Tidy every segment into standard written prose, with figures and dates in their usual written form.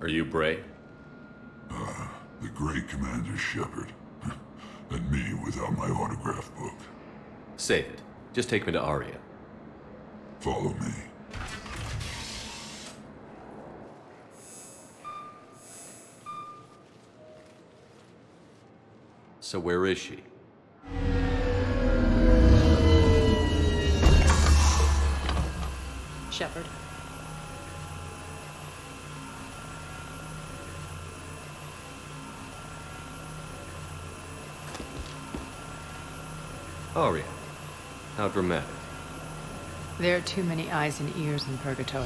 Are you Bray? The great Commander Shepard. And me without my autograph book. Save it. Just take me to Aria. Follow me. So where is she? Shepard. Aria. How dramatic. There are too many eyes and ears in Purgatory.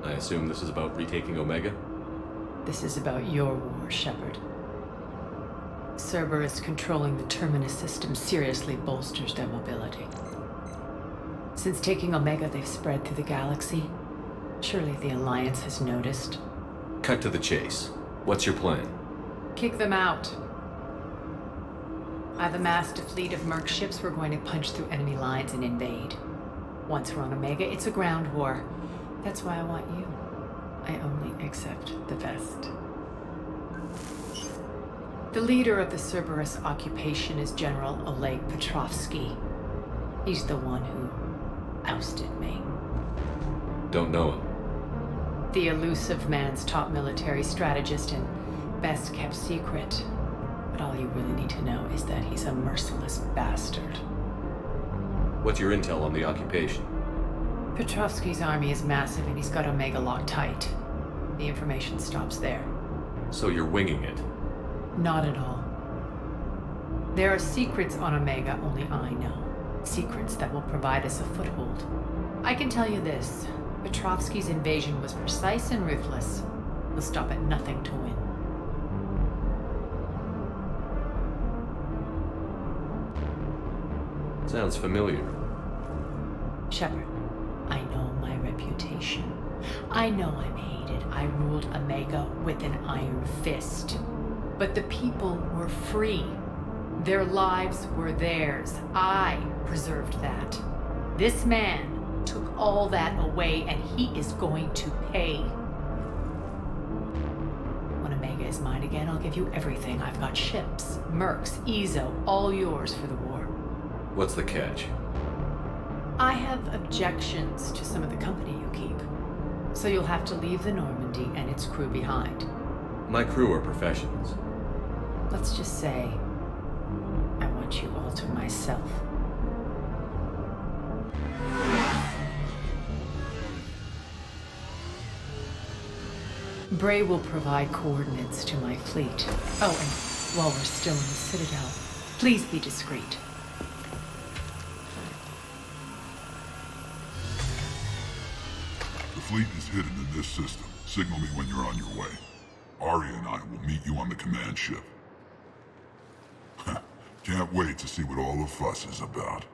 I assume this is about retaking Omega? This is about your war, Shepard. Cerberus controlling the Terminus system seriously bolsters their mobility. Since taking Omega, they've spread through the galaxy. Surely the Alliance has noticed. Cut to the chase. What's your plan? Kick them out. I've amassed a fleet of merc ships. We're going to punch through enemy lines and invade. Once we're on Omega, it's a ground war. That's why I want you. I only accept the best. The leader of the Cerberus occupation is General Oleg Petrovsky. He's the one who ousted me. Don't know him. The elusive man's top military strategist and best kept secret. But all you really need to know is that he's a merciless bastard. What's your intel on the occupation? Petrovsky's army is massive and he's got Omega locked tight. The information stops there. So you're winging it? Not at all. There are secrets on Omega only I know. Secrets that will provide us a foothold. I can tell you this. Petrovsky's invasion was precise and ruthless. He'll stop at nothing to win. Sounds familiar. Shepard, I know my reputation. I know I'm hated. I ruled Omega with an iron fist. But the people were free. Their lives were theirs. I preserved that. This man took all that away, and he is going to pay. When Omega is mine again, I'll give you everything. I've got ships, mercs, Ezo, all yours for the war. What's the catch? I have objections to some of the company you keep. So you'll have to leave the Normandy and its crew behind. My crew are professionals. Let's just say, I want you all to myself. Bray will provide coordinates to my fleet. Oh, and while we're still in the Citadel, please be discreet. The fleet is hidden in this system. Signal me when you're on your way. Arya and I will meet you on the command ship. Can't wait to see what all the fuss is about.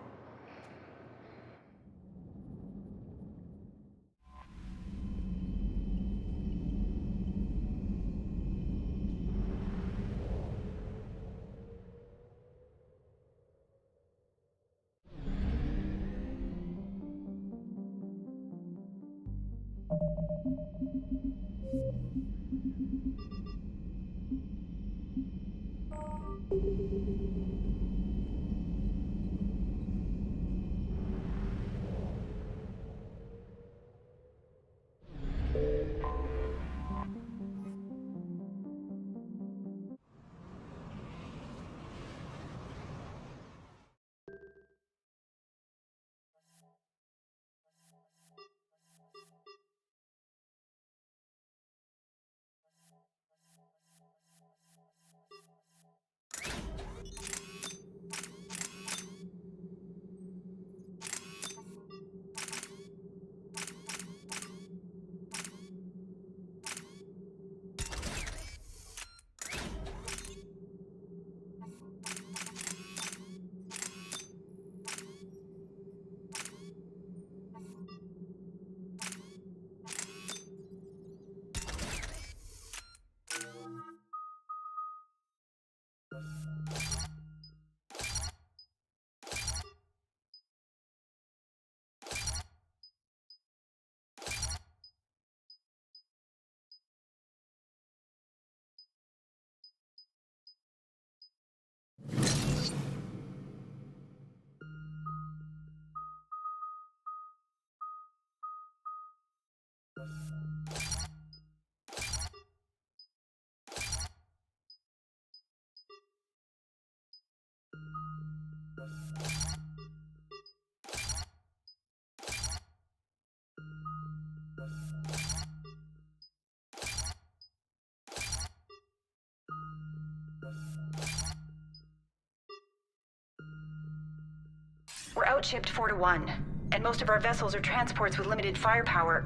We're outshipped 4-1, and most of our vessels are transports with limited firepower.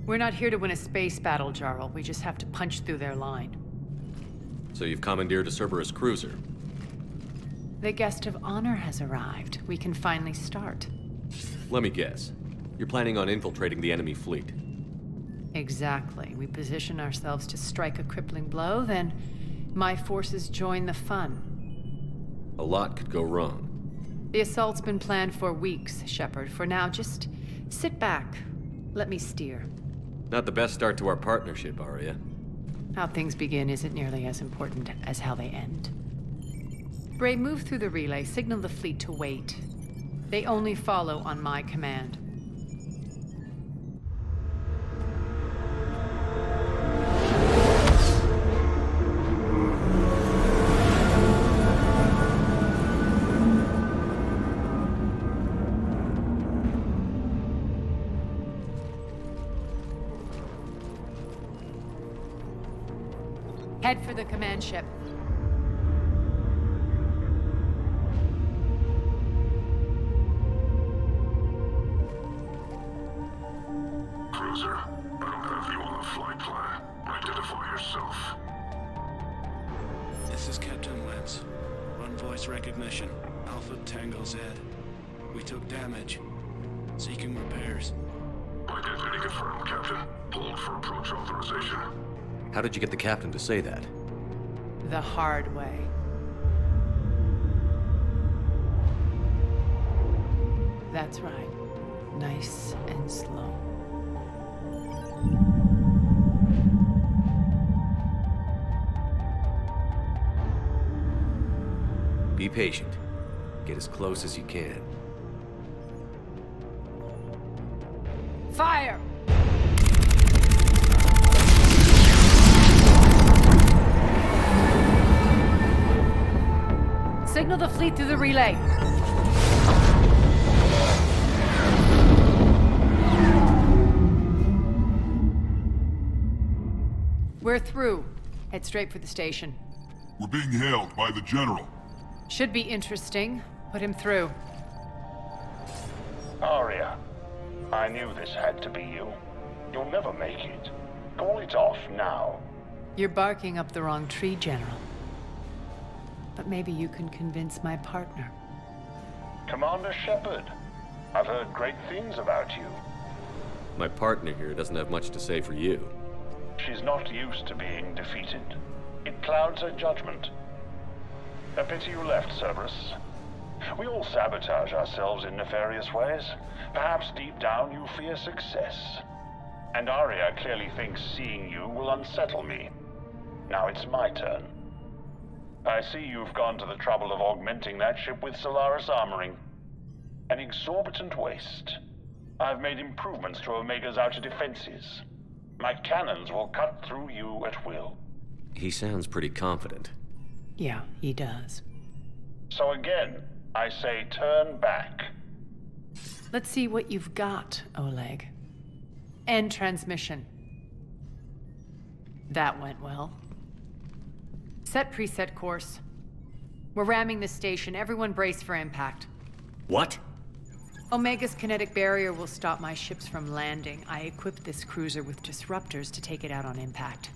We're not here to win a space battle, Jarl. We just have to punch through their line. So you've commandeered a Cerberus cruiser. The guest of honor has arrived. We can finally start. Let me guess. You're planning on infiltrating the enemy fleet. Exactly. We position ourselves to strike a crippling blow, then my forces join the fun. A lot could go wrong. The assault's been planned for weeks, Shepard. For now, just sit back. Let me steer. Not the best start to our partnership, Arya. How things begin isn't nearly as important as how they end. Bray, move through the relay. Signal the fleet to wait. They only follow on my command. Head for the command ship. Cruiser, I don't have you on the flight plan. Identify yourself. This is Captain Lance. Run voice recognition. Alpha Tango Z. We took damage. Seeking repairs. Identity confirmed, Captain. Hold for approach authorization. How did you get the captain to say that? The hard way. That's right. Nice and slow. Be patient. Get as close as you can. Fire! Signal the fleet through the relay. We're through. Head straight for the station. We're being hailed by the General. Should be interesting. Put him through. Arya, I knew this had to be you. You'll never make it. Call it off now. You're barking up the wrong tree, General. But maybe you can convince my partner. Commander Shepard, I've heard great things about you. My partner here doesn't have much to say for you. She's not used to being defeated. It clouds her judgment. A pity you left, Cerberus. We all sabotage ourselves in nefarious ways. Perhaps deep down you fear success. And Arya clearly thinks seeing you will unsettle me. Now it's my turn. I see you've gone to the trouble of augmenting that ship with Solaris armoring. An exorbitant waste. I've made improvements to Omega's outer defenses. My cannons will cut through you at will. He sounds pretty confident. Yeah, he does. So again, I say turn back. Let's see what you've got, Oleg. End transmission. That went well. Set preset course. We're ramming the station. Everyone brace for impact. What? Omega's kinetic barrier will stop my ships from landing. I equipped this cruiser with disruptors to take it out on impact.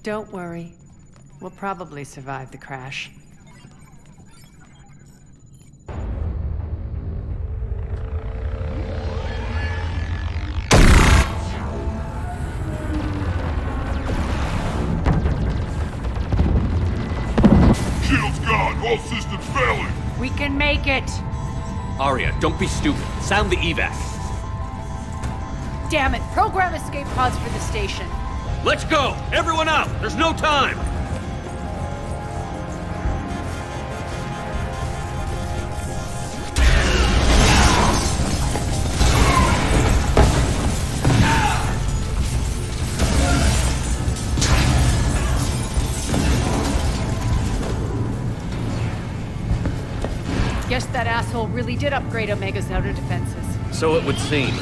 Don't worry. We'll probably survive the crash. Shield's gone! All systems failing! We can make it! Arya, don't be stupid. Sound the evac. Damn it! Program escape pods for the station. Let's go! Everyone out! There's no time! Guess that asshole really did upgrade Omega's outer defenses. So it would seem.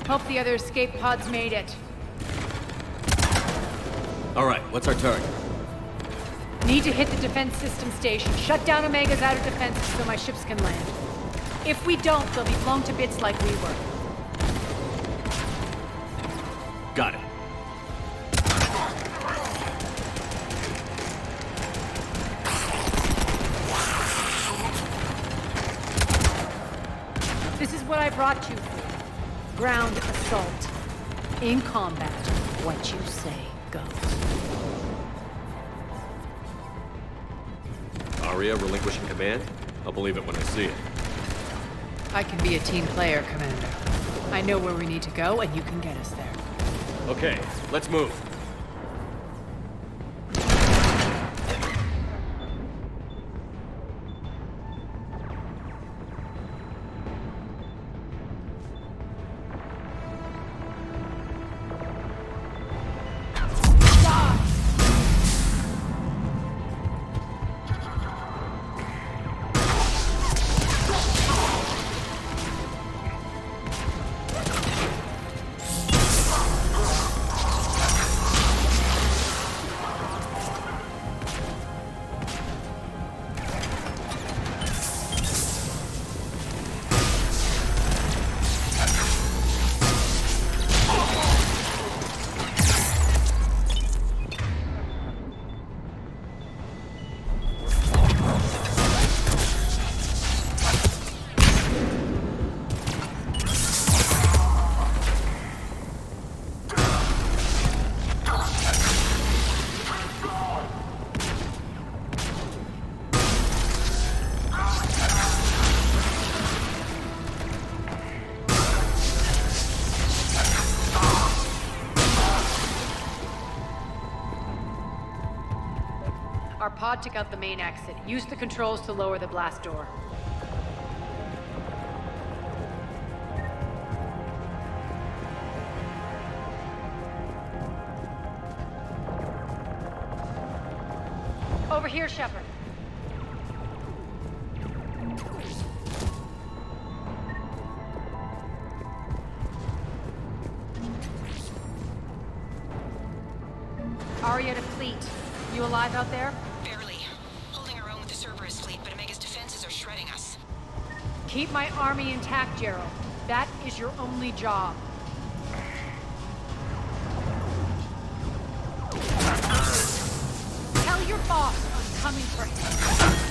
Hope the other escape pods made it. All right, what's our target? Need to hit the defense system station. Shut down Omega's outer defenses so my ships can land. If we don't, they'll be blown to bits like we were. Got it. This is what I brought you for. Ground assault. In combat, what you say goes. Arya relinquishing command? I'll believe it when I see it. I can be a team player, Commander. I know where we need to go, and you can get us there. Okay, let's move. pod took out the main exit. Use the controls to lower the blast door. Over here, Shepard. Aria to Fleet. You alive out there? Barely. Holding our own with the Cerberus fleet, but Omega's defenses are shredding us. Keep my army intact, Gerald. That is your only job. Tell your boss I'm coming for him.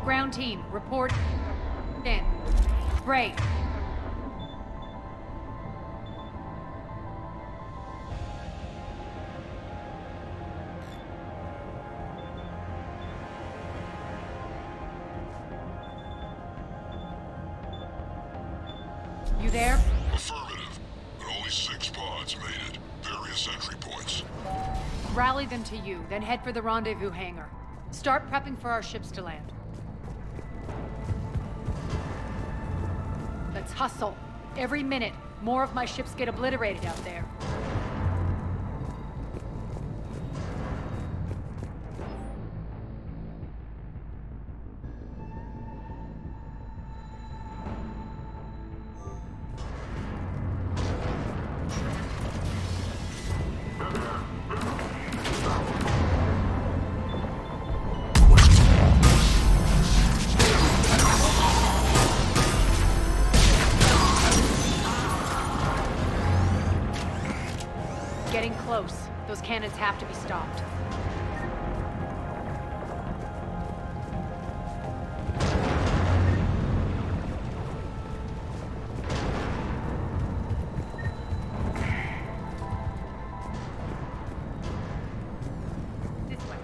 Ground team, report in. Break. You there? Affirmative, but only 6 pods made it. Various entry points. Rally them to you, then head for the rendezvous hangar. Start prepping for our ships to land. Let's hustle. Every minute, more of my ships get obliterated out there. Getting close. Those cannons have to be stopped. This way.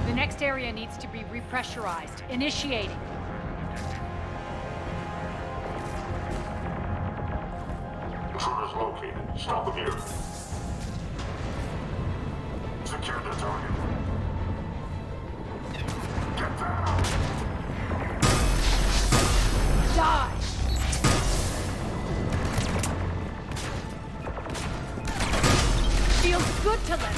The next area needs to be repressurized. Initiating. Intruders located. Stop them here. Secure the target. Get down! Die! Feels good to let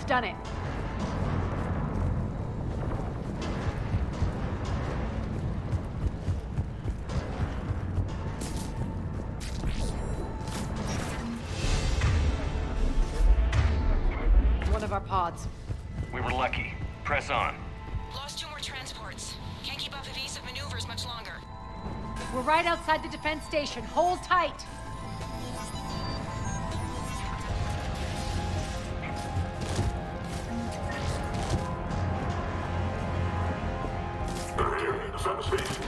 almost done it. One of our pods. We were lucky. Press on. Lost 2 more transports. Can't keep up evasive maneuvers much longer. We're right outside the defense station. Hold tight. Ordeal, defend the station.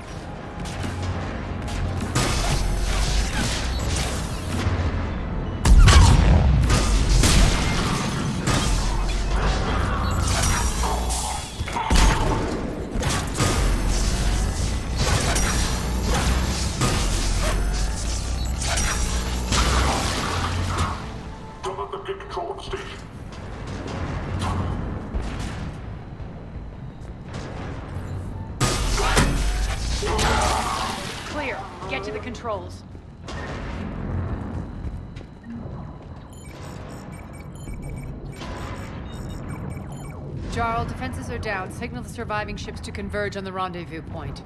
Don't let them get control of the station. Clear. Get to the controls. Jarl, defenses are down. Signal the surviving ships to converge on the rendezvous point.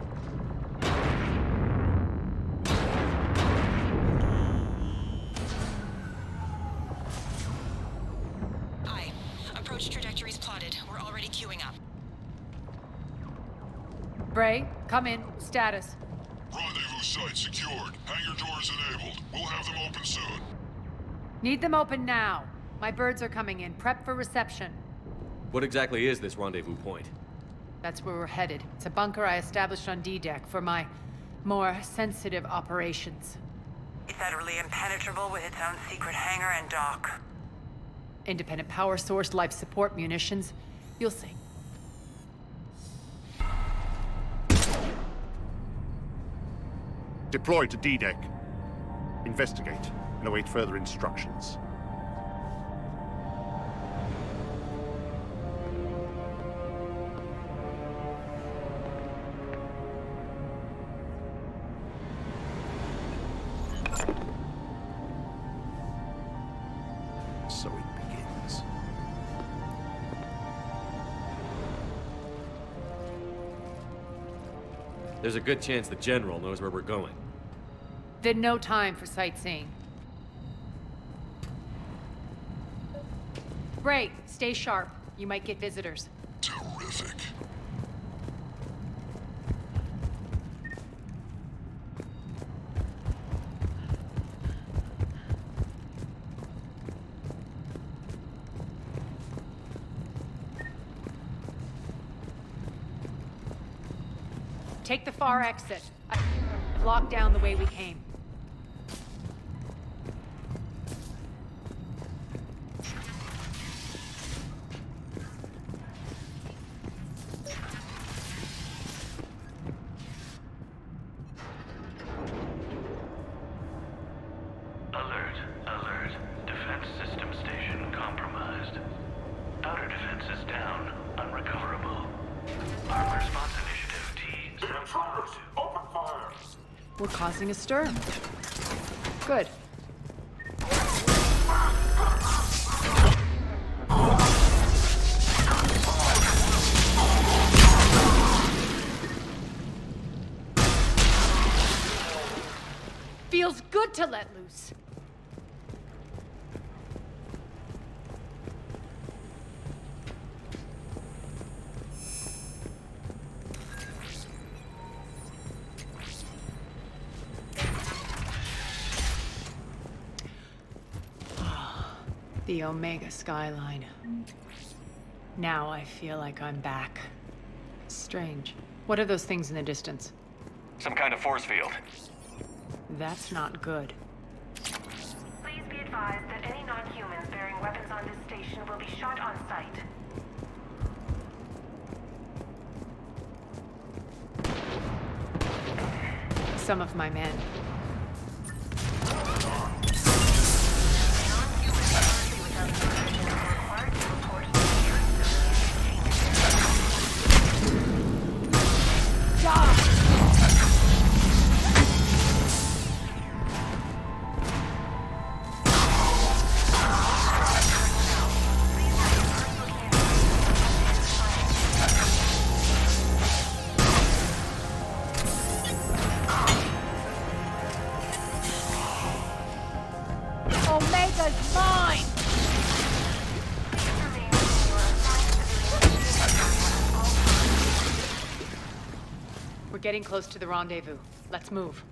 Aye. Approach trajectories plotted. We're already queuing up. Bray, come in. Status. Rendezvous site secured. Hangar doors enabled. We'll have them open soon. Need them open now. My birds are coming in. Prep for reception. What exactly is this rendezvous point? That's where we're headed. It's a bunker I established on D-Deck for my more sensitive operations. Federally impenetrable with its own secret hangar and dock. Independent power source, life support, munitions. You'll see. Deploy to D-Deck. Investigate and await further instructions. So it begins. There's a good chance the General knows where we're going. Then no time for sightseeing. Bray, stay sharp. You might get visitors. Terrific. Take the far exit. I've locked down the way we came. Alert, alert. Defense system station compromised. Outer defenses down, unrecoverable. Armed response initiative T. The intruders! Open fire! We're causing a stir. Good. Feels good to let loose. The Omega skyline. Now I feel like I'm back. Strange. What are those things in the distance? Some kind of force field. That's not good. Please be advised that any non-humans bearing weapons on this station will be shot on sight. Some of my men. Omega's mine! Please remain within your assigned civilian at all times. We're getting close to the rendezvous. Let's move.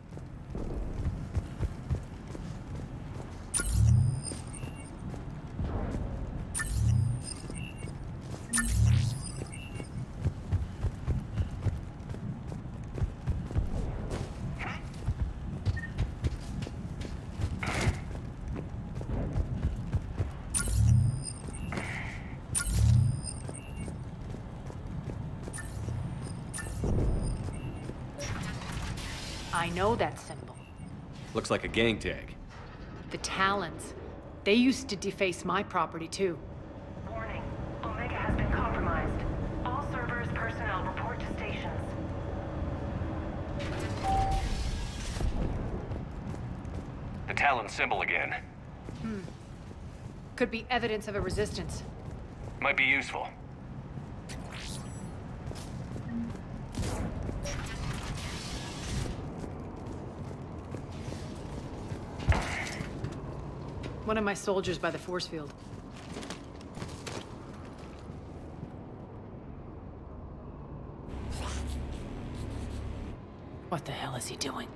I know that symbol. Looks like a gang tag. The Talons. They used to deface my property, too. Warning. Omega has been compromised. All servers, personnel, report to stations. The Talon symbol again. Could be evidence of a resistance. Might be useful. One of my soldiers by the force field. What the hell is he doing?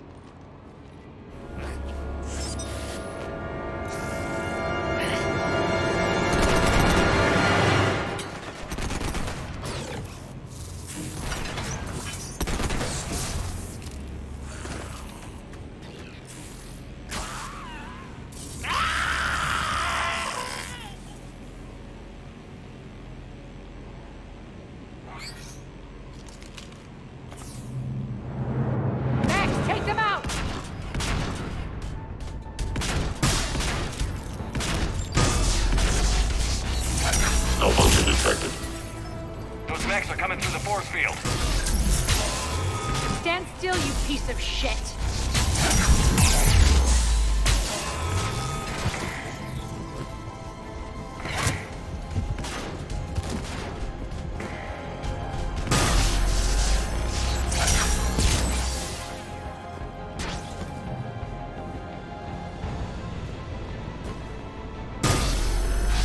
Max, take them out! Malfunction detected. Those mechs are coming through the force field. Stand still, you piece of shit!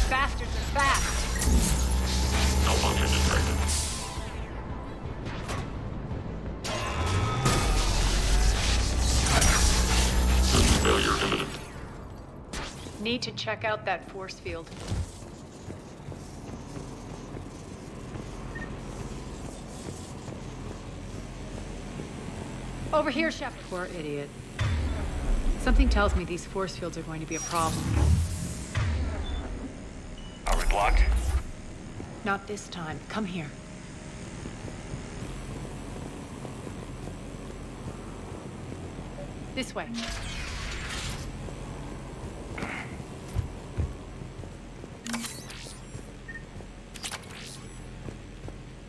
Bastards are fast! Malfunction detected. System failure imminent. Need to check out that force field. Over here, Shepard. Poor idiot. Something tells me these force fields are going to be a problem. Are we blocked? Not this time. Come here. This way.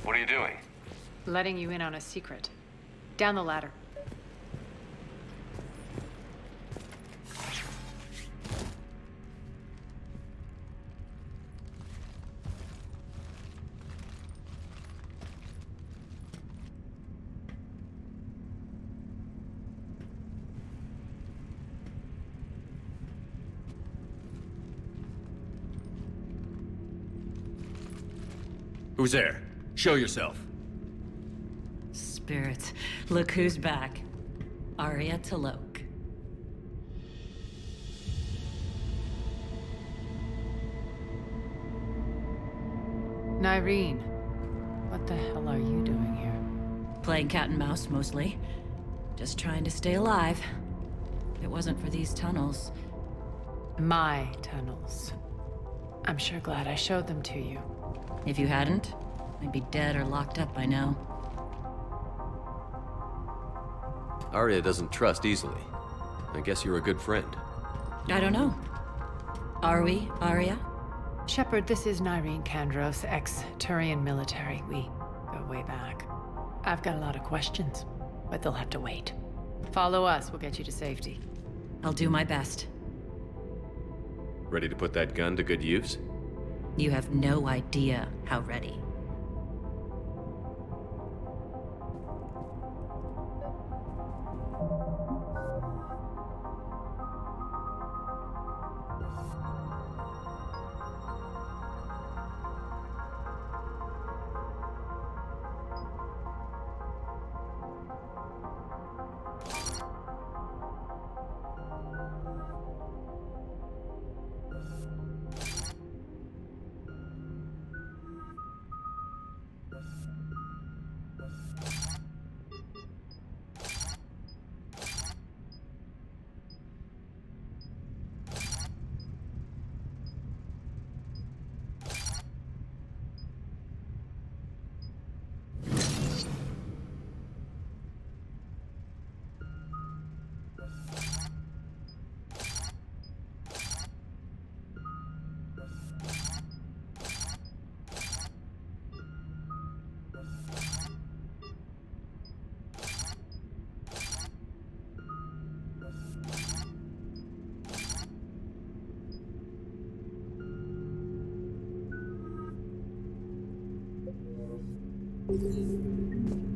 What are you doing? Letting you in on a secret. Down the ladder. Who's there? Show yourself. Spirits, look who's back. Arya Talok. Nyreen, what the hell are you doing here? Playing cat and mouse, mostly. Just trying to stay alive. If it wasn't for these tunnels. My tunnels. I'm sure glad I showed them to you. If you hadn't, I'd be dead or locked up by now. Arya doesn't trust easily. I guess you're a good friend. I don't know. Are we, Arya? Shepard, this is Nyreen Kandros, ex-Turian military. We go way back. I've got a lot of questions, but they'll have to wait. Follow us, we'll get you to safety. I'll do my best. Ready to put that gun to good use? You have no idea how ready.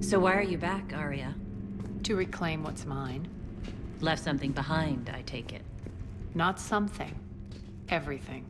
So why are you back, Arya? To reclaim what's mine. Left something behind, I take it. Not something. Everything.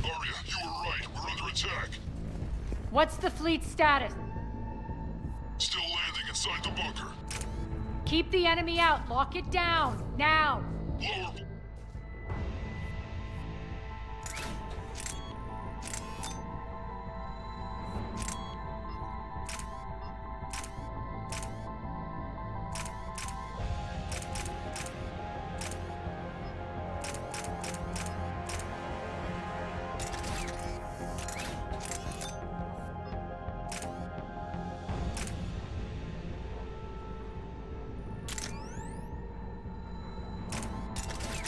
Arya, you were right. We're under attack. What's the fleet's status? Still landing inside the bunker. Keep the enemy out. Lock it down. Now. Lower.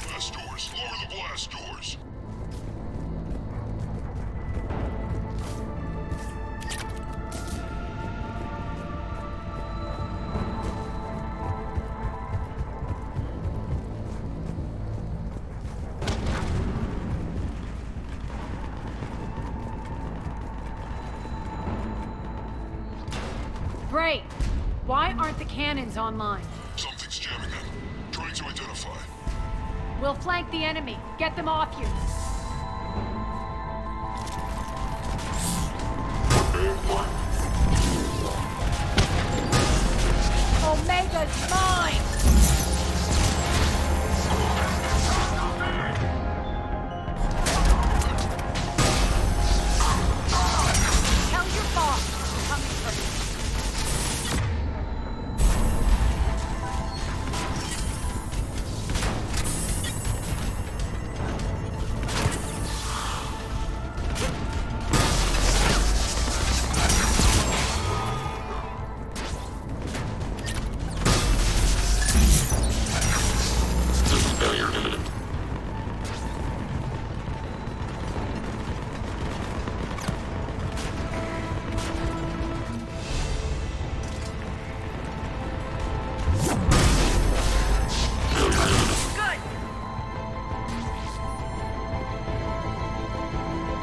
Blast doors. Lower the blast doors. Great. Why aren't the cannons online? Something's jamming them. Trying to identify. We'll flank the enemy. Get them off you. Omega's mine! Tell your boss I'm coming for you.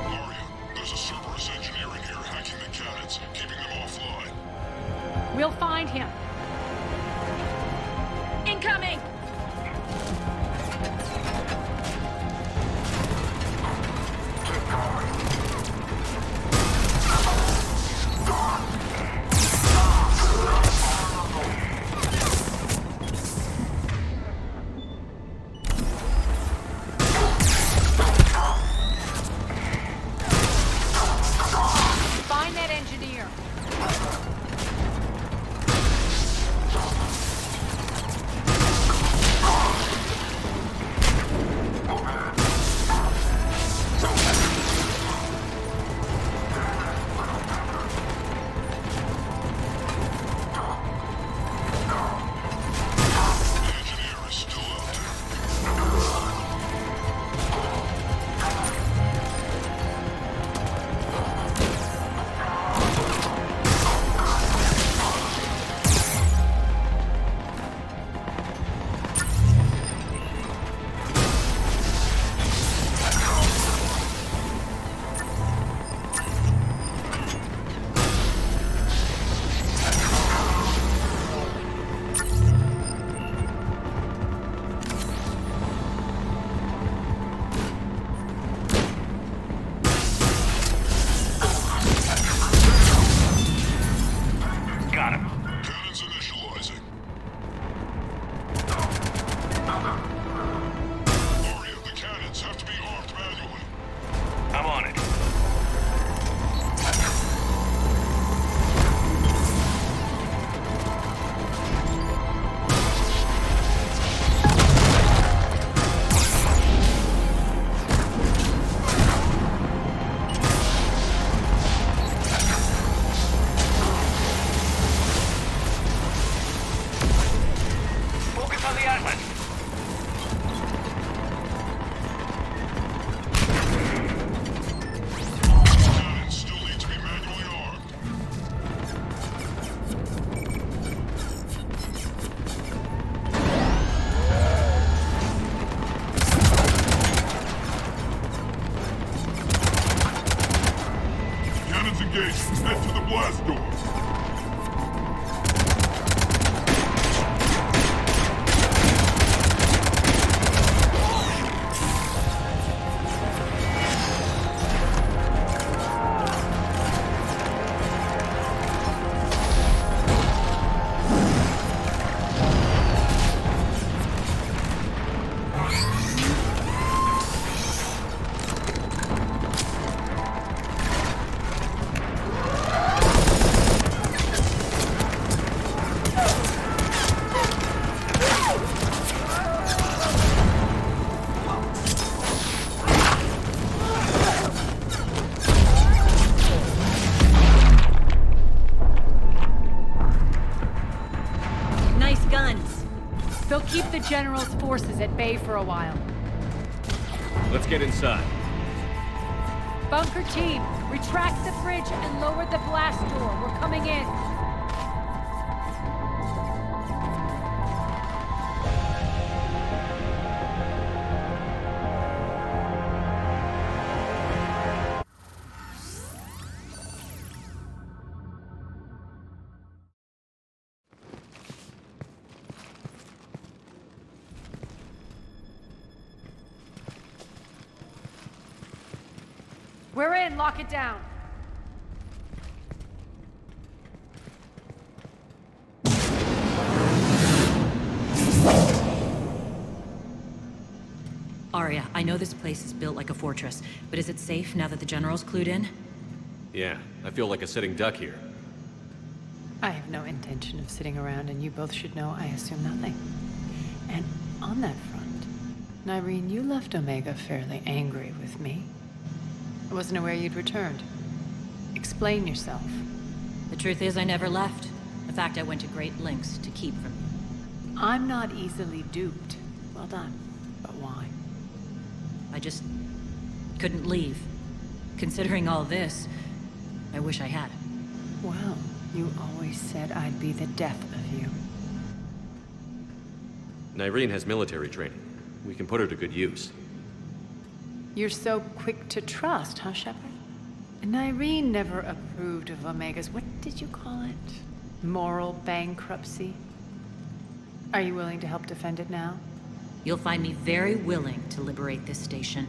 Arya, there's a Cerberus engineer in here hacking the cannons, keeping them offline. We'll find him. Incoming! Find that engineer. Cannons engaged! Head to the blast door! They'll keep the General's forces at bay for a while. Let's get inside. Bunker team, retract the bridge and lower the blast door. We're coming in. We're in. Lock it down. Arya, I know this place is built like a fortress, but is it safe now that the General's clued in? Yeah, I feel like a sitting duck here. I have no intention of sitting around, and you both should know I assume nothing. And on that front, Nyreen, you left Omega fairly angry with me. I wasn't aware you'd returned. Explain yourself. The truth is, I never left. In fact, I went to great lengths to keep from you. I'm not easily duped. Well done. But why? I just couldn't leave. Considering all this, I wish I had. Well, you always said I'd be the death of you. Nyreen has military training. We can put her to good use. You're so quick to trust, huh, Shepard? Nyreen never approved of Omega's, what did you call it? Moral bankruptcy? Are you willing to help defend it now? You'll find me very willing to liberate this station.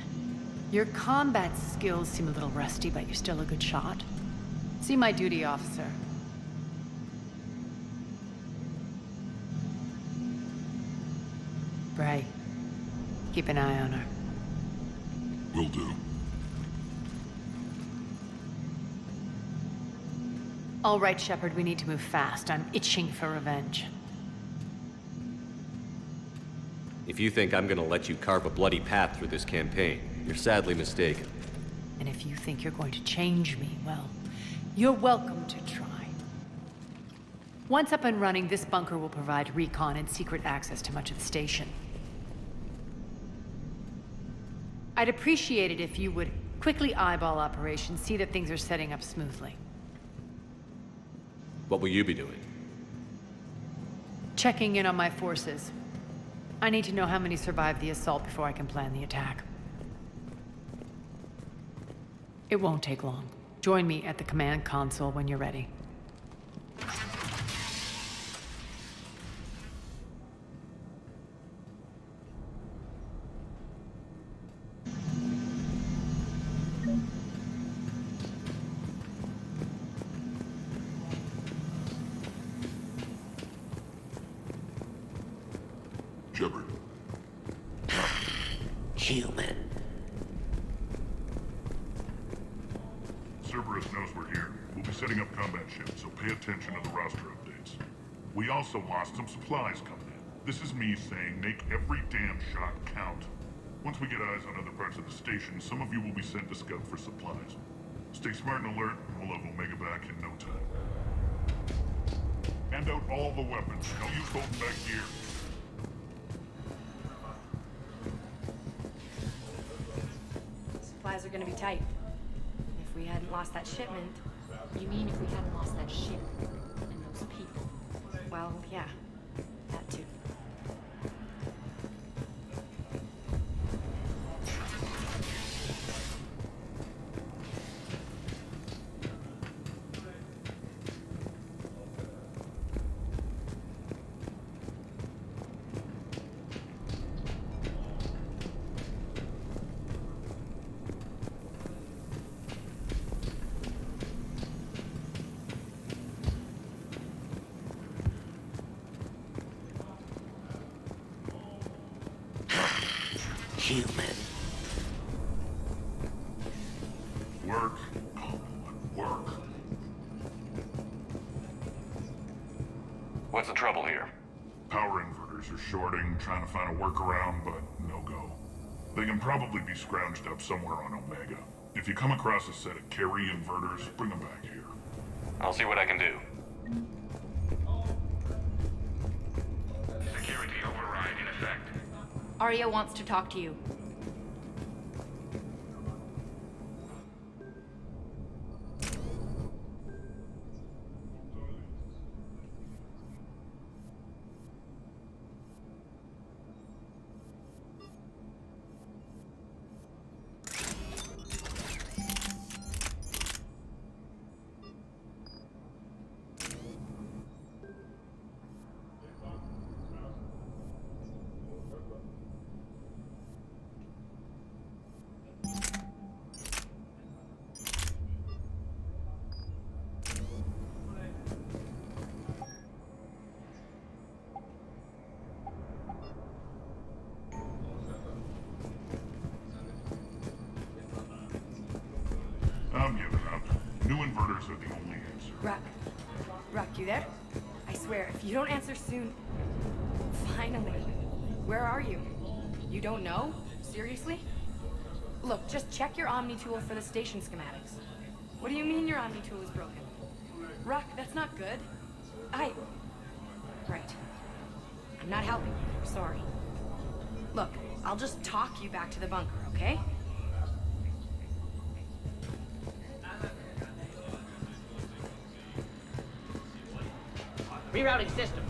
Your combat skills seem a little rusty, but you're still a good shot. See my duty officer. Bray, keep an eye on her. Will do. All right, Shepard, we need to move fast. I'm itching for revenge. If you think I'm gonna let you carve a bloody path through this campaign, you're sadly mistaken. And if you think you're going to change me, well, you're welcome to try. Once up and running, this bunker will provide recon and secret access to much of the station. I'd appreciate it if you would quickly eyeball operations, see that things are setting up smoothly. What will you be doing? Checking in on my forces. I need to know how many survived the assault before I can plan the attack. It won't take long. Join me at the command console when you're ready. Shepard. Human. Cerberus knows we're here. We'll be setting up combat ships, so pay attention to the roster updates. We also lost some supplies coming in. This is me saying make every damn shot count. Once we get eyes on other parts of the station, some of you will be sent to scout for supplies. Stay smart and alert, and we'll have Omega back in no time. Hand out all the weapons. No use holding back gear. Supplies are gonna be tight. If we hadn't lost that shipment... You mean if we hadn't lost that ship and those people? Well, yeah. That too. human. Work. Work. What's the trouble here? Power inverters are shorting, trying to find a workaround, but no go. They can probably be scrounged up somewhere on Omega. If you come across a set of carry inverters, bring them back here. I'll see what I can do. Security override in effect. Arya wants to talk to you. I'm giving up. New inverters are the only answer. Rock, you there? I swear, if you don't answer soon... Finally. Where are you? You don't know? Seriously? Look, just check your Omni tool for the station schematics. What do you mean your Omni tool is broken? Rock, that's not good. Right. I'm not helping you, sorry. Look, I'll just talk you back to the bunker, okay? Rerouting system.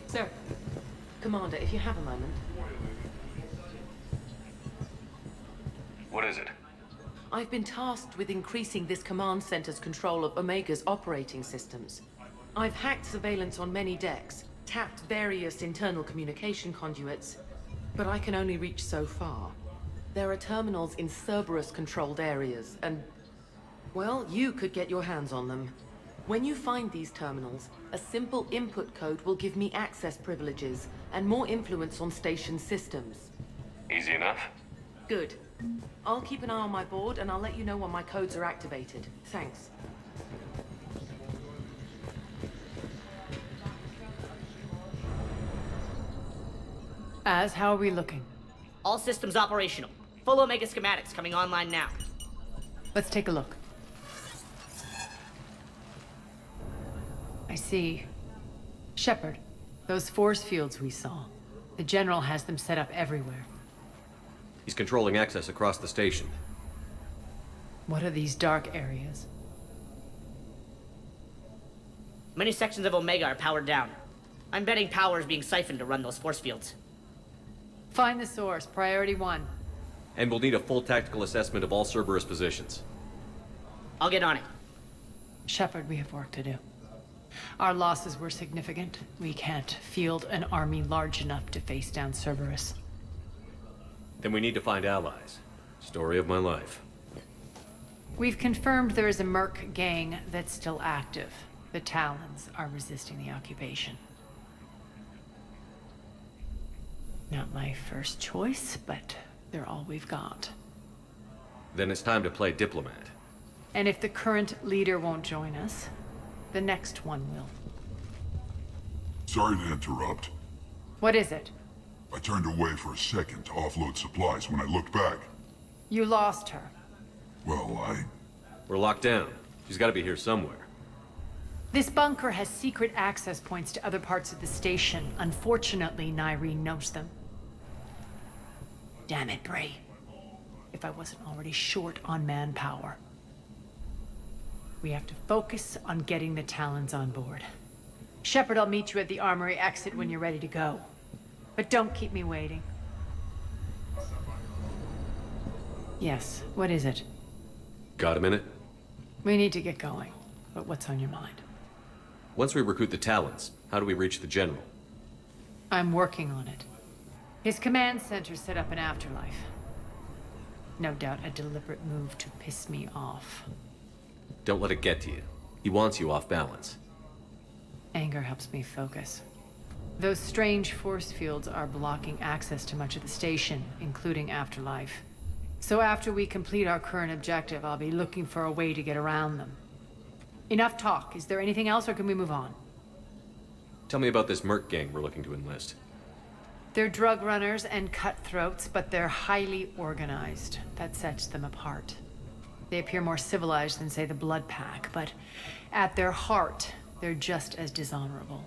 Sir. Commander, if you have a moment. What is it? I've been tasked with increasing this command center's control of Omega's operating systems. I've hacked surveillance on many decks, tapped various internal communication conduits, but I can only reach so far. There are terminals in Cerberus-controlled areas, and... well, you could get your hands on them. When you find these terminals, a simple input code will give me access privileges and more influence on station systems. Easy enough? Good. I'll keep an eye on my board, and I'll let you know when my codes are activated. Thanks. How are we looking? All systems operational. Full Omega schematics coming online now. Let's take a look. I see. Shepard, those force fields we saw. The General has them set up everywhere. He's controlling access across the station. What are these dark areas? Many sections of Omega are powered down. I'm betting power is being siphoned to run those force fields. Find the source, priority 1. And we'll need a full tactical assessment of all Cerberus positions. I'll get on it. Shepard, we have work to do. Our losses were significant. We can't field an army large enough to face down Cerberus. Then we need to find allies. Story of my life. We've confirmed there is a Merc gang that's still active. The Talons are resisting the occupation. Not my first choice, but they're all we've got. Then it's time to play diplomat. And if the current leader won't join us, the next one will. Sorry to interrupt. What is it? I turned away for a second to offload supplies. When I looked back... You lost her. Well, We're locked down. She's gotta be here somewhere. This bunker has secret access points to other parts of the station. Unfortunately, Nyreen knows them. Damn it, Bray. If I wasn't already short on manpower. We have to focus on getting the Talons on board. Shepard, I'll meet you at the armory exit when you're ready to go. But don't keep me waiting. Yes, what is it? Got a minute? We need to get going. But what's on your mind? Once we recruit the Talons, how do we reach the General? I'm working on it. His command center set up an afterlife. No doubt a deliberate move to piss me off. Don't let it get to you. He wants you off balance. Anger helps me focus. Those strange force fields are blocking access to much of the station, including Afterlife. So after we complete our current objective, I'll be looking for a way to get around them. Enough talk. Is there anything else, or can we move on? Tell me about this merc gang we're looking to enlist. They're drug runners and cutthroats, but they're highly organized. That sets them apart. They appear more civilized than, say, the Blood Pack, but at their heart, they're just as dishonorable.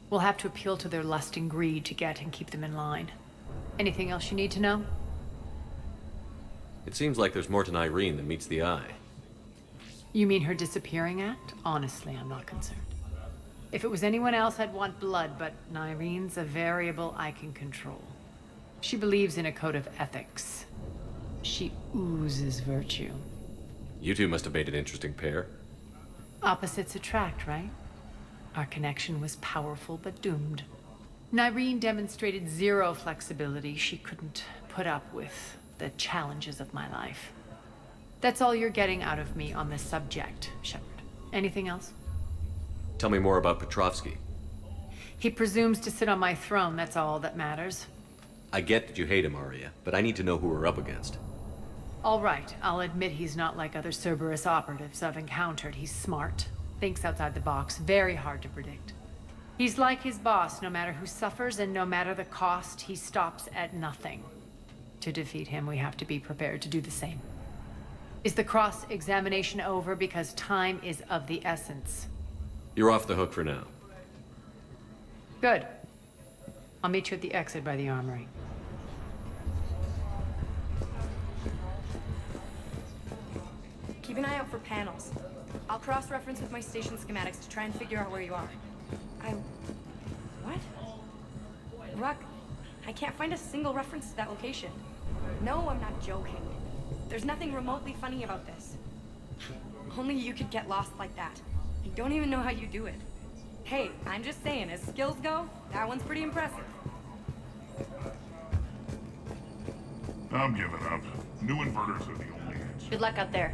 We'll have to appeal to their lust and greed to get and keep them in line. Anything else you need to know? It seems like there's more to Irene than meets the eye. You mean her disappearing act? Honestly, I'm not concerned. If it was anyone else, I'd want blood, but Irene's a variable I can control. She believes in a code of ethics. She oozes virtue. You two must have made an interesting pair. Opposites attract, right? Our connection was powerful but doomed. Irene demonstrated zero flexibility. She couldn't put up with the challenges of my life. That's all you're getting out of me on this subject, Shepard. Anything else? Tell me more about Petrovsky. He presumes to sit on my throne, that's all that matters. I get that you hate him, Arya, but I need to know who we're up against. All right, I'll admit he's not like other Cerberus operatives I've encountered. He's smart, thinks outside the box, very hard to predict. He's like his boss, no matter who suffers and no matter the cost, he stops at nothing. To defeat him, we have to be prepared to do the same. Is the cross-examination over? Because time is of the essence. You're off the hook for now. Good. I'll meet you at the exit by the armory. Keep an eye out for panels. I'll cross-reference with my station schematics to try and figure out where you are. What? Ruck, I can't find a single reference to that location. No, I'm not joking. There's nothing remotely funny about this. Only you could get lost like that. I don't even know how you do it. Hey, I'm just saying, as skills go, that one's pretty impressive. I'm giving up. New inverters are the only answer. Good luck out there.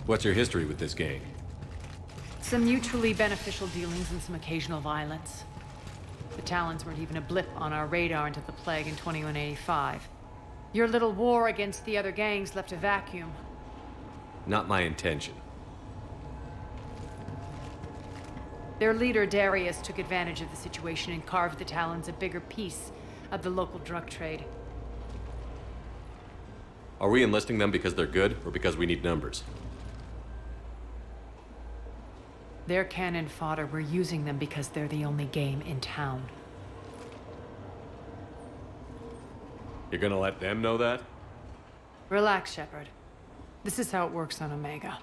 What's your history with this gang? Some mutually beneficial dealings and some occasional violence. The Talons weren't even a blip on our radar until the plague in 2185. Your little war against the other gangs left a vacuum. Not my intention. Their leader, Darius, took advantage of the situation and carved the Talons a bigger piece of the local drug trade. Are we enlisting them because they're good, or because we need numbers? They're cannon fodder. We're using them because they're the only game in town. You're gonna let them know that? Relax, Shepard. This is how it works on Omega.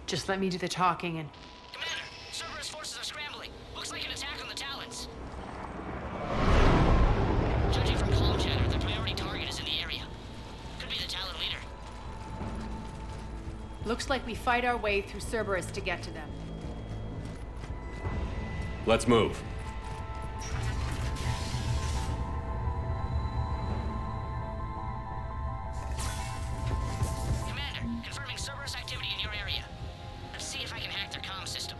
Just let me do the talking and... Commander, Cerberus forces are scrambling. Looks like an attack on the Talons. Judging from comm chatter, their priority target Looks like we fight our way through Cerberus to get to them. Let's move. Commander, confirming Cerberus activity in your area. Let's see if I can hack their comm system.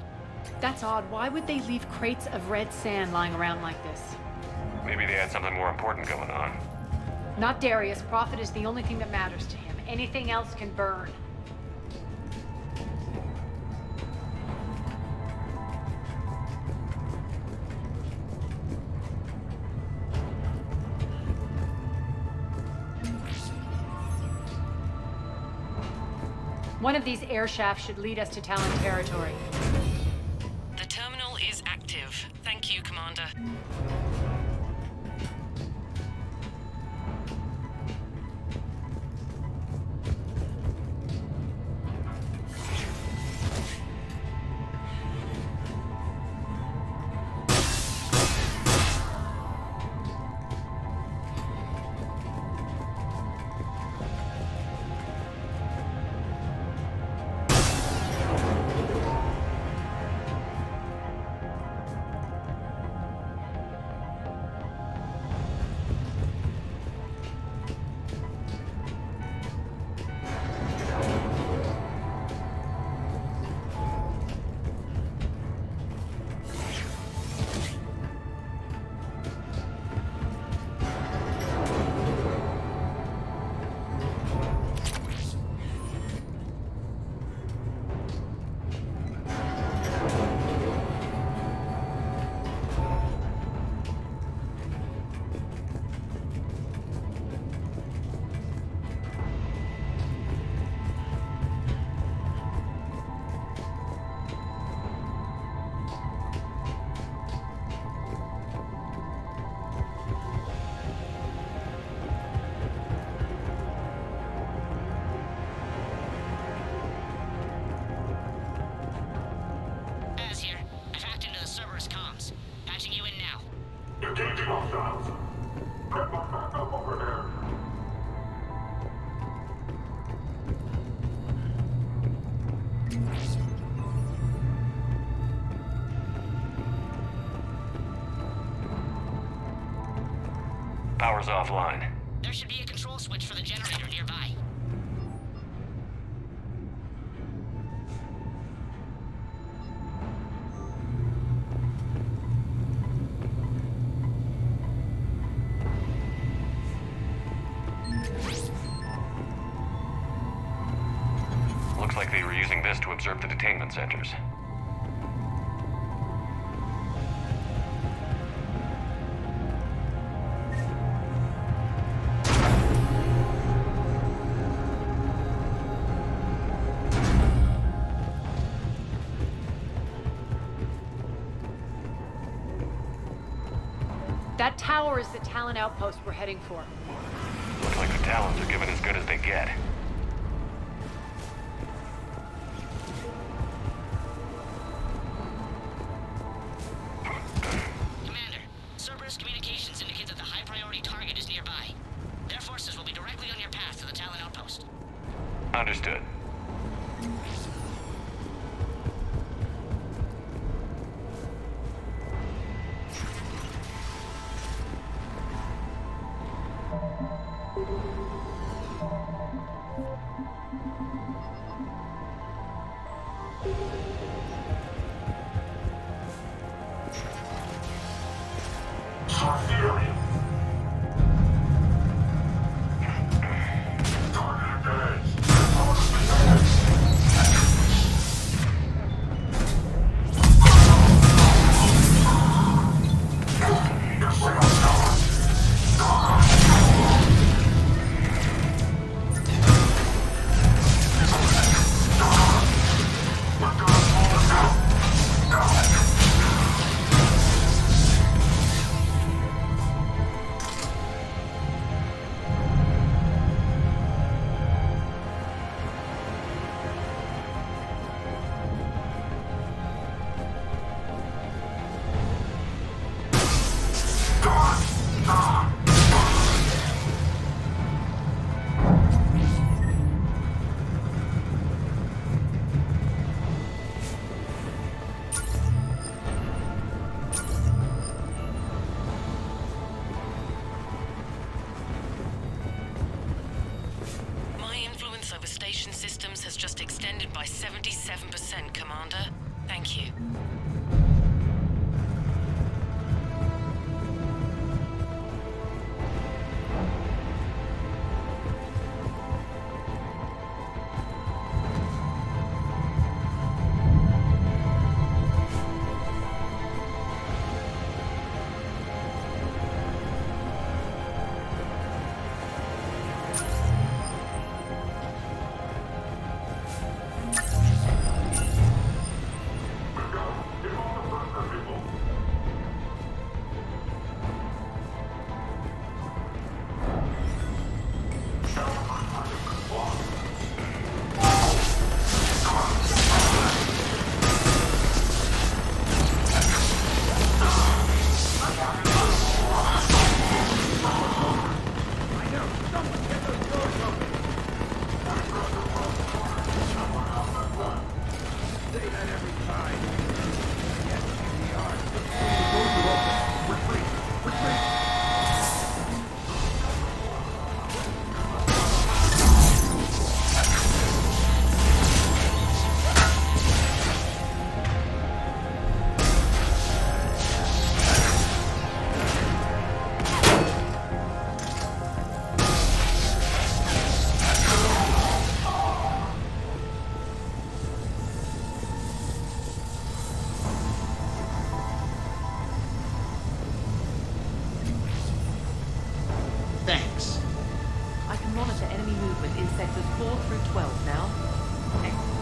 That's odd. Why would they leave crates of red sand lying around like this? Maybe they had something more important going on. Not Darius. Profit is the only thing that matters to him. Anything else can burn. One of these air shafts should lead us to Talon territory. The terminal is active. Thank you, Commander. Engaging hostiles. Get my backup over there. Power's offline. There should be a control switch for the generator nearby. Looks like they were using this to observe the detainment centers. That tower is the Talon outpost we're heading for. Looks like the Talons are giving as good as they get. Commander, Cerberus communications indicate that the high-priority target is nearby. Their forces will be directly on your path to the Talon outpost. Understood. just extended by 77%, Commander. Thank you. Thanks. I can monitor enemy movement in sectors 4 through 12 now. Excellent.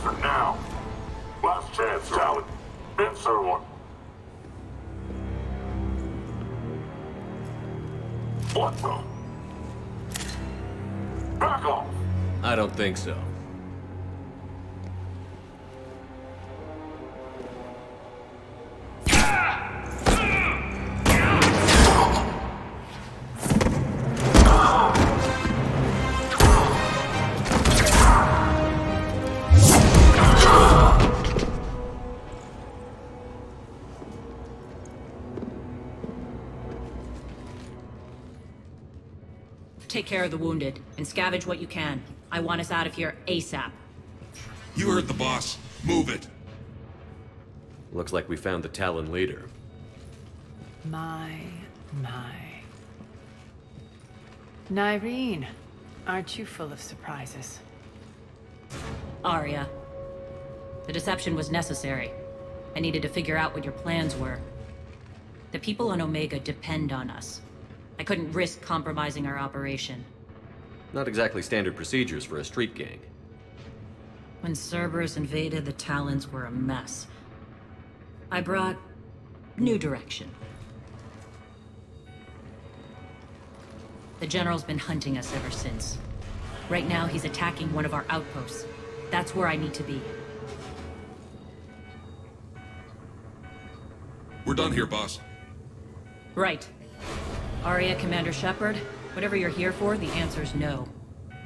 Answer now. Last chance, Talon. Answer one. What the? Back off. I don't think so. take care of the wounded, and scavenge what you can. I want us out of here ASAP. You heard the boss. Move it. Looks like we found the Talon leader. My. Nyreen, aren't you full of surprises? Arya. The deception was necessary. I needed to figure out what your plans were. The people on Omega depend on us. I couldn't risk compromising our operation. Not exactly standard procedures for a street gang. When Cerberus invaded, the Talons were a mess. I brought new direction. The General's been hunting us ever since. Right now, he's attacking one of our outposts. That's where I need to be. We're done here, boss. Right. Arya, Commander Shepard, whatever you're here for, the answer's no.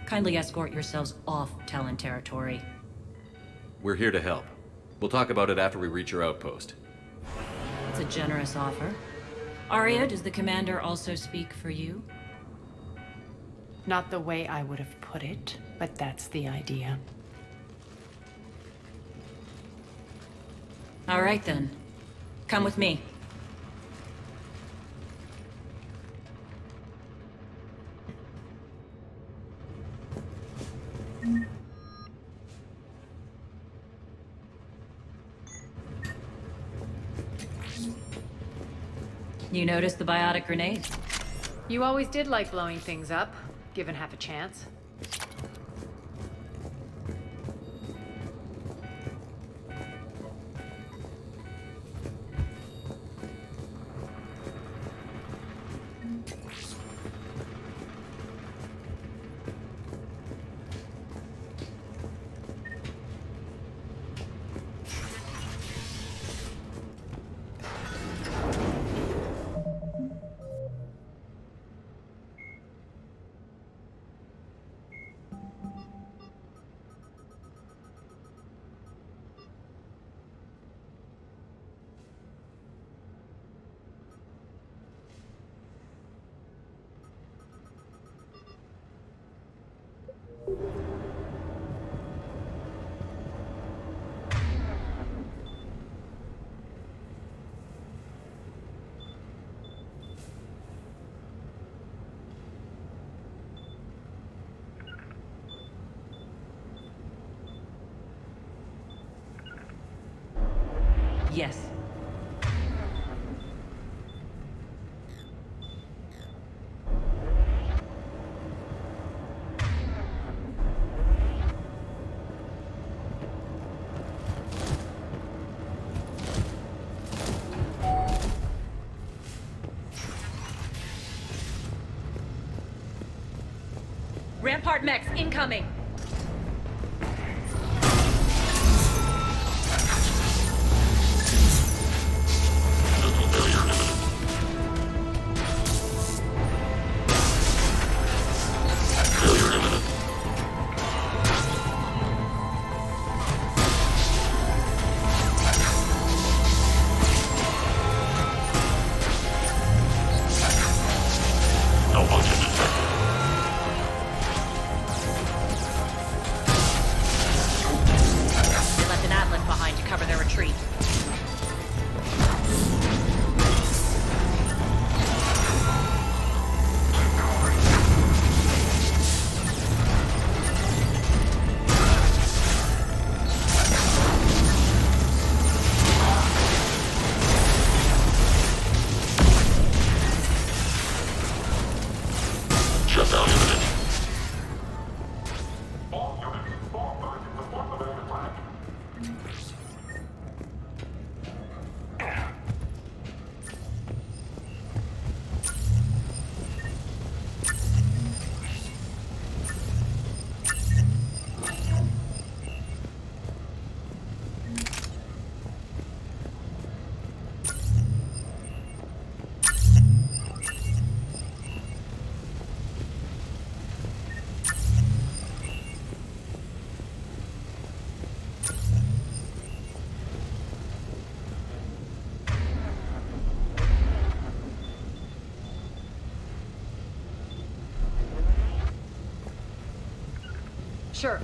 Kindly escort yourselves off Talon territory. We're here to help. We'll talk about it after we reach your outpost. It's a generous offer. Arya, does the Commander also speak for you? Not the way I would have put it, but that's the idea. All right, then. Come with me. You noticed the biotic grenade? You always did like blowing things up, given half a chance. Yes. Rampart mechs incoming! Sure.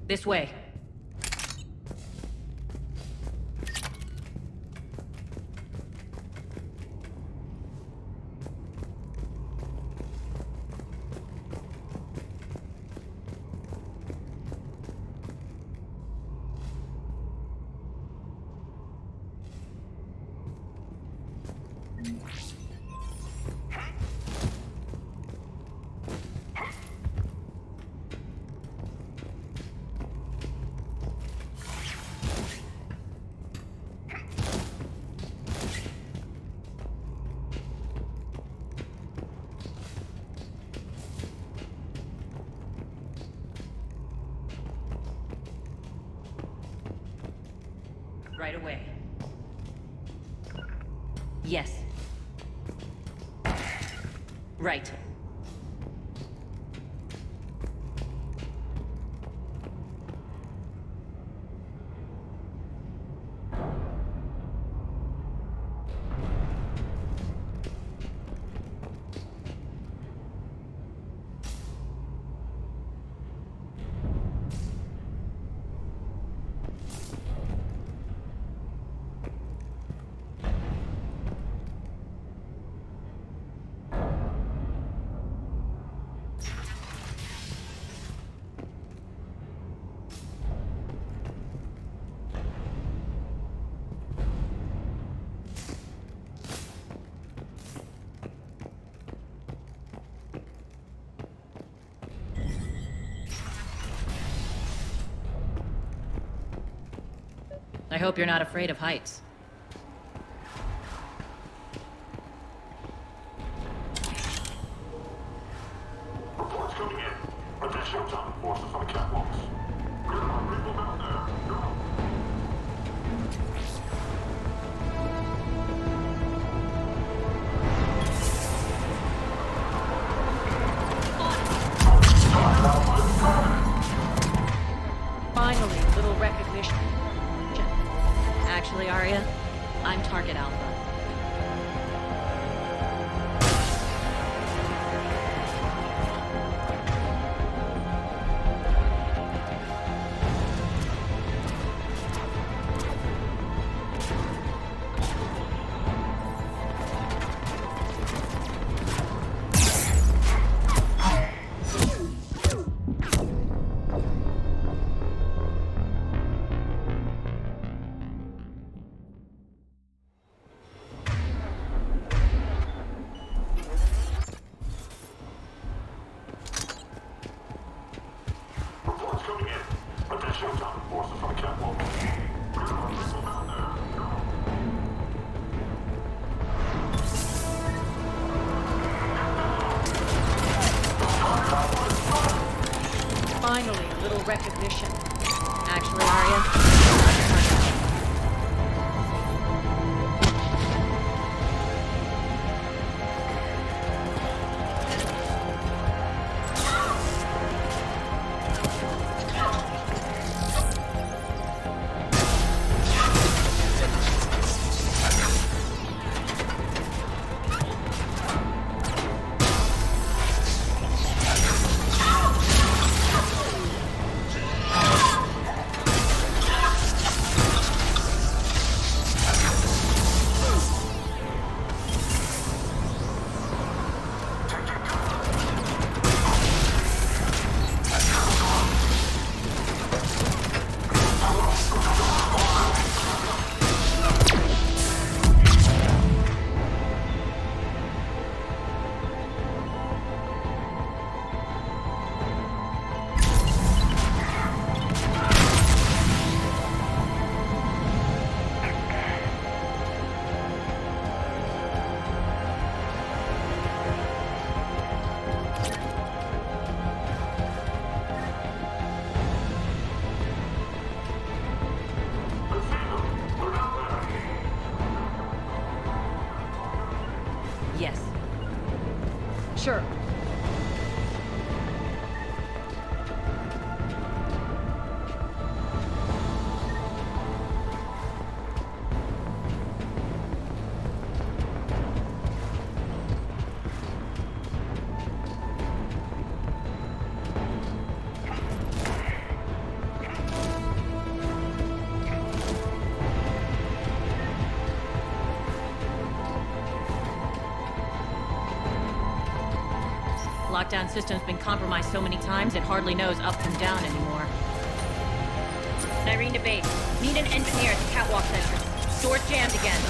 This way. Right away. Yes. Right. I hope you're not afraid of heights. Reports coming in. Additional Talon forces on the catwalks. There are people down there. Go. Finally, a little recognition. Actually, Arya, I'm Target Alpha. Sure. Lockdown system's been compromised so many times it hardly knows up from down anymore. Irene to base. Need an engineer at the catwalk entrance. Door's jammed again.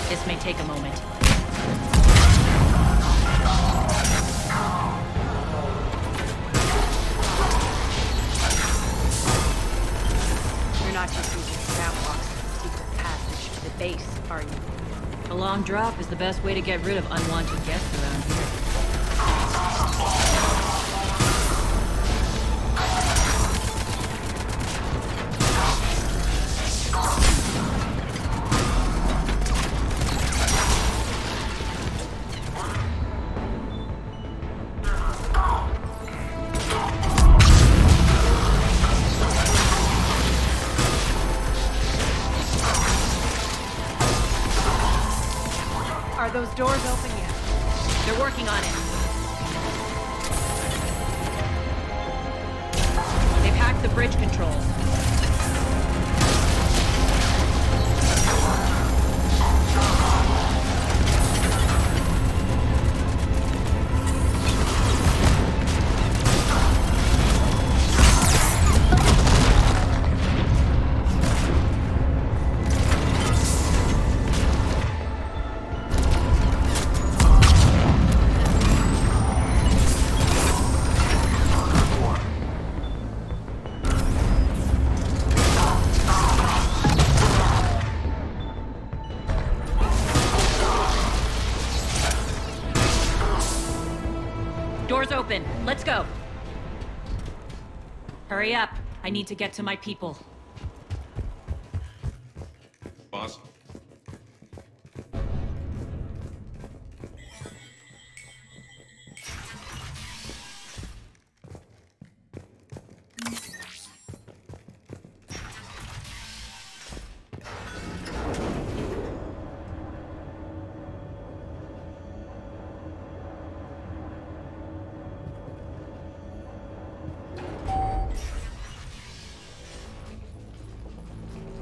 This may take a moment. You're not just using catwalks as a secret passage to the base, are you? A long drop is the best way to get rid of unwanted guests around here. Are those doors open yet? They're working on it. They've hacked the bridge controls. Doors open. Let's go. Hurry up. I need to get to my people. Boss?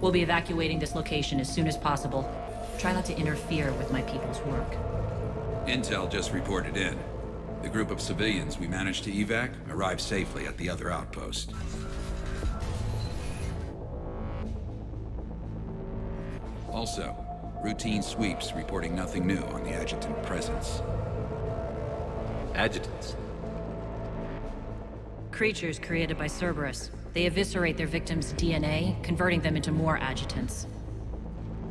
We'll be evacuating this location as soon as possible. Try not to interfere with my people's work. Intel just reported in. The group of civilians we managed to evac arrived safely at the other outpost. Also, routine sweeps reporting nothing new on the adjutant presence. Adjutants? Creatures created by Cerberus. They eviscerate their victims' DNA, converting them into more adjutants.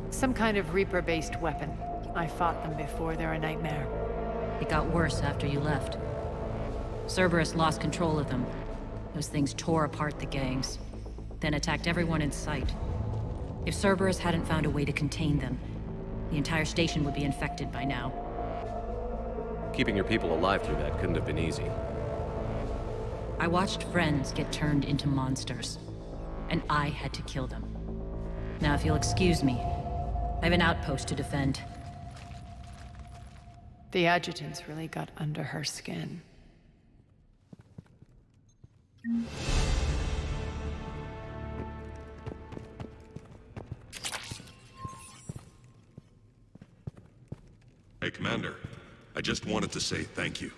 Some kind of Reaper-based weapon. I fought them before, they're a nightmare. It got worse after you left. Cerberus lost control of them. Those things tore apart the gangs, then attacked everyone in sight. If Cerberus hadn't found a way to contain them, the entire station would be infected by now. Keeping your people alive through that couldn't have been easy. I watched friends get turned into monsters, and I had to kill them. Now, if you'll excuse me, I have an outpost to defend. The adjutants really got under her skin. Hey, Commander. I just wanted to say thank you.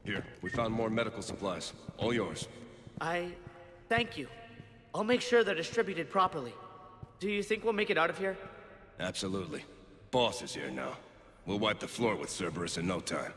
Here, we found more medical supplies. All yours. Thank you. I'll make sure they're distributed properly. Do you think we'll make it out of here? Absolutely. Boss is here now. We'll wipe the floor with Cerberus in no time.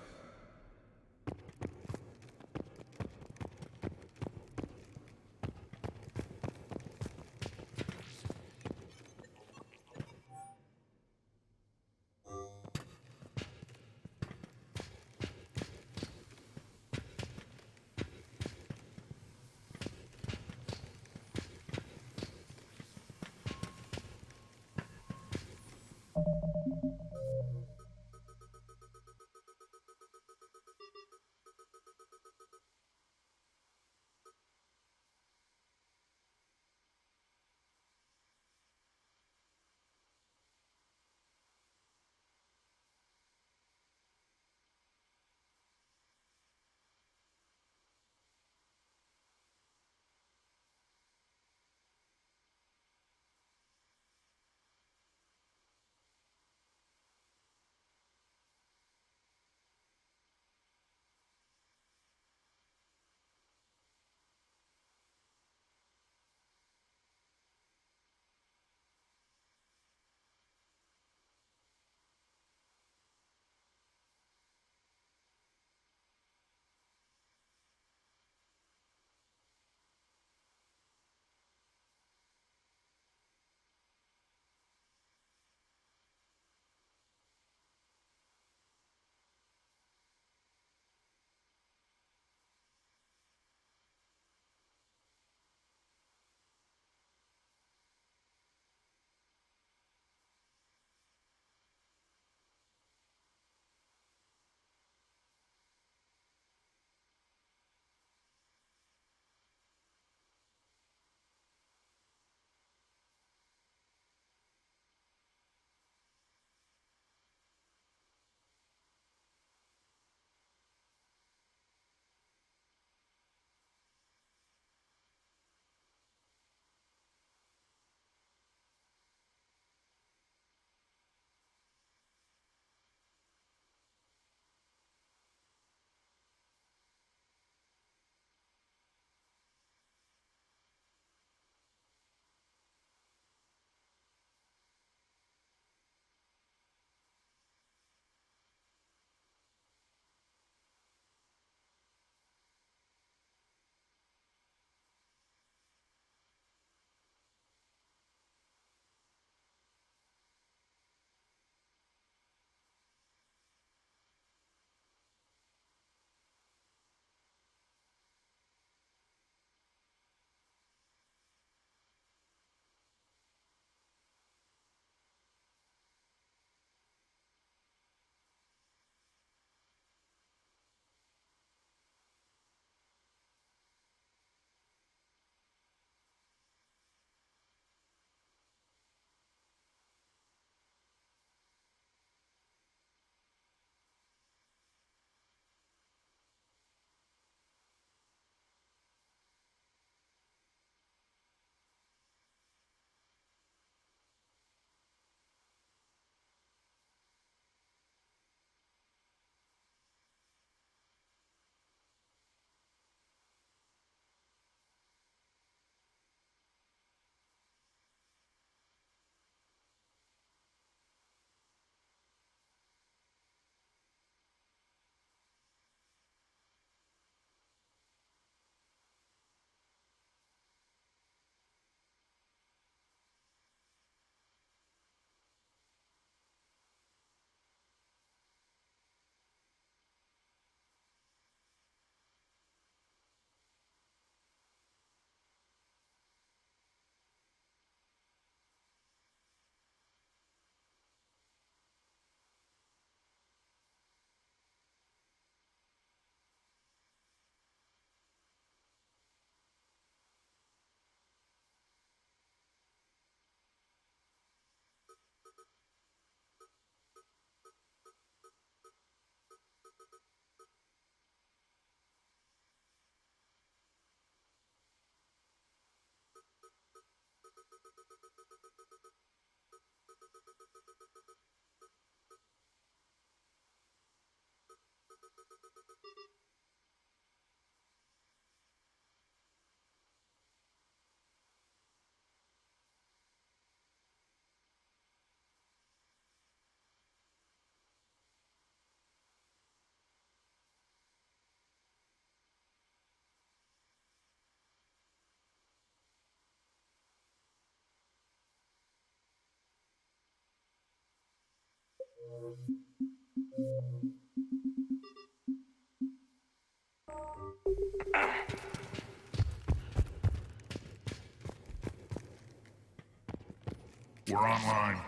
We're online.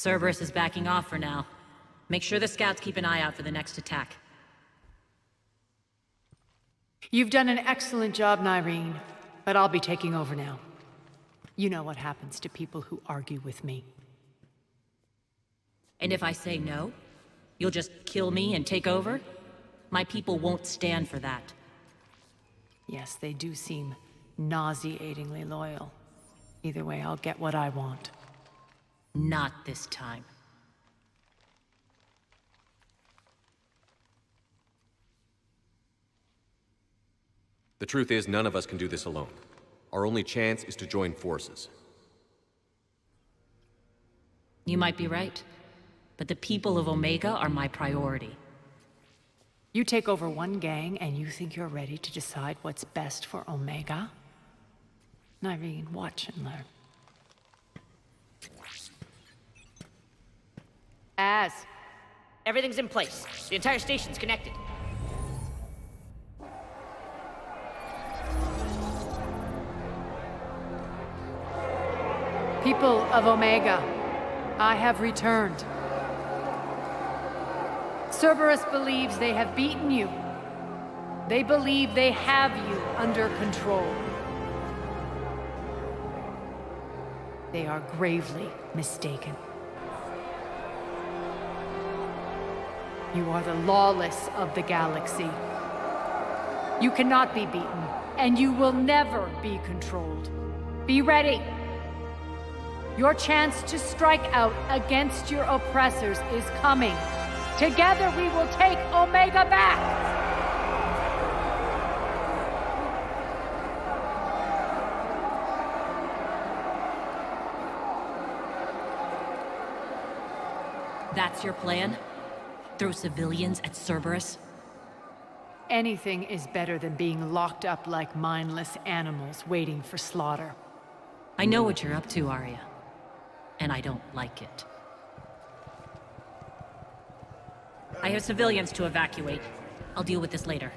Cerberus is backing off for now. Make sure the scouts keep an eye out for the next attack. You've done an excellent job, Nyreen, but I'll be taking over now. You know what happens to people who argue with me. And if I say no, you'll just kill me and take over? My people won't stand for that. Yes, they do seem nauseatingly loyal. Either way, I'll get what I want. Not this time. The truth is, none of us can do this alone. Our only chance is to join forces. You might be right, but the people of Omega are my priority. You take over one gang and you think you're ready to decide what's best for Omega? Nyreen, watch and learn. Everything's in place. The entire station's connected. People of Omega, I have returned. Cerberus believes they have beaten you. They believe they have you under control. They are gravely mistaken. You are the lawless of the galaxy. You cannot be beaten, and you will never be controlled. Be ready. Your chance to strike out against your oppressors is coming. Together we will take Omega back! That's your plan? Throw civilians at Cerberus? Anything is better than being locked up like mindless animals waiting for slaughter. I know what you're up to, Arya. And I don't like it. I have civilians to evacuate. I'll deal with this later.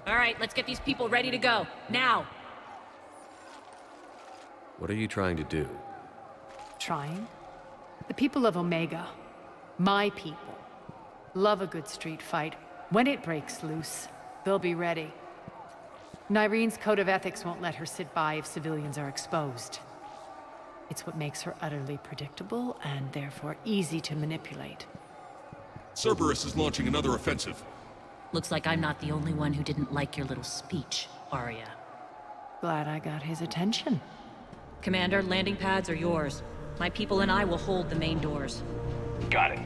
All right, let's get these people ready to go. Now! What are you trying to do? Trying? The people of Omega, my people, love a good street fight. When it breaks loose, they'll be ready. Nyreen's code of ethics won't let her sit by if civilians are exposed. It's what makes her utterly predictable and therefore easy to manipulate. Cerberus is launching another offensive. Looks like I'm not the only one who didn't like your little speech, Arya. Glad I got his attention. Commander, landing pads are yours. My people and I will hold the main doors. Got it.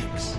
Thanks.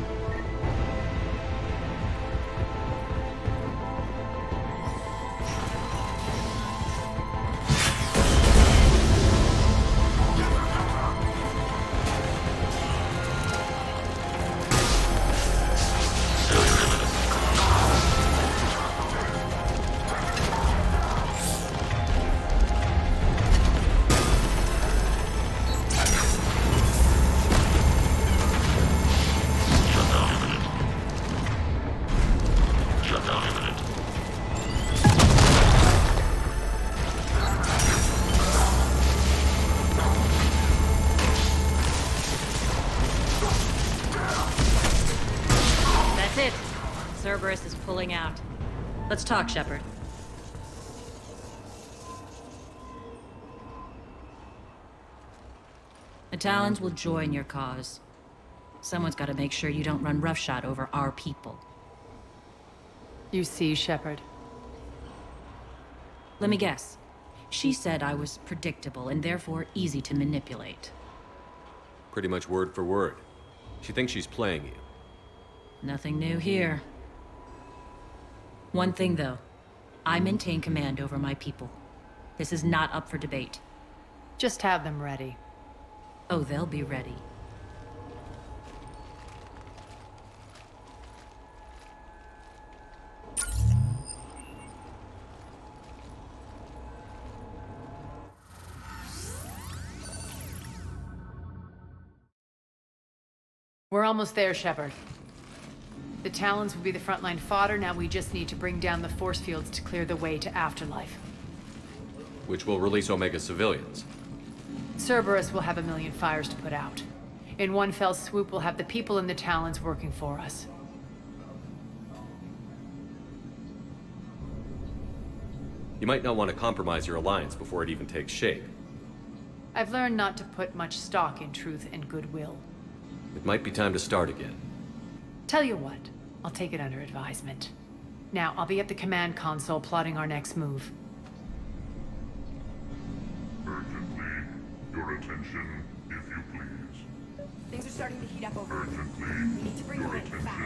That's it. Cerberus is pulling out. Let's talk, Shepard. The Talons will join your cause. Someone's got to make sure you don't run roughshod over our people. You see, Shepard. Let me guess. She said I was predictable and therefore easy to manipulate. Pretty much word for word. She thinks she's playing you. Nothing new here. One thing, though. I maintain command over my people. This is not up for debate. Just have them ready. Oh, they'll be ready. We're almost there, Shepard. The Talons will be the frontline fodder, now we just need to bring down the force fields to clear the way to Afterlife. Which will release Omega civilians. Cerberus will have a million fires to put out. In one fell swoop, we'll have the people in the Talons working for us. You might not want to compromise your alliance before it even takes shape. I've learned not to put much stock in truth and goodwill. It might be time to start again. Tell you what, I'll take it under advisement. Now, I'll be at the command console plotting our next move. Urgently, your attention, if you please. Things are starting to heat up over here. Urgently, We need to bring your them in attention, fast.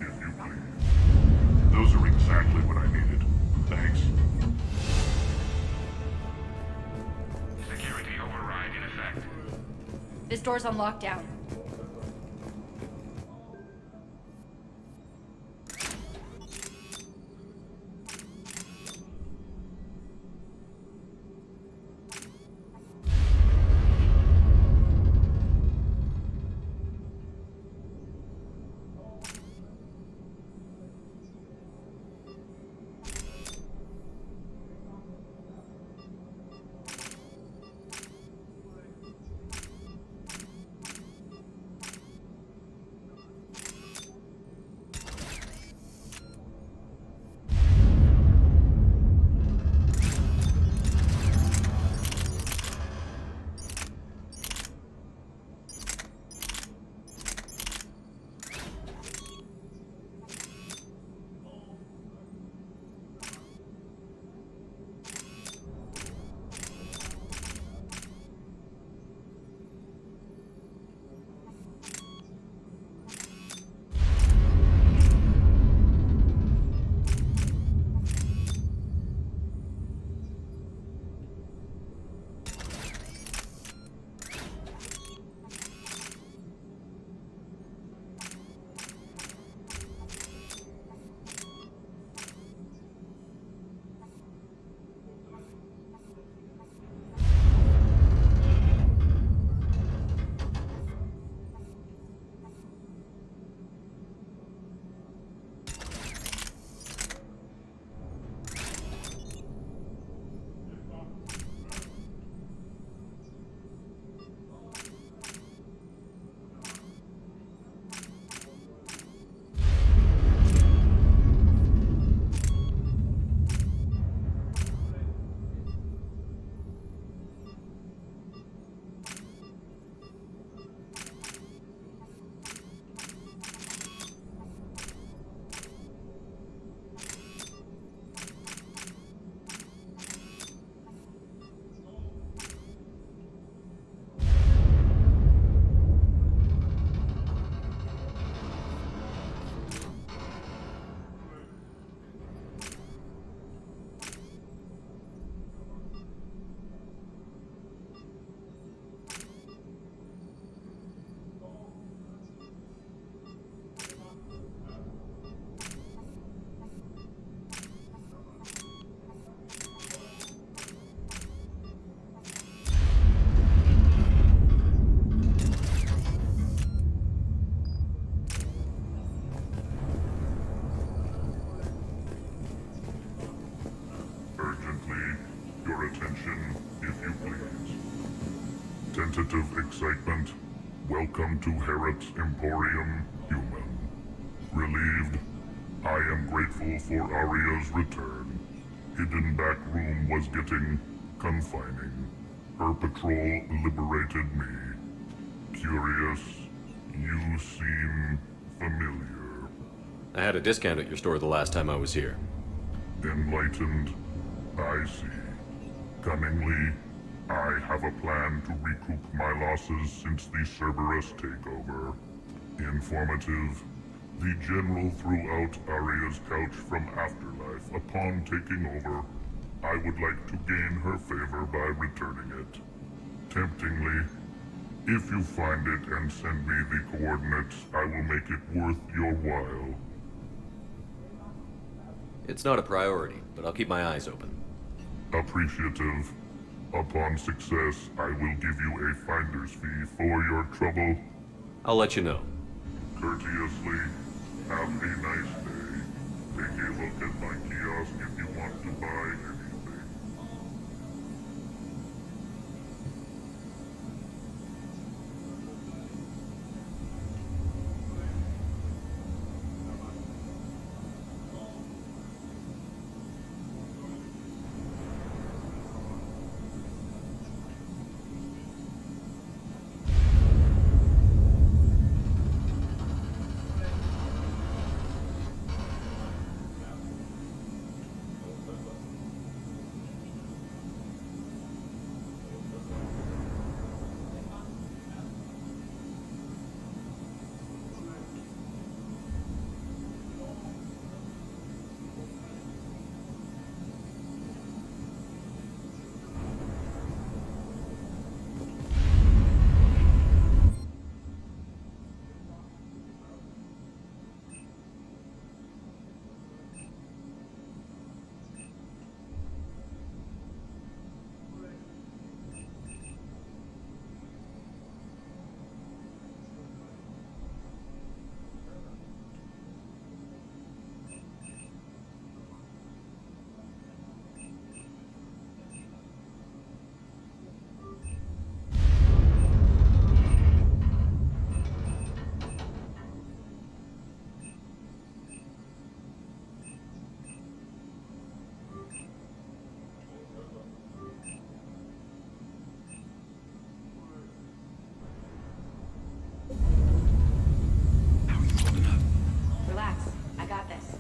if you please. Those are exactly what I needed. Thanks. Security override in effect. This door's on lockdown. attention, if you please. Tentative excitement. Welcome to Harrot's Emporium, human. Relieved. I am grateful for Aria's return. Hidden back room was getting confining. Her patrol liberated me. Curious. You seem familiar. I had a discount at your store the last time I was here. Enlightened. I see. Cunningly, I have a plan to recoup my losses since the Cerberus takeover. Informative. The General threw out Aria's couch from Afterlife upon taking over. I would like to gain her favor by returning it. Temptingly, if you find it and send me the coordinates, I will make it worth your while. It's not a priority, but I'll keep my eyes open. Appreciative. Upon success, I will give you a finder's fee for your trouble. I'll let you know. Courteously, have a nice day. Take a look at my kiosk if you want to buy anything. Relax. I got this.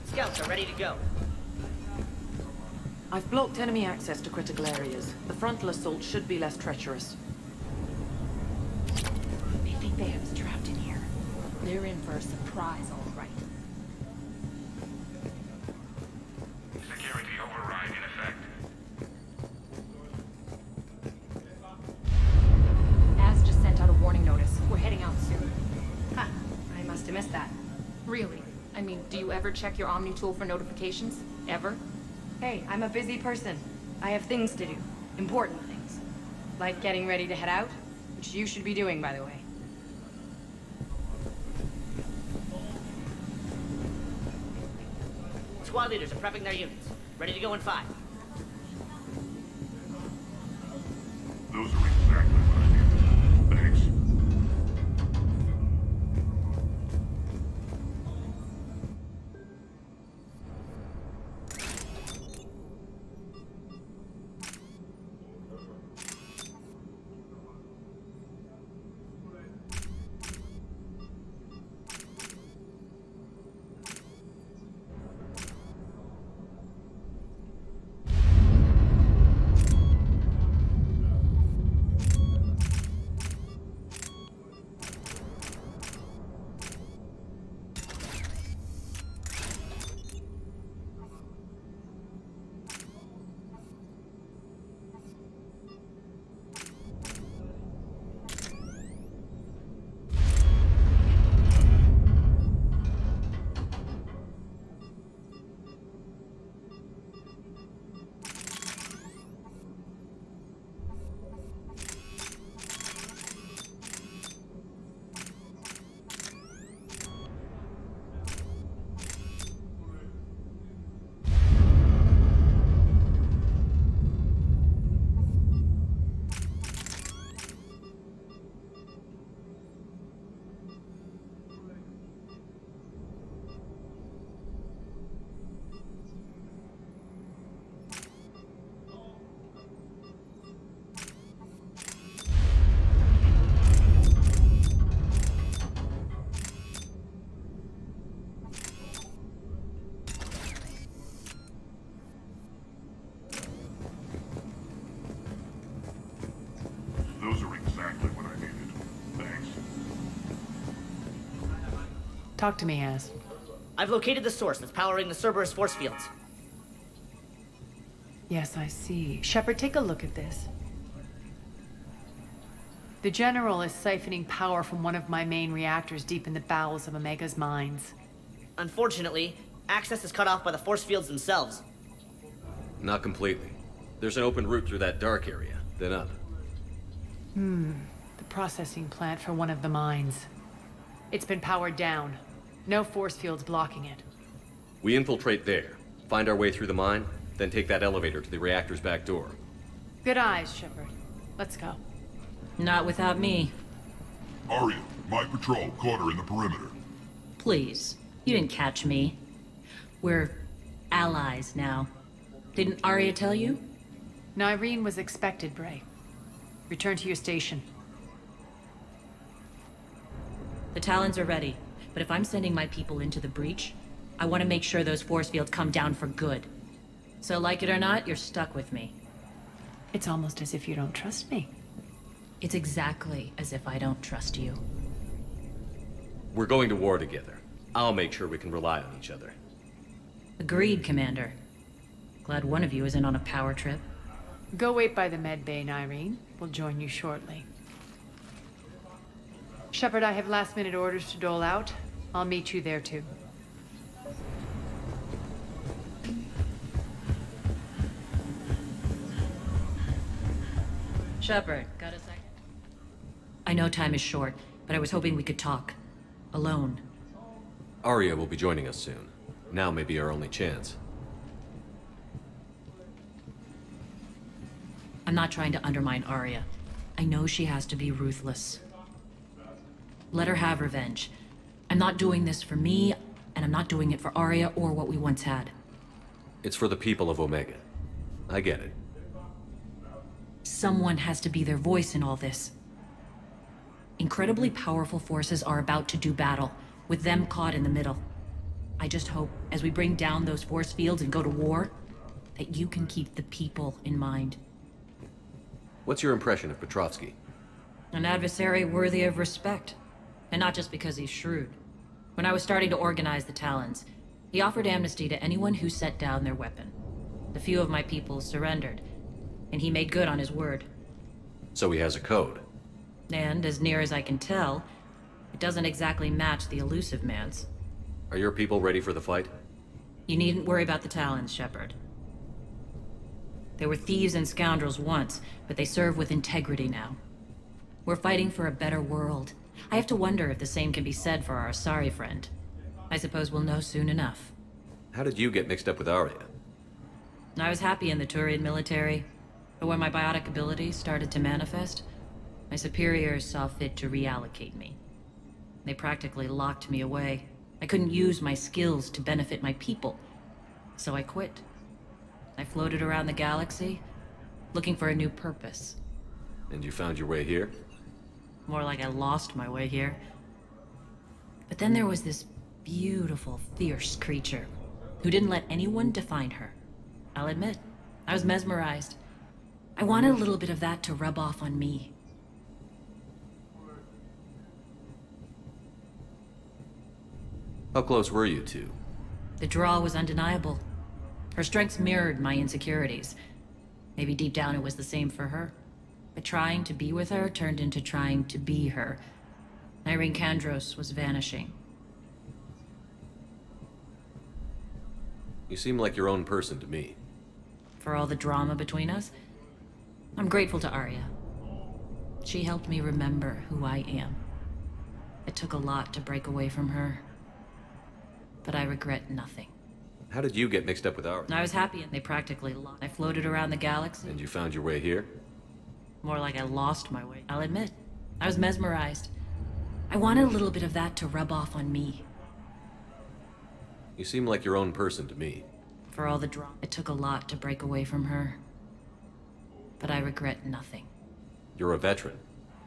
Scouts are ready to go. I've blocked enemy access to critical areas. The frontal assault should be less treacherous. They think they have us trapped in here. They're in for a surprise, all right. Security override in effect. Az just sent out a warning notice. We're heading out soon. Huh. I must have missed that. Really? I mean, do you ever check your Omni tool for notifications? Ever? Hey, I'm a busy person. I have things to do. Important things. Like getting ready to head out, which you should be doing, by the way. Squad leaders are prepping their units. Ready to go in 5. Those are exactly what I need. Thanks. Talk to me, Az. I've located the source that's powering the Cerberus force fields. Yes, I see. Shepard, take a look at this. The General is siphoning power from one of my main reactors deep in the bowels of Omega's mines. Unfortunately, access is cut off by the force fields themselves. Not completely. There's an open route through that dark area, then up. The processing plant for one of the mines. It's been powered down. No force fields blocking it. We infiltrate there, find our way through the mine, then take that elevator to the reactor's back door. Good eyes, Shepard. Let's go. Not without me. Arya, my patrol caught her in the perimeter. Please. You didn't catch me. We're allies now. Didn't Arya tell you? Nyreen was expected, Bray. Return to your station. The Talons are ready, but if I'm sending my people into the breach, I want to make sure those force fields come down for good. So like it or not, you're stuck with me. It's almost as if you don't trust me. It's exactly as if I don't trust you. We're going to war together. I'll make sure we can rely on each other. Agreed, Commander. Glad one of you isn't on a power trip. Go wait by the med bay, Nyreen. We'll join you shortly. Shepard, I have last-minute orders to dole out. I'll meet you there, too. Shepard, got a second? I know time is short, but I was hoping we could talk. Alone. Arya will be joining us soon. Now may be our only chance. I'm not trying to undermine Arya. I know she has to be ruthless. Let her have revenge. I'm not doing this for me, and I'm not doing it for Arya or what we once had. It's for the people of Omega. I get it. Someone has to be their voice in all this. Incredibly powerful forces are about to do battle, with them caught in the middle. I just hope, as we bring down those force fields and go to war, that you can keep the people in mind. What's your impression of Petrovsky? An adversary worthy of respect. And not just because he's shrewd. When I was starting to organize the Talons, he offered amnesty to anyone who set down their weapon. A few of my people surrendered, and he made good on his word. So he has a code. And, as near as I can tell, it doesn't exactly match the elusive man's. Are your people ready for the fight? You needn't worry about the Talons, Shepard. They were thieves and scoundrels once, but they serve with integrity now. We're fighting for a better world. I have to wonder if the same can be said for our Asari friend. I suppose we'll know soon enough. How did you get mixed up with Arya? I was happy in the Turian military, but when my biotic abilities started to manifest, my superiors saw fit to reallocate me. They practically locked me away. I couldn't use my skills to benefit my people, so I quit. I floated around the galaxy, looking for a new purpose. And you found your way here? More like I lost my way here. But then there was this beautiful, fierce creature who didn't let anyone define her. I'll admit, I was mesmerized. I wanted a little bit of that to rub off on me. How close were you two? The draw was undeniable. Her strengths mirrored my insecurities. Maybe deep down it was the same for her. But trying to be with her turned into trying to be her. Irene Kandros was vanishing. You seem like your own person to me. For all the drama between us, I'm grateful to Arya. She helped me remember who I am. It took a lot to break away from her, but I regret nothing. How did you get mixed up with Arya? I was happy and they practically lost. I floated around the galaxy. And you found your way here? More like I lost my way. I'll admit, I was mesmerized. I wanted a little bit of that to rub off on me. You seem like your own person to me. For all the drama, it took a lot to break away from her, but I regret nothing. You're a veteran.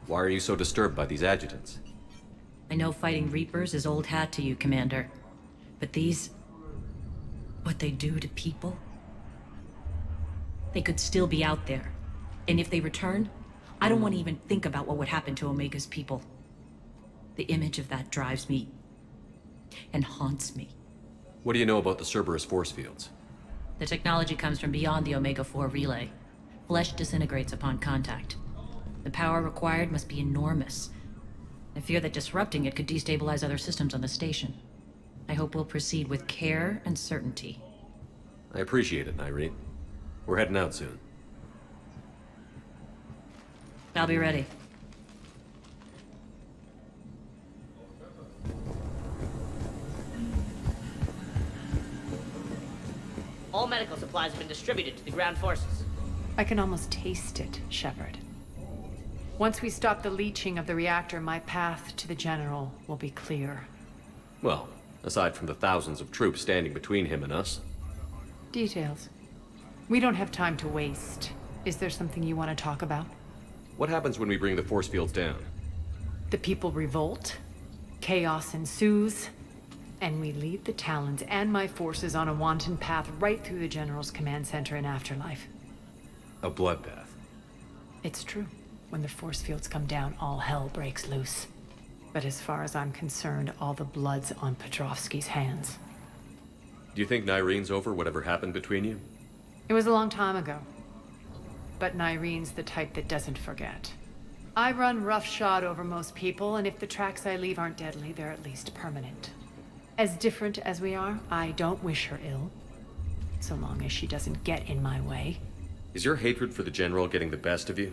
Why are you so disturbed by these adjutants? I know fighting Reapers is old hat to you, Commander. But these... what they do to people? They could still be out there. And if they return, I don't want to even think about what would happen to Omega's people. The image of that drives me and haunts me. What do you know about the Cerberus force fields? The technology comes from beyond the Omega-4 relay. Flesh disintegrates upon contact. The power required must be enormous. I fear that disrupting it could destabilize other systems on the station. I hope we'll proceed with care and certainty. I appreciate it, Irene. We're heading out soon. I'll be ready. All medical supplies have been distributed to the ground forces. I can almost taste it, Shepard. Once we stop the leaching of the reactor, my path to the General will be clear. Well, aside from the thousands of troops standing between him and us. Details. We don't have time to waste. Is there something you want to talk about? What happens when we bring the force fields down? The people revolt, chaos ensues, and we lead the Talons and my forces on a wanton path right through the General's command center and afterlife. A bloodbath. It's true. When the force fields come down, all hell breaks loose. But as far as I'm concerned, all the blood's on Petrovsky's hands. Do you think Nyrene's over whatever happened between you? It was a long time ago. But Nyrene's the type that doesn't forget. I run roughshod over most people, and if the tracks I leave aren't deadly, they're at least permanent. As different as we are, I don't wish her ill. So long as she doesn't get in my way. Is your hatred for the General getting the best of you?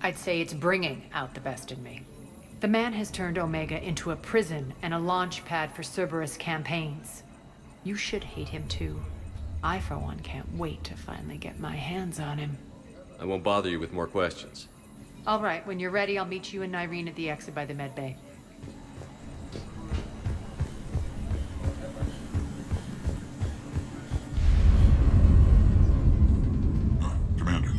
I'd say it's bringing out the best in me. The man has turned Omega into a prison and a launch pad for Cerberus campaigns. You should hate him too. I, for one, can't wait to finally get my hands on him. I won't bother you with more questions. All right, when you're ready, I'll meet you and Nyrene at the exit by the med bay. Commander.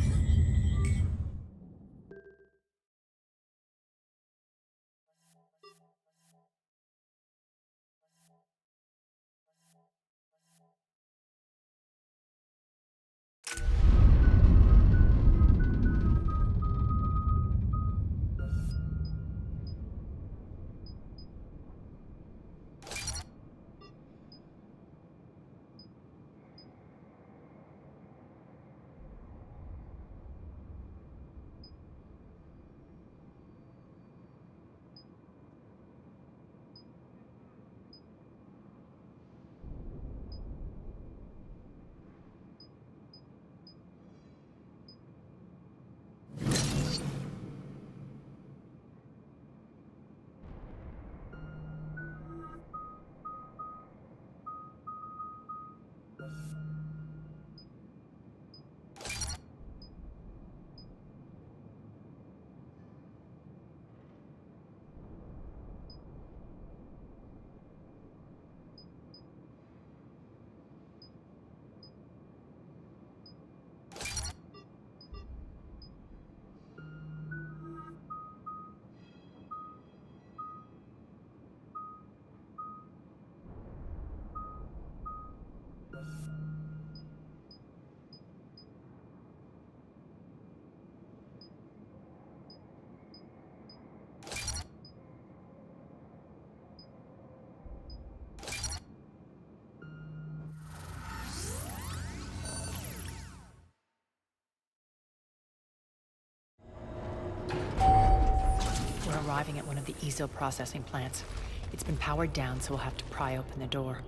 We're arriving at one of the ESO processing plants. It's been powered down, so we'll have to pry open the door.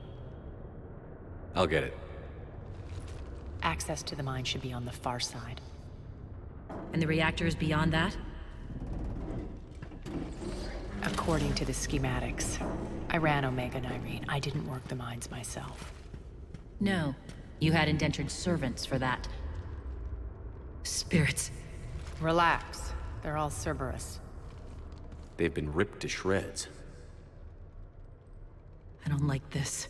I'll get it. Access to the mine should be on the far side. And the reactor is beyond that? According to the schematics. I ran Omega, Nyrene. I didn't work the mines myself. No. You had indentured servants for that. Spirits. Relax. They're all Cerberus. They've been ripped to shreds. I don't like this.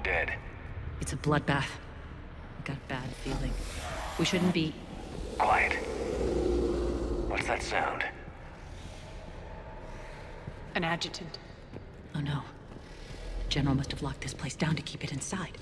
dead. It's a bloodbath. I got a bad feeling. We shouldn't be... Quiet. What's that sound? An adjutant. Oh no. General must have locked this place down to keep it inside.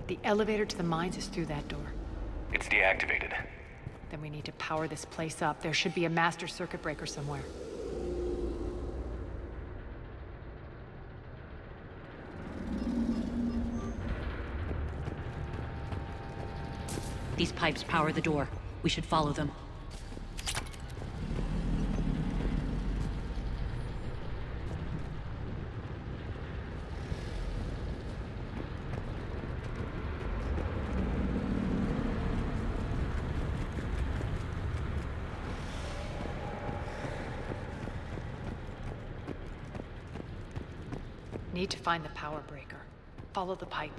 The elevator to the mines is through that door. It's deactivated. Then we need to power this place up. There should be a master circuit breaker somewhere. These pipes power the door. We should follow them. Need to find the power breaker. Follow the pipe.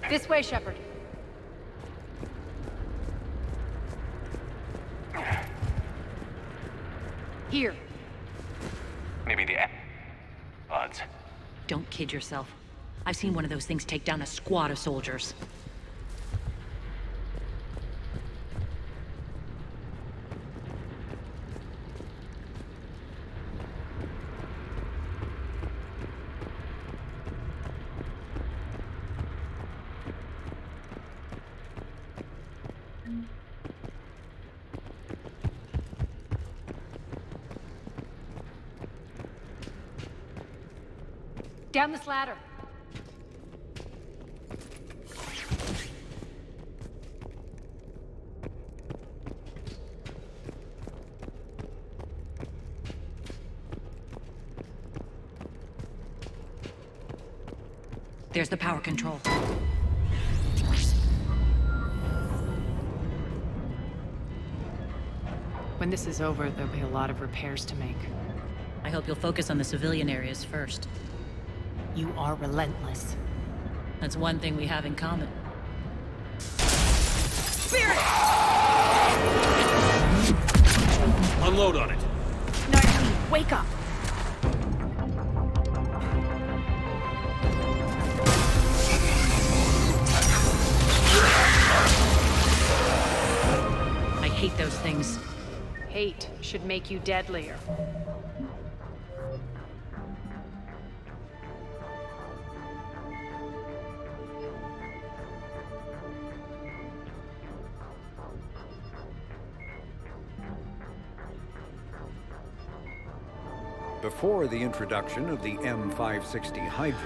This way, Shepard. Here. Maybe the odds. Don't kid yourself. I've seen one of those things take down a squad of soldiers. Down this ladder. There's the power control. When this is over, there'll be a lot of repairs to make. I hope you'll focus on the civilian areas first. You are relentless. That's one thing we have in common. Spirit! Unload on it. Naomi, wake up! I hate those things. Hate should make you deadlier. Before the introduction of the M560 Hydra,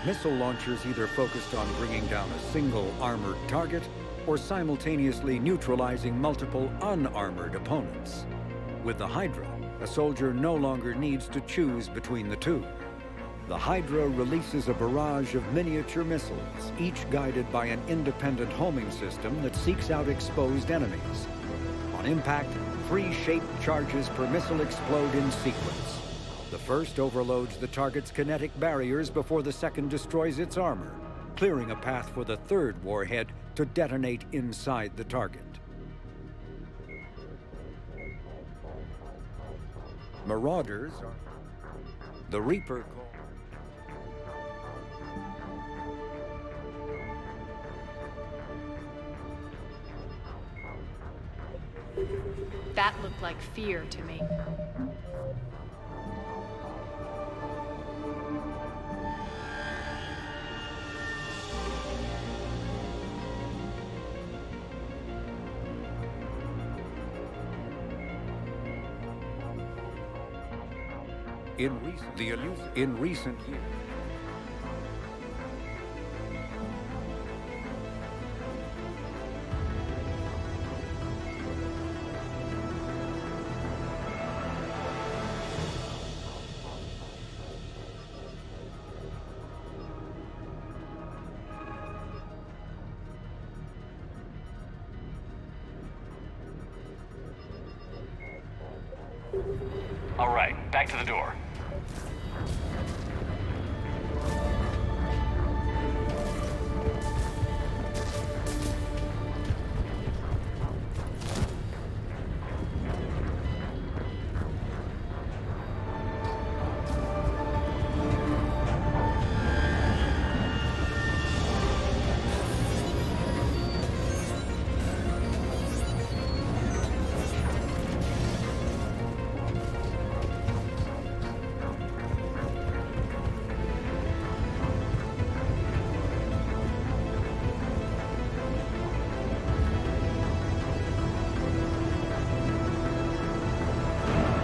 Missile launchers either focused on bringing down a single armored target or simultaneously neutralizing multiple unarmored opponents. With the Hydra, a soldier no longer needs to choose between the two. The Hydra releases a barrage of miniature missiles, each guided by an independent homing system that seeks out exposed enemies. On impact, 3 shaped charges per missile explode in sequence. The first overloads the target's kinetic barriers before the second destroys its armor, clearing a path for the third warhead to detonate inside the target. Marauders are... The Reaper... That looked like fear to me. In recent years, All right, back to the door.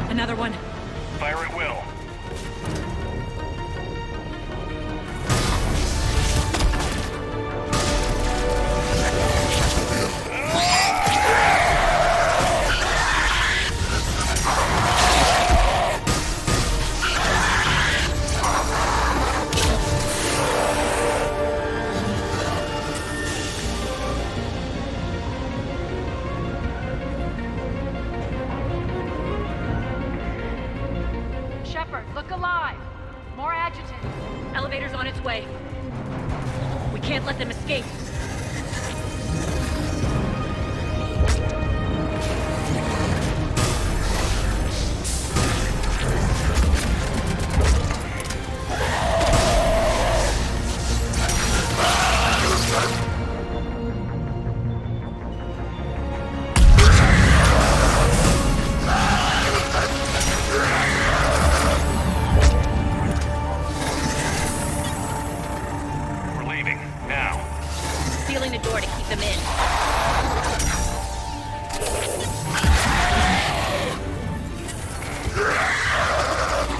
Another one. Fire at will. Look alive! More adjutants! Elevator's on its way. We can't let them escape. Sealing the door to keep them in.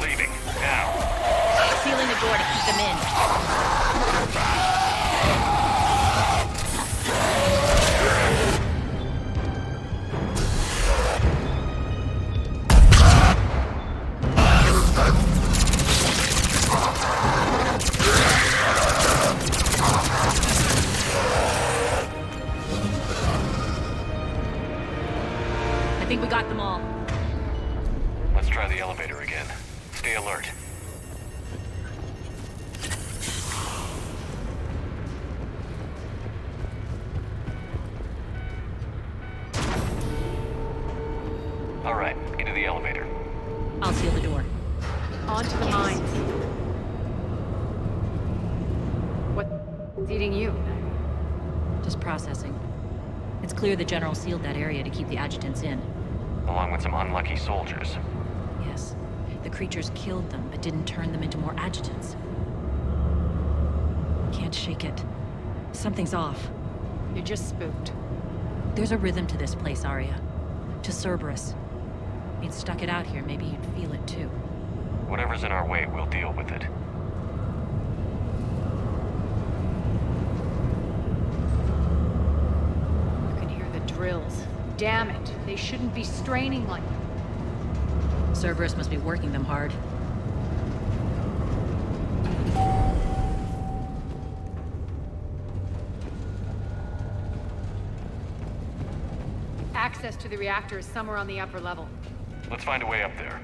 Leaving, now. Sealing the door to keep them in. I think we got them all. Let's try the elevator again. Stay alert. All right, into the elevator. I'll seal the door. On to the mines. What's eating you? Just processing. It's clear the General sealed that area to keep the adjutants in. Along with some unlucky soldiers. Yes. The creatures killed them, but didn't turn them into more adjutants. Can't shake it. Something's off. You're just spooked. There's a rhythm to this place, Arya. To Cerberus. If you'd stuck it out here, maybe you'd feel it too. Whatever's in our way, we'll deal with it. drills. Damn it, they shouldn't be straining like that. Cerberus must be working them hard. Access to the reactor is somewhere on the upper level. Let's find a way up there.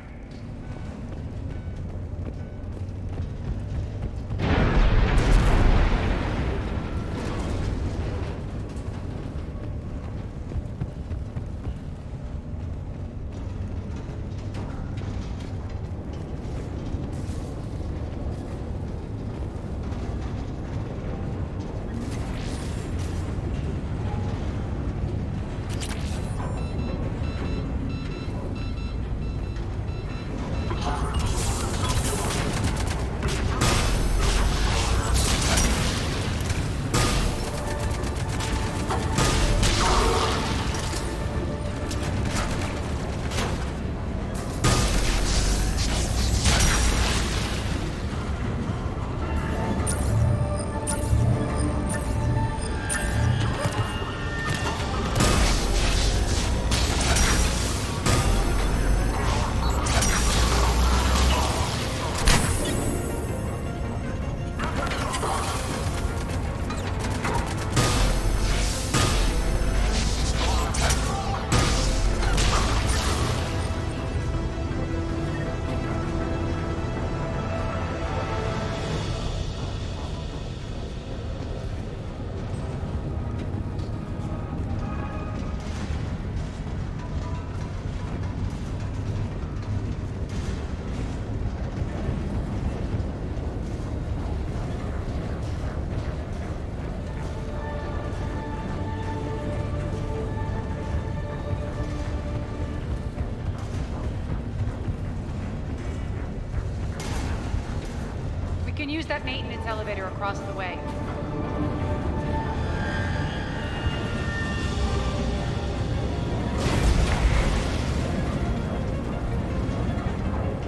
We can use that maintenance elevator across the way.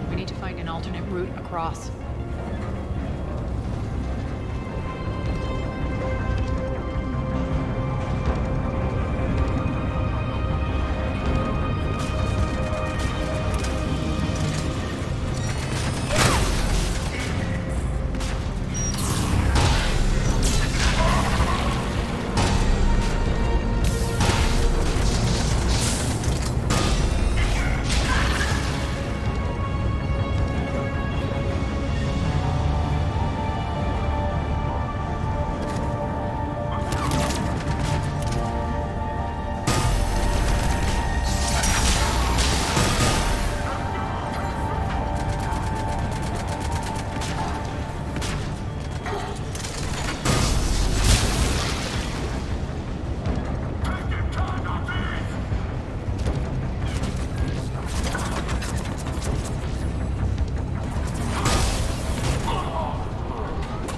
We need to find an alternate route across.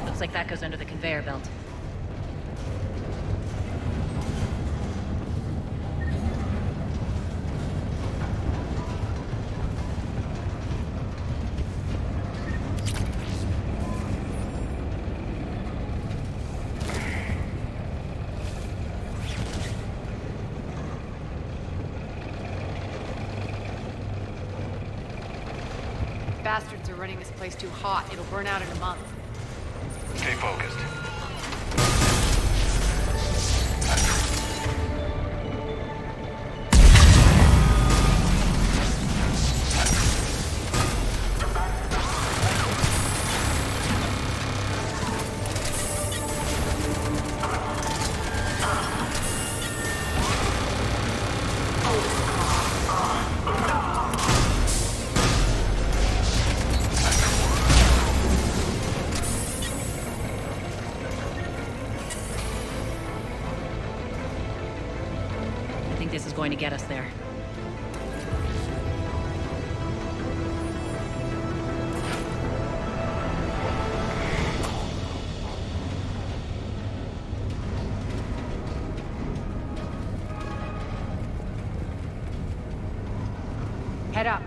Looks like that goes under the conveyor belt. Bastards are running this place too hot. It'll burn out in a month. Stay focused. This is going to get us there. Head up.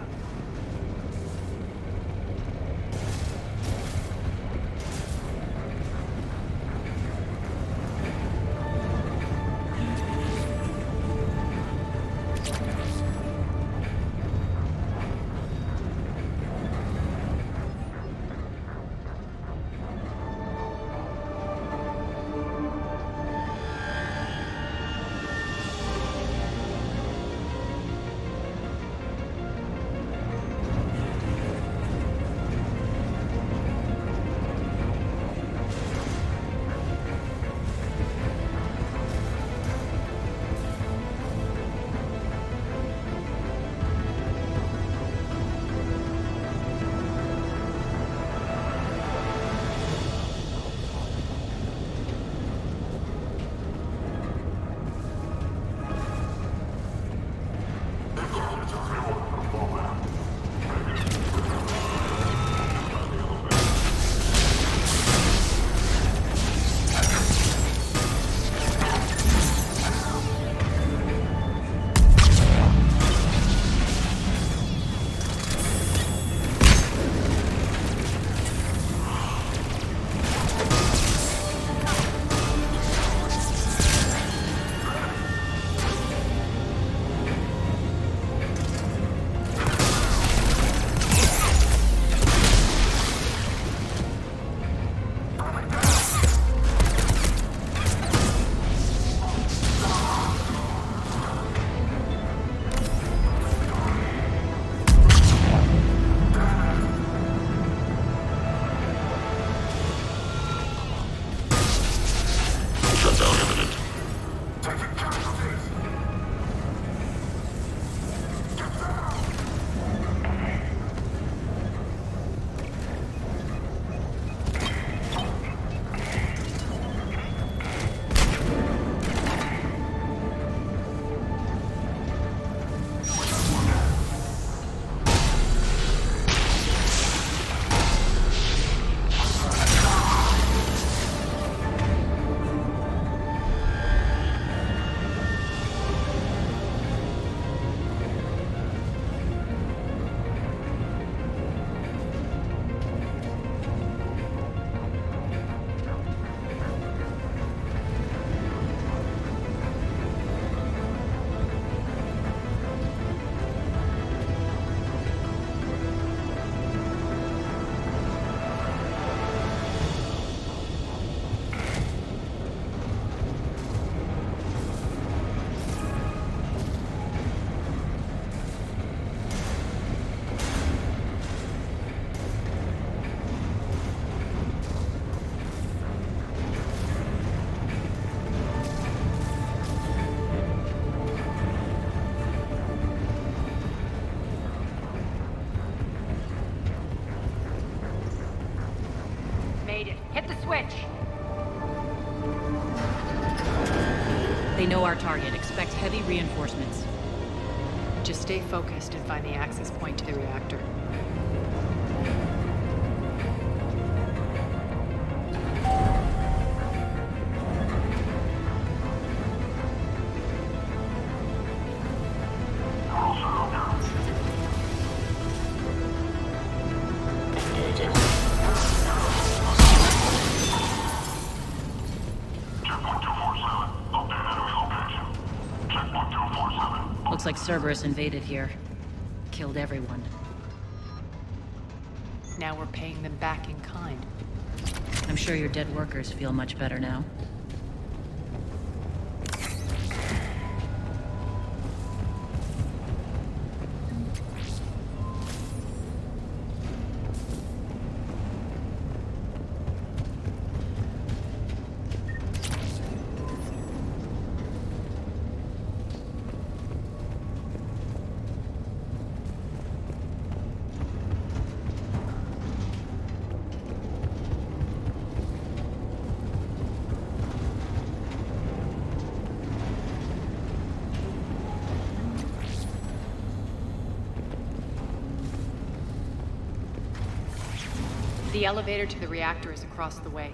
know our target. Expect heavy reinforcements. Just stay focused and find the access point to the reactor. Looks like Cerberus invaded here. Killed everyone. Now we're paying them back in kind. I'm sure your dead workers feel much better now. The elevator to the reactor is across the way.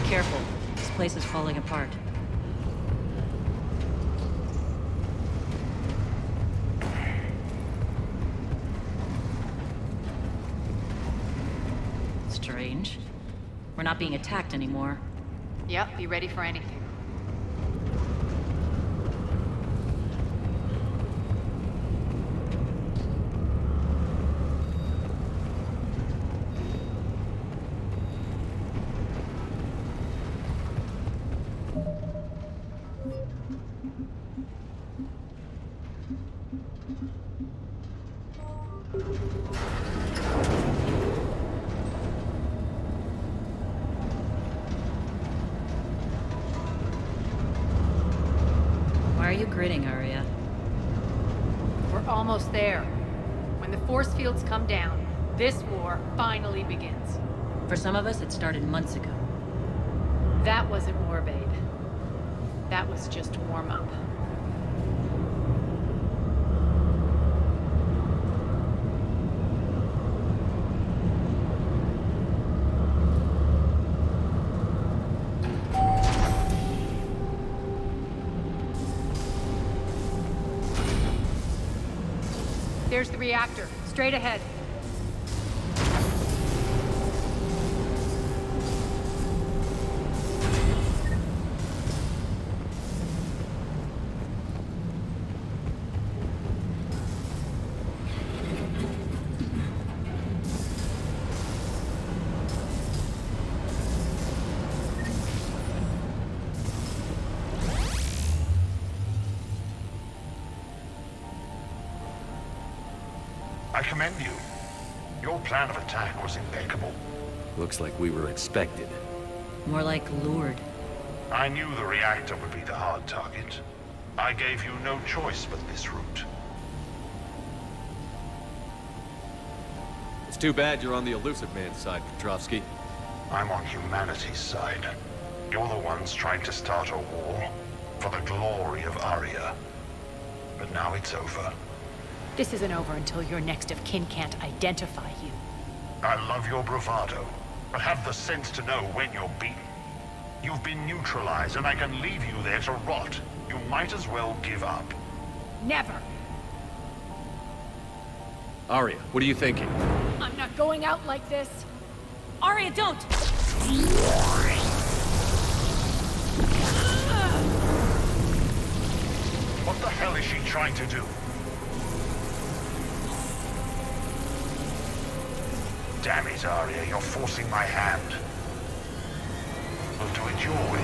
Careful. This place is falling apart. Strange. We're not being attacked anymore. Yep, be ready for anything. Why are you grinning, Arya? We're almost there. When the force fields come down, this war finally begins. For some of us, it started months ago. That wasn't war, babe. That was just warm-up. There's the reactor, straight ahead. I commend you. Your plan of attack was impeccable. Looks like we were expected. More like lured. I knew the reactor would be the hard target. I gave you no choice but this route. It's too bad you're on the Illusive Man's side, Petrovsky. I'm on humanity's side. You're the ones trying to start a war for the glory of Arya. But now it's over. This isn't over until your next of kin can't identify you. I love your bravado, but have the sense to know when you're beaten. You've been neutralized, and I can leave you there to rot. You might as well give up. Never! Arya, what are you thinking? I'm not going out like this! Arya, don't! What the hell is she trying to do? Damn it, Arya, you're forcing my hand. We'll do it your way,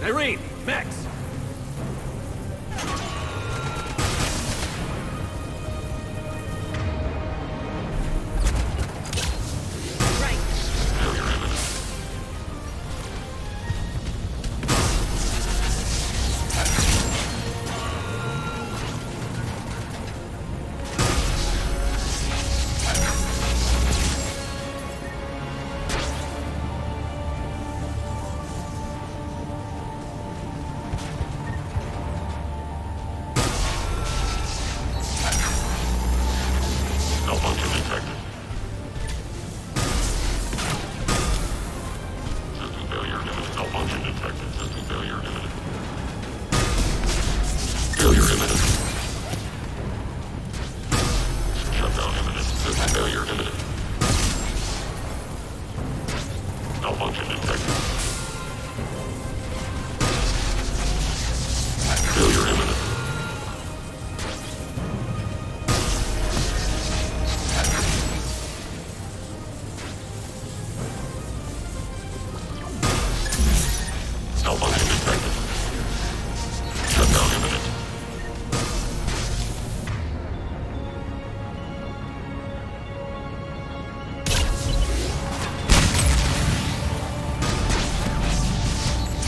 then. Irene! Max! Malfunction detected. Failure imminent. Malfunction detected. Shutdown imminent.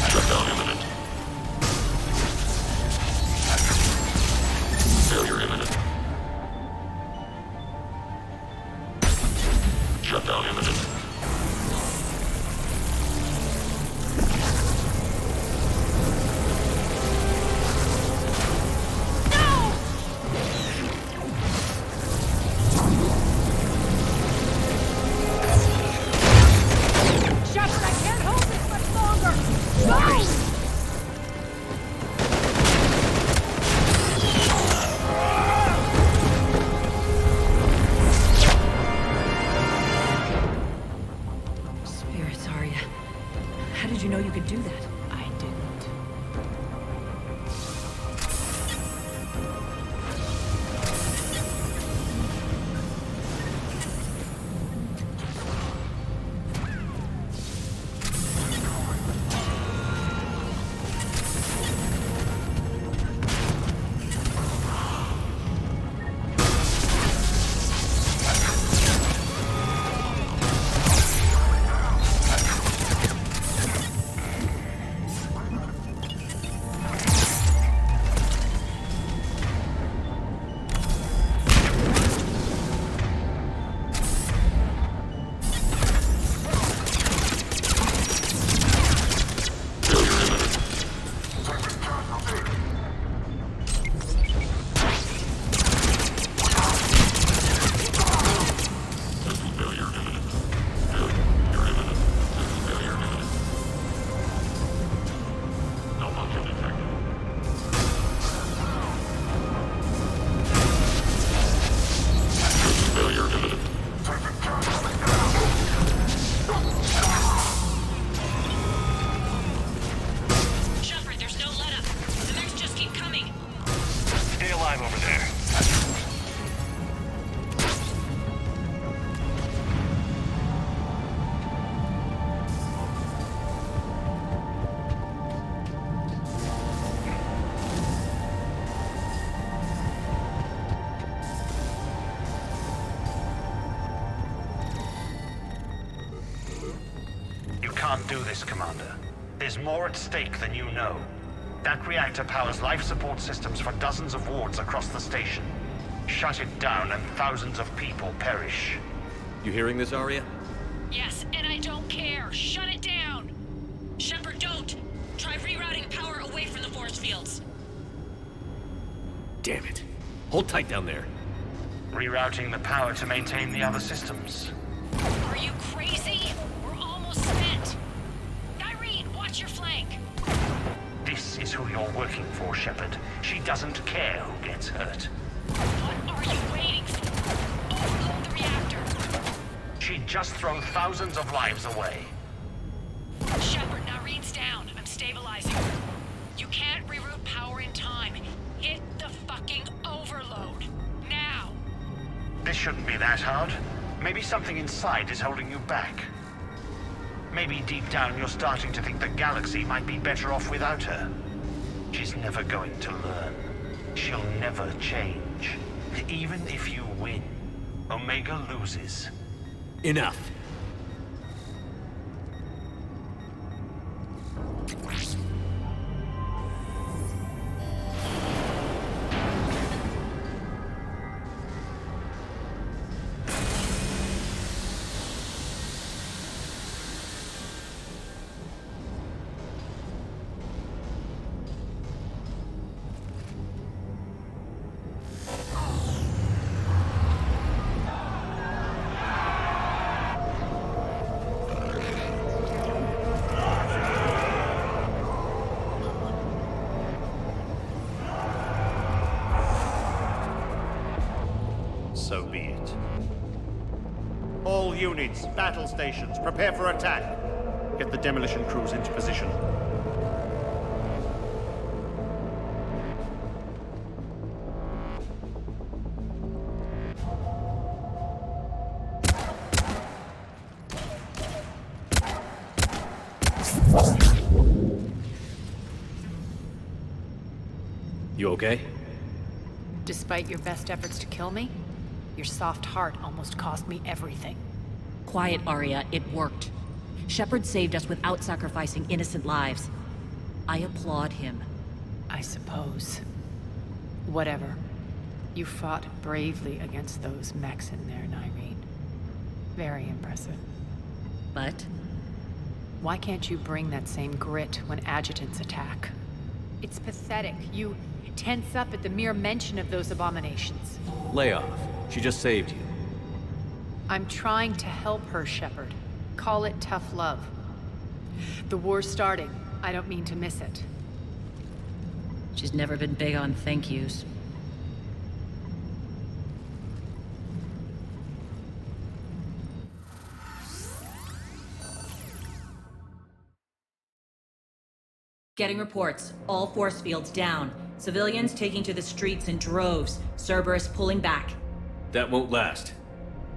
Shutdown imminent. Failure imminent. Shutdown imminent. Shepard, I can't hold this much longer! Go! Spirits, Arya. How did you know you could do that? I didn't. Shepard, there's no let up. The mechs just keep coming. Stay alive over there. You can't do this, Commander. There's more at stake than you know. That reactor powers life support systems for dozens of wards across the station. Shut it down and thousands of people perish. You hearing this, Arya? Yes, and I don't care. Shut it down. Shepard, don't. Try rerouting power away from the force fields. Damn it. Hold tight down there. Rerouting the power to maintain the other systems. Are you crazy? We're almost spent. Irene, watch your flank. This is who you're working for, Shepard. She doesn't care who gets hurt. What are you waiting for? Overload the reactor. She'd just throw thousands of lives away. Shepard, Irene's down. I'm stabilizing. You can't reroute power in time. Hit the fucking overload. Now. This shouldn't be that hard. Maybe something inside is holding you back. Maybe deep down you're starting to think the galaxy might be better off without her. She's never going to learn. She'll never change. Even if you win, Omega loses. Enough. So be it. All units, battle stations, prepare for attack. Get the demolition crews into position. You okay? Despite your best efforts to kill me, your soft heart almost cost me everything. Quiet, Arya. It worked. Shepard saved us without sacrificing innocent lives. I applaud him. I suppose. Whatever. You fought bravely against those mechs in there, Nyreen. Very impressive. But? Why can't you bring that same grit when adjutants attack? It's pathetic. You tense up at the mere mention of those abominations. Lay off. She just saved you. I'm trying to help her, Shepard. Call it tough love. The war's starting. I don't mean to miss it. She's never been big on thank yous. Getting reports. All force fields down. Civilians taking to the streets in droves. Cerberus pulling back. That won't last.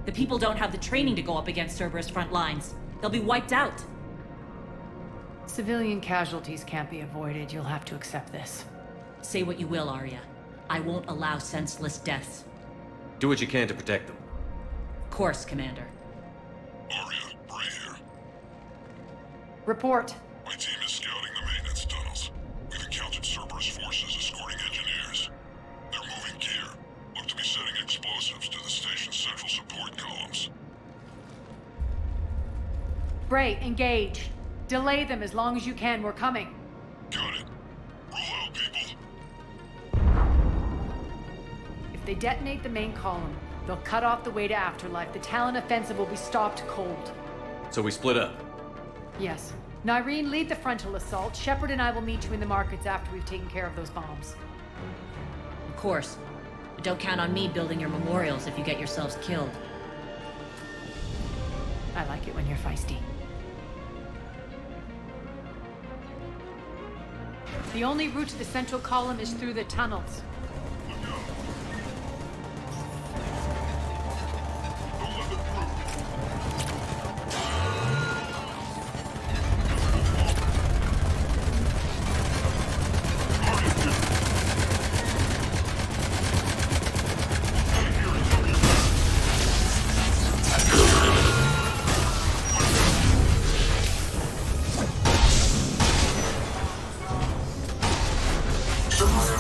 The people don't have the training to go up against Cerberus front lines. They'll be wiped out. Civilian casualties can't be avoided. You'll have to accept this. Say what you will, Arya. I won't allow senseless deaths. Do what you can to protect them. Of course, Commander. Arya, Bray here. Report. My team is scouting the maintenance tunnels. We've encountered Cerberus forces escorting engineers. They're moving gear. Look to be setting explosives to the station's central support columns. Bray, engage. Delay them as long as you can. We're coming. Got it. Roll out, people. If they detonate the main column, they'll cut off the way to Afterlife. The Talon offensive will be stopped cold. So we split up. Yes. Nyreen, lead the frontal assault. Shepard and I will meet you in the markets after we've taken care of those bombs. Of course. But don't count on me building your memorials if you get yourselves killed. I like it when you're feisty. The only route to the central column is through the tunnels.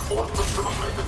Reinforcements to the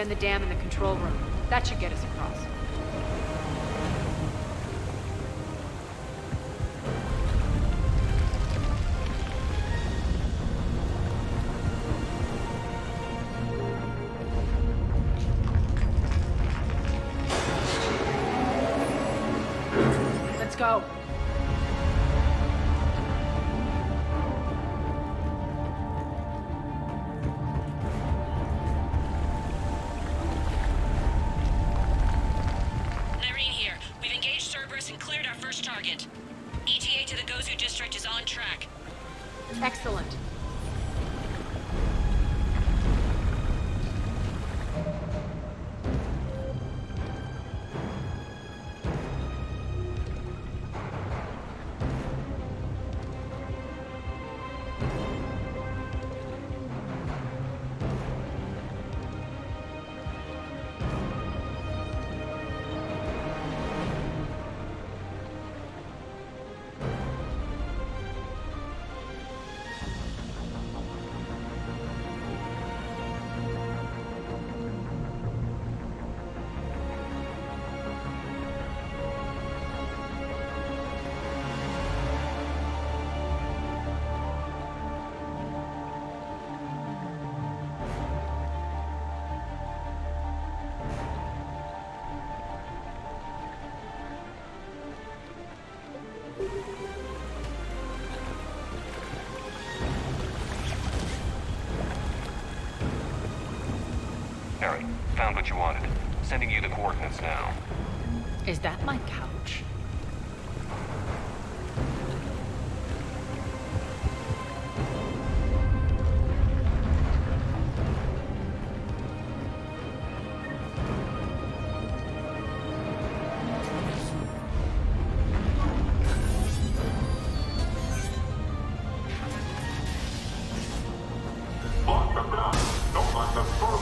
extend the dam in the control room. That should get us across. Let's go. Irene here. We've engaged Cerberus and cleared our first target. ETA to the Gozu district is on track. Excellent. Harry, found what you wanted. Sending you the coordinates now. Is that my couch? Lock them down. Don't let them through.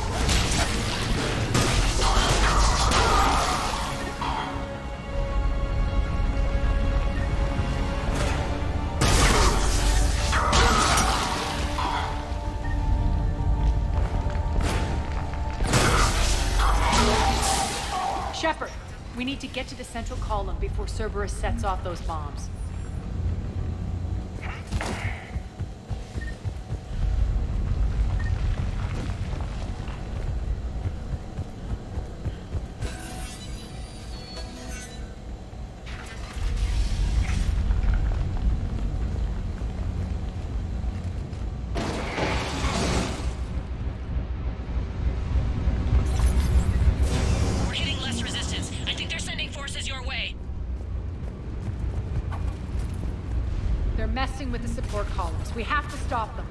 Shepard, we need to get to the central column before Cerberus sets off those bombs. We're hitting less resistance. I think they're sending forces your way. They're messing with the support columns. We have to stop them.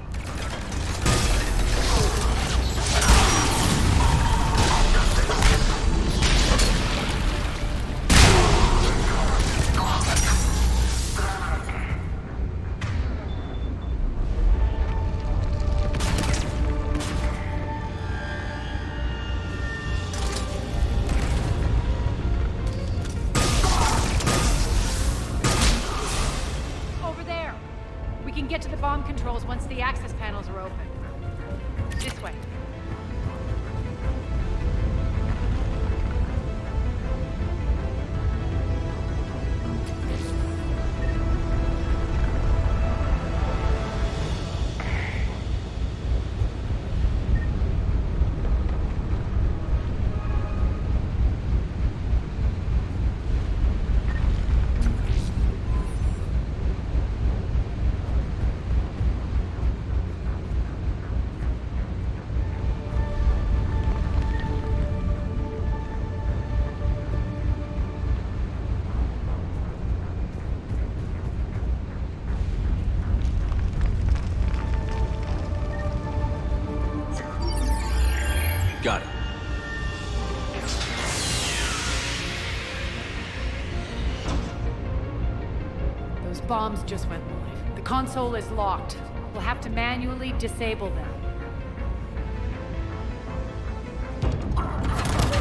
Over there. We can get to the bomb controls once the access panels are open. This way. Got it. Those bombs just went live. The console is locked. We'll have to manually disable them.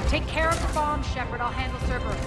Take care of the bombs, Shepard. I'll handle Cerberus.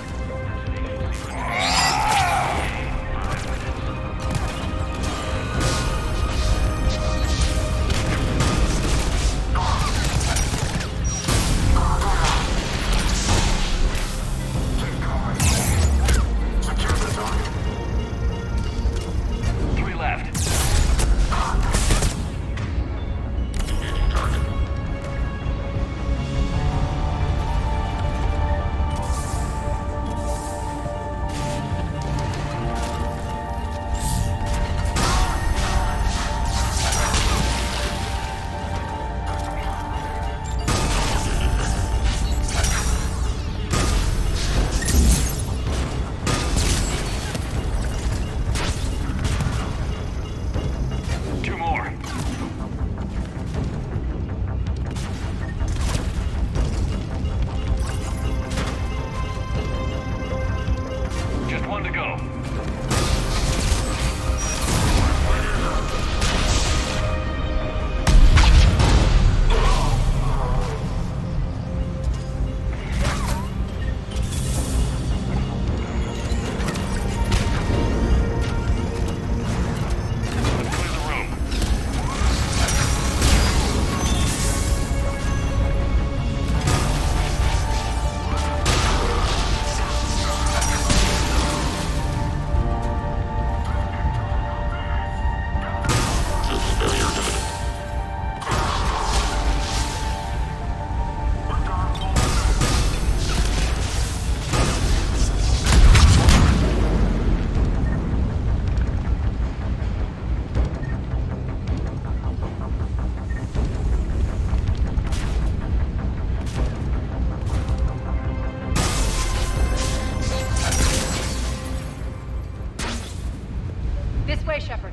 This way, Shepard.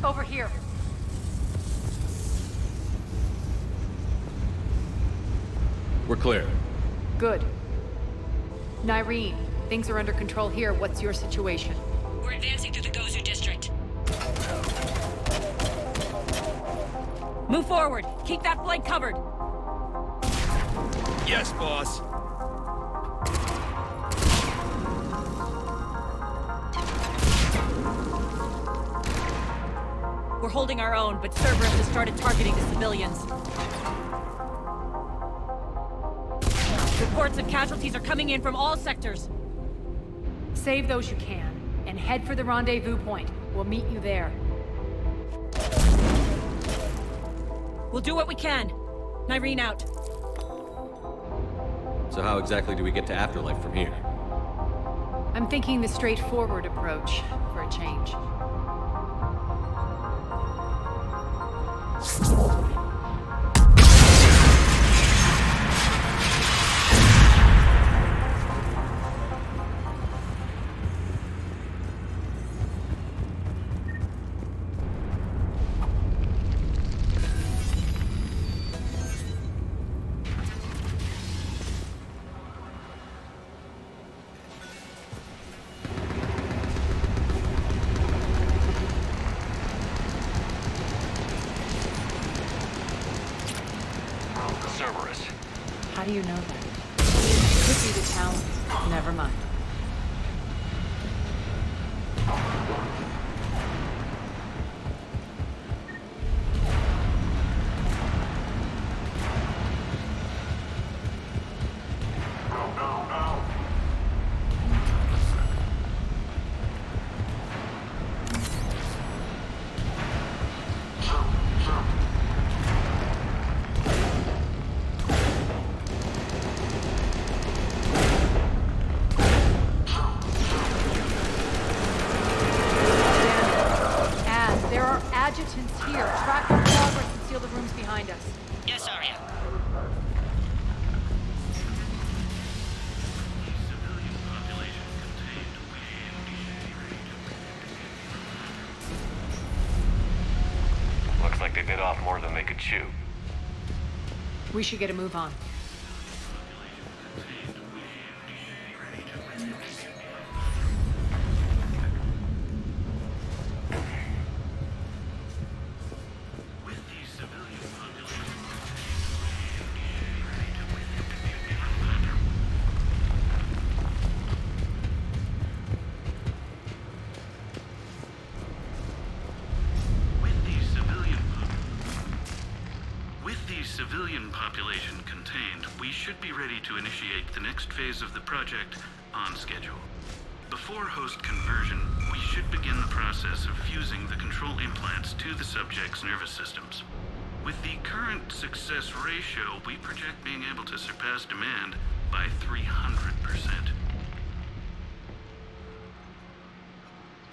Over here. We're clear. Good. Nyreen, things are under control here. What's your situation? We're advancing through the Gozu district. Move forward. Keep that flank covered. Yes, boss. We're holding our own, but Cerberus has started targeting the civilians. Reports of casualties are coming in from all sectors. Save those you can, and head for the rendezvous point. We'll meet you there. We'll do what we can. Nyreen out. So how exactly do we get to Afterlife from here? I'm thinking the straightforward approach, for a change. Cerberus. How do you know that? Could be the town. Never mind. Adjutants here. Track their progress and seal the rooms behind us. Yes, Arya. Looks like they bit off more than they could chew. We should get a move on. Civilian population contained, we should be ready to initiate the next phase of the project on schedule. Before host conversion, we should begin the process of fusing the control implants to the subject's nervous systems. With the current success ratio, we project being able to surpass demand by 300%.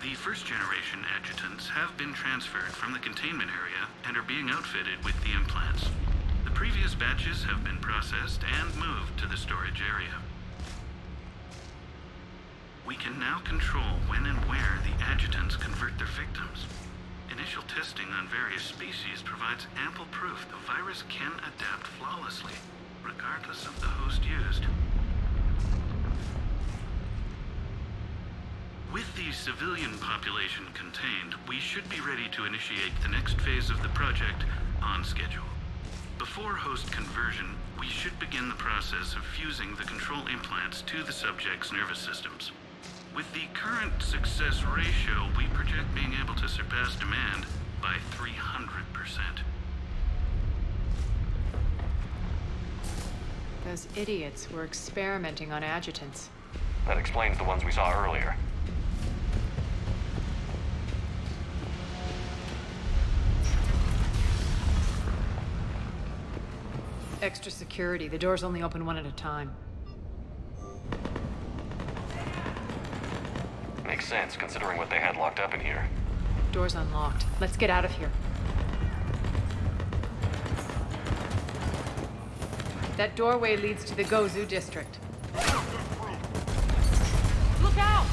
The first-generation adjutants have been transferred from the containment area and are being outfitted with the implants. The previous batches have been processed and moved to the storage area. We can now control when and where the adjutants convert their victims. Initial testing on various species provides ample proof the virus can adapt flawlessly, regardless of the host used. With the civilian population contained, we should be ready to initiate the next phase of the project on schedule. Before host conversion, we should begin the process of fusing the control implants to the subject's nervous systems. With the current success ratio, we project being able to surpass demand by 300%. Those idiots were experimenting on adjutants. That explains the ones we saw earlier. Extra security. The doors only open one at a time. Makes sense, considering what they had locked up in here. Door's unlocked. Let's get out of here. That doorway leads to the Gozu district. Look out!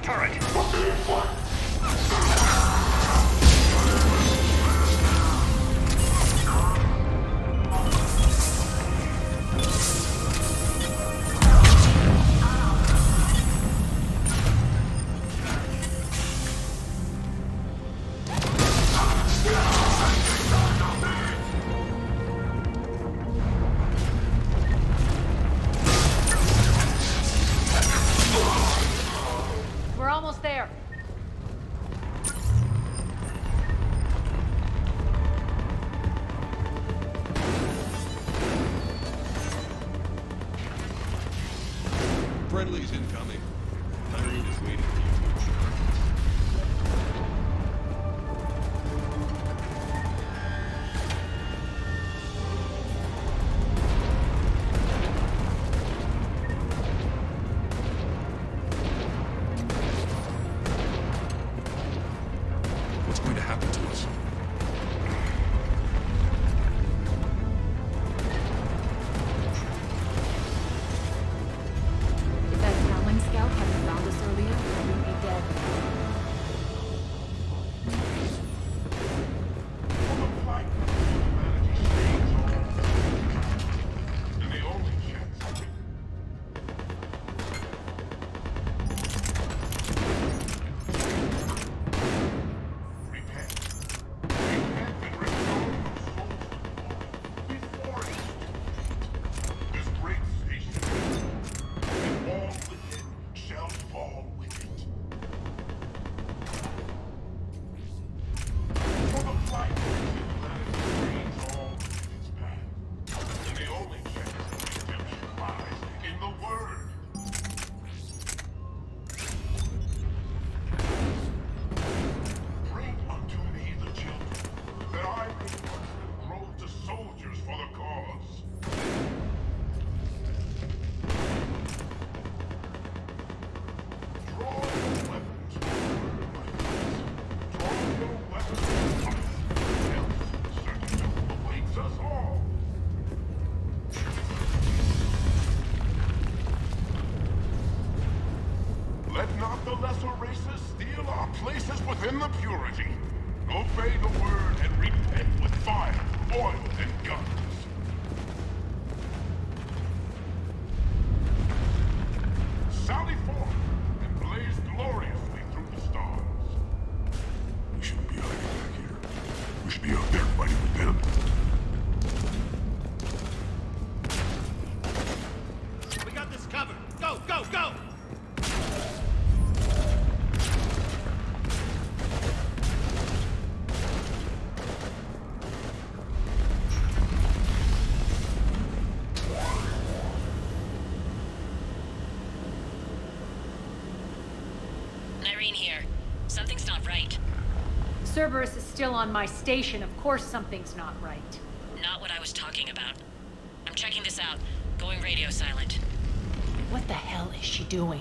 turret! We're almost there. Friendly's incoming. Irene is waiting. What's going to happen to us? If that Talon scout hadn't found us earlier, we'd be dead. And the only chance. Repent. Repent and restore your souls before it. This great station, and all within shall fall with it. For the flight of humanity remains all within its path. And the only chance of redemption lies in the Word. Bring unto me the children, that I may watch them grow to soldiers for the cause. Draw your weapons, my friends. Draw your weapons, else certain doom awaits us all. Let not the lesser races steal our places within the purity. Obey the word and repent with fire, oil, and guns. Sally forth and blaze gloriously through the stars. We shouldn't be hiding back here. We should be out there fighting with them. We got this covered. Go, go, go! Irene here. Something's not right. Cerberus is still on my station. Of course something's not right. Not what I was talking about. I'm checking this out. Going radio silent. What the hell is she doing?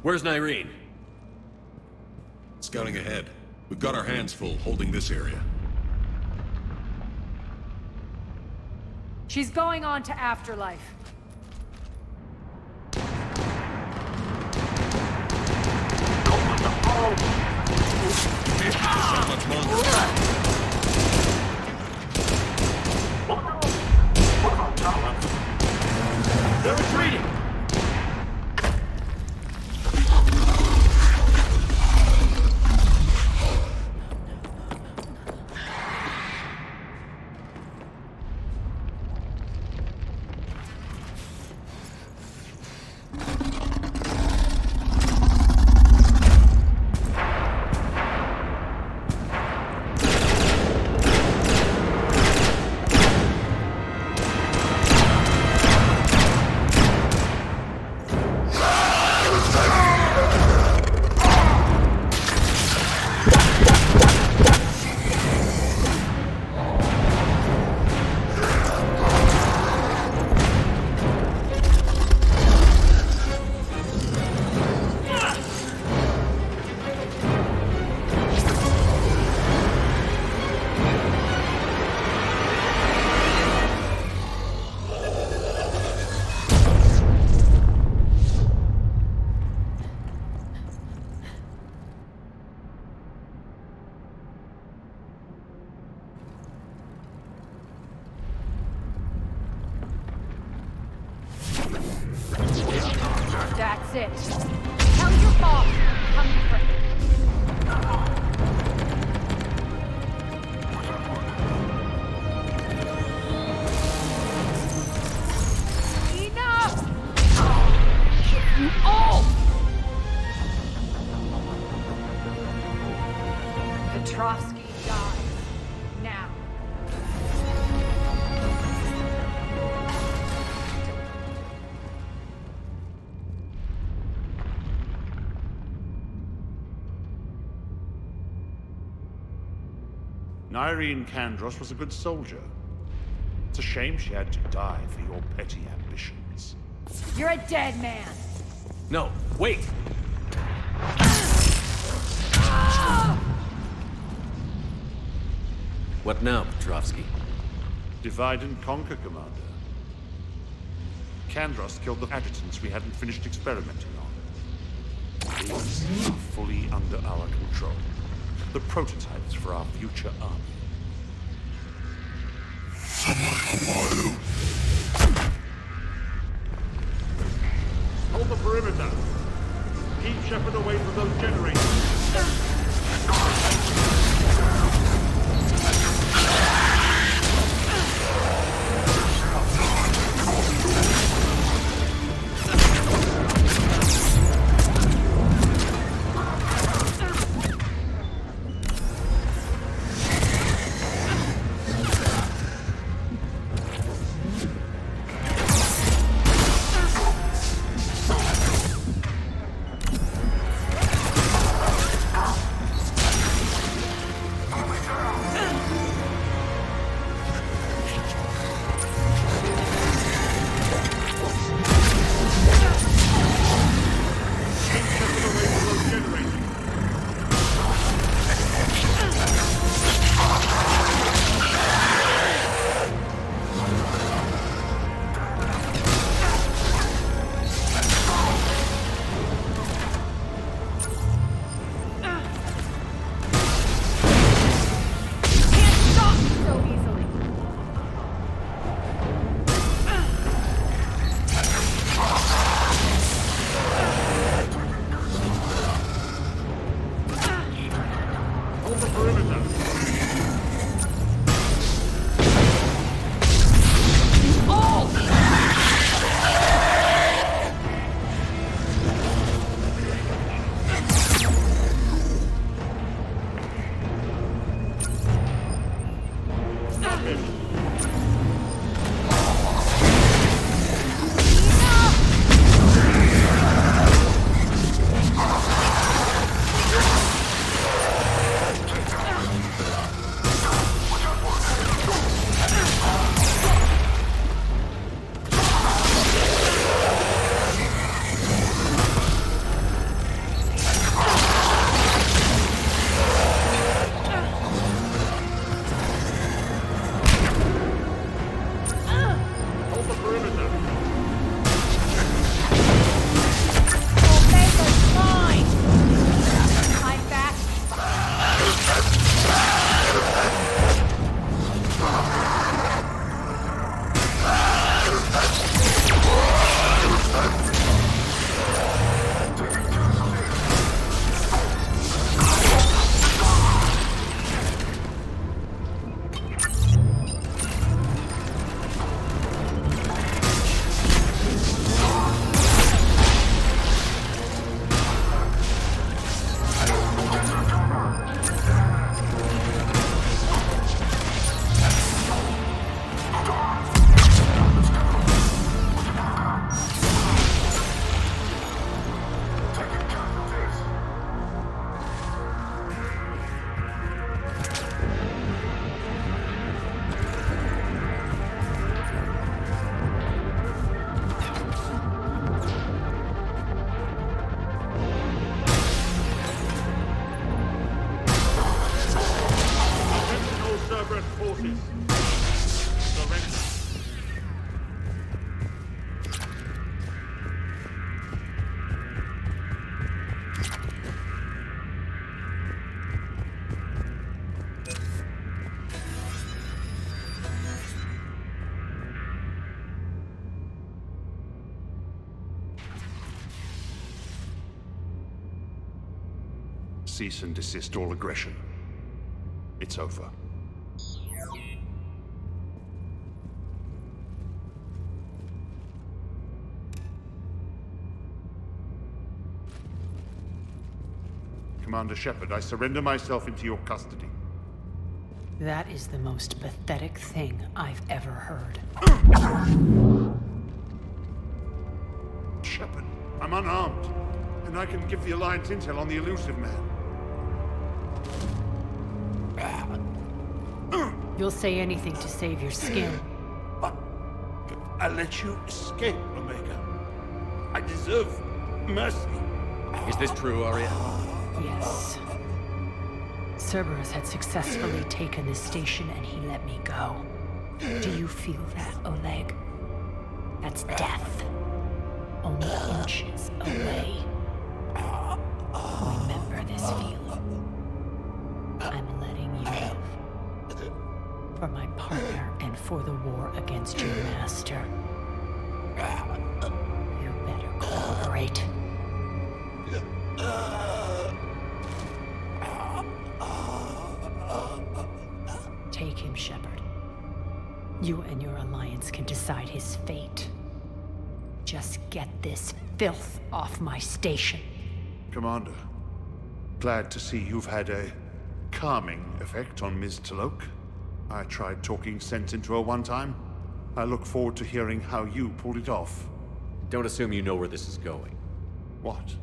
Where's Nyreen? Scouting ahead. We've got our hands full holding this area. She's going on to Afterlife. Not much longer. They're retreating! That's it. Tell your boss I'm coming for him. Enough! You all! Petrovsky dies. Now. Irene Kandros was a good soldier. It's a shame she had to die for your petty ambitions. You're a dead man. No, wait! What now, Petrovsky? Divide and conquer, Commander. Kandros killed the adjutants we hadn't finished experimenting on. These are fully under our control. The prototypes for our future army. Hold the perimeter. Keep Shepard away from those generators. cease and desist all aggression. It's over. Commander Shepard, I surrender myself into your custody. That is the most pathetic thing I've ever heard. Shepard, I'm unarmed, and I can give the Alliance intel on the elusive man. You'll say anything to save your skin. I let you escape, Omega. I deserve mercy. Is this true, Arya? Yes. Cerberus had successfully taken this station and he let me go. Do you feel that, Oleg? That's death. Only inches away. Remember this feeling. I'm letting you live. For my partner and for the war against your master. You better cooperate. Take him, Shepard. You and your alliance can decide his fate. Just get this filth off my station. Commander, glad to see you've had a calming effect on Ms. Talok. I tried talking sense into her one time. I look forward to hearing how you pulled it off. Don't assume you know where this is going. What?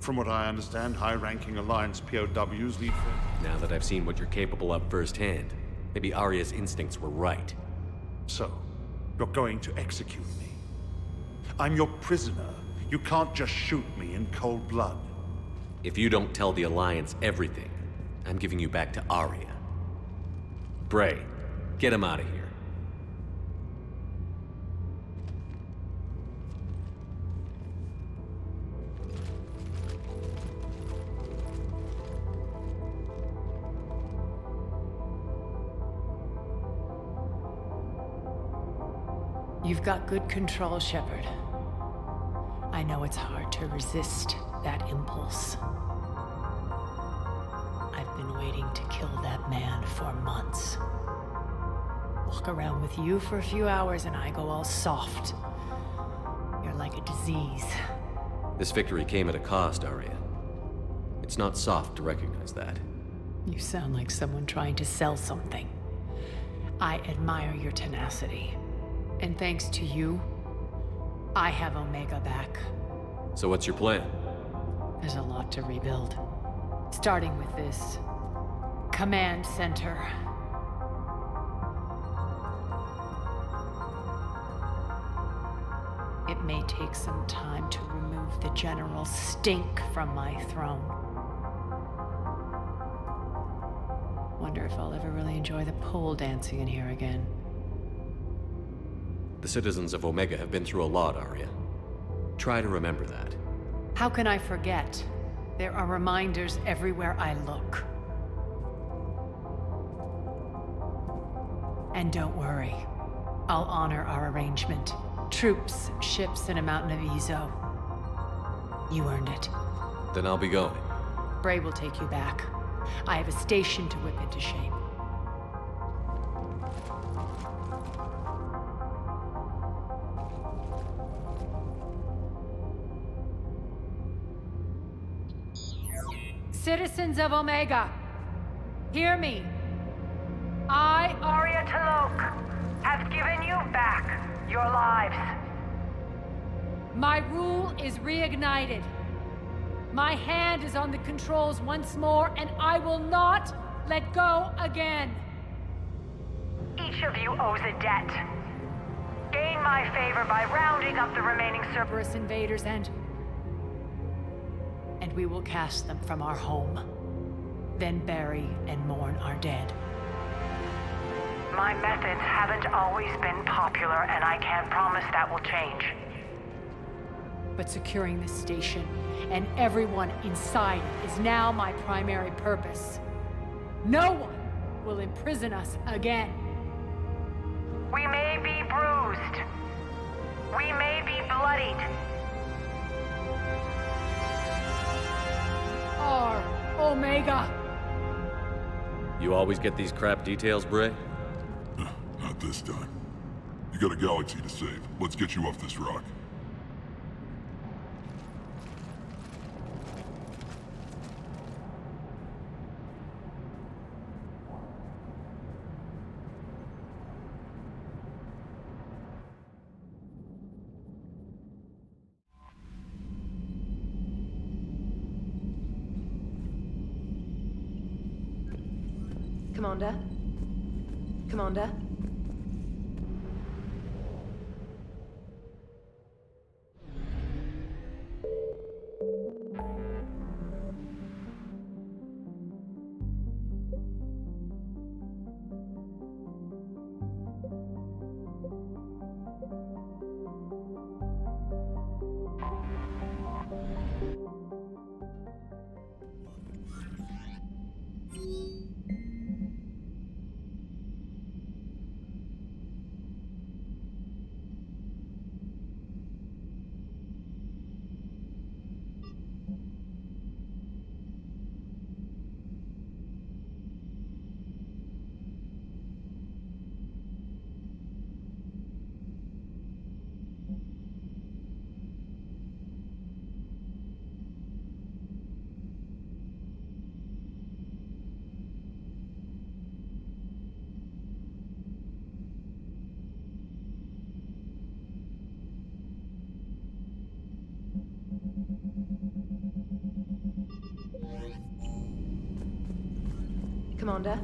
From what I understand, high-ranking Alliance POWs lead for... Now that I've seen what you're capable of firsthand, maybe Arya's instincts were right. So, you're going to execute me. I'm your prisoner. You can't just shoot me in cold blood. If you don't tell the Alliance everything, I'm giving you back to Arya. Bray, get him out of here. You've got good control, Shepard. I know it's hard to resist that impulse. I've been waiting to kill that man for months. Walk around with you for a few hours and I go all soft. You're like a disease. This victory came at a cost, Arya. It's not soft to recognize that. You sound like someone trying to sell something. I admire your tenacity. And thanks to you, I have Omega back. So what's your plan? There's a lot to rebuild. Starting with this command center. It may take some time to remove the general stink from my throne. Wonder if I'll ever really enjoy the pole dancing in here again. The citizens of Omega have been through a lot, Arya. Try to remember that. How can I forget? There are reminders everywhere I look. And don't worry. I'll honor our arrangement. Troops, ships, and a mountain of Ezo. You earned it. Then I'll be going. Bray will take you back. I have a station to whip into shape. Citizens of Omega, hear me. I, Arya Talok, have given you back your lives. My rule is reignited. My hand is on the controls once more, and I will not let go again. Each of you owes a debt. Gain my favor by rounding up the remaining Cerberus invaders and we will cast them from our home. Then bury and mourn our dead. My methods haven't always been popular, and I can't promise that will change. But securing this station and everyone inside it is now my primary purpose. No one will imprison us again. We may be bruised. We may be bloodied. Our Omega! You always get these crap details, Bray? Not this time. You got a galaxy to save. Let's get you off this rock. Commander? Commander? Commander?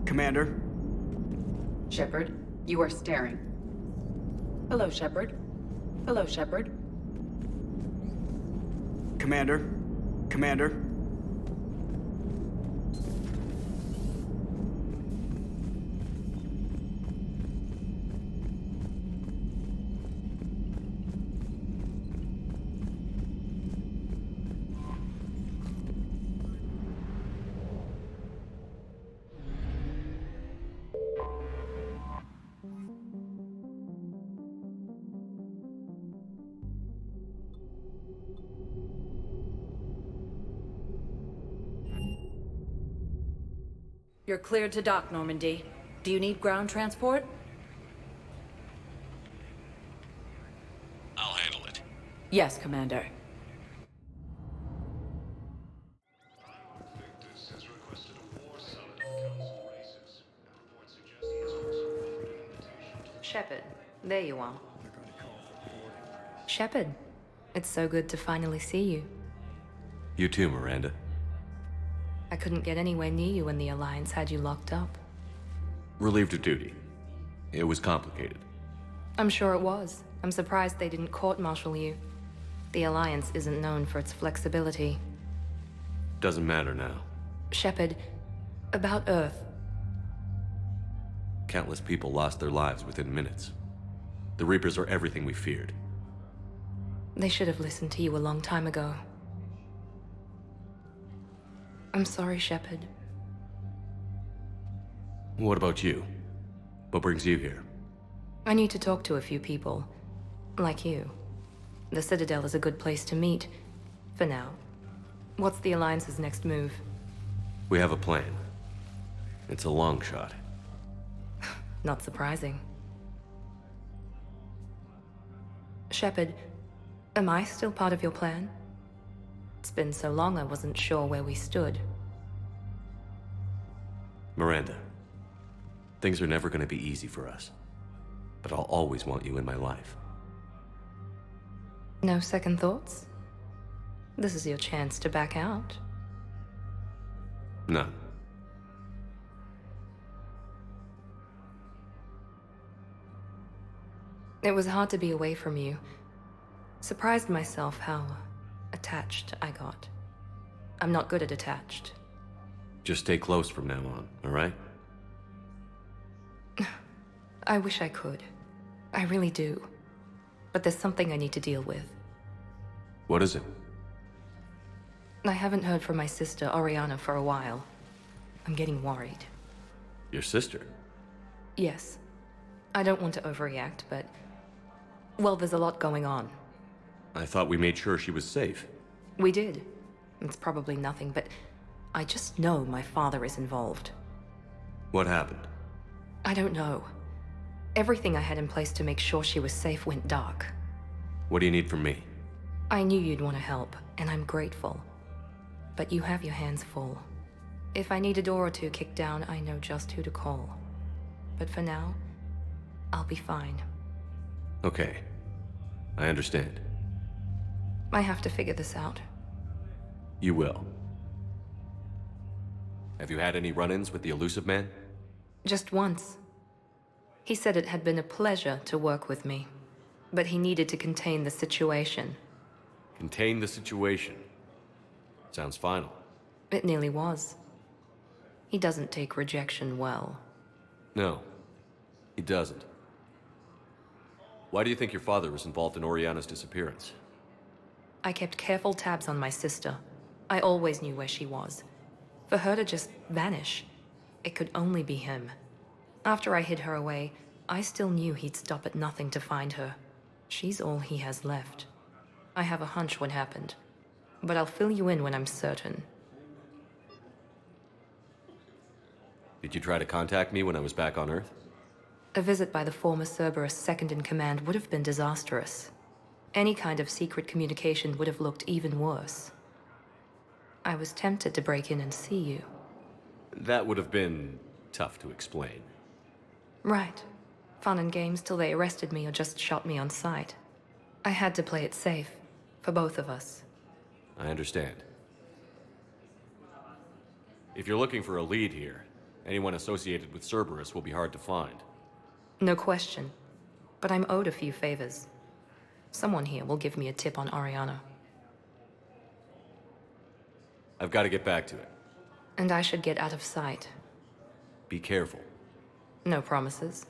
Commander? Shepard, you are staring. Hello, Shepard. Hello, Shepard. Commander? Commander? You're cleared to dock, Normandy. Do you need ground transport? I'll handle it. Yes, Commander. Shepard, there you are. Shepard, it's so good to finally see you. You too, Miranda. I couldn't get anywhere near you when the Alliance had you locked up. Relieved of duty. It was complicated. I'm sure it was. I'm surprised they didn't court-martial you. The Alliance isn't known for its flexibility. Doesn't matter now. Shepard, about Earth. Countless people lost their lives within minutes. The Reapers are everything we feared. They should have listened to you a long time ago. I'm sorry, Shepard. What about you? What brings you here? I need to talk to a few people. Like you. The Citadel is a good place to meet. For now. What's the Alliance's next move? We have a plan. It's a long shot. Not surprising. Shepard, am I still part of your plan? It's been so long I wasn't sure where we stood. Miranda, things are never going to be easy for us. But I'll always want you in my life. No second thoughts? This is your chance to back out. None. It was hard to be away from you. Surprised myself how attached I got. I'm not good at attached. Just stay close from now on, all right? I wish I could. I really do. But there's something I need to deal with. What is it? I haven't heard from my sister, Oriana, for a while. I'm getting worried. Your sister? Yes. I don't want to overreact, but... well, there's a lot going on. I thought we made sure she was safe. We did. It's probably nothing, but I just know my father is involved. What happened? I don't know. Everything I had in place to make sure she was safe went dark. What do you need from me? I knew you'd want to help, and I'm grateful. But you have your hands full. If I need a door or two kicked down, I know just who to call. But for now, I'll be fine. Okay. I understand. I have to figure this out. You will. Have you had any run-ins with the Elusive Man? Just once. He said it had been a pleasure to work with me, but he needed to contain the situation. Contain the situation. Sounds final. It nearly was. He doesn't take rejection well. No, he doesn't. Why do you think your father was involved in Oriana's disappearance? I kept careful tabs on my sister. I always knew where she was. For her to just vanish, it could only be him. After I hid her away, I still knew he'd stop at nothing to find her. She's all he has left. I have a hunch what happened, but I'll fill you in when I'm certain. Did you try to contact me when I was back on Earth? A visit by the former Cerberus second-in-command would have been disastrous. Any kind of secret communication would have looked even worse. I was tempted to break in and see you. That would have been tough to explain. Right. Fun and games till they arrested me or just shot me on sight. I had to play it safe, for both of us. I understand. If you're looking for a lead here, anyone associated with Cerberus will be hard to find. No question. But I'm owed a few favors. Someone here will give me a tip on Oriana. I've got to get back to it. And I should get out of sight. Be careful. No promises.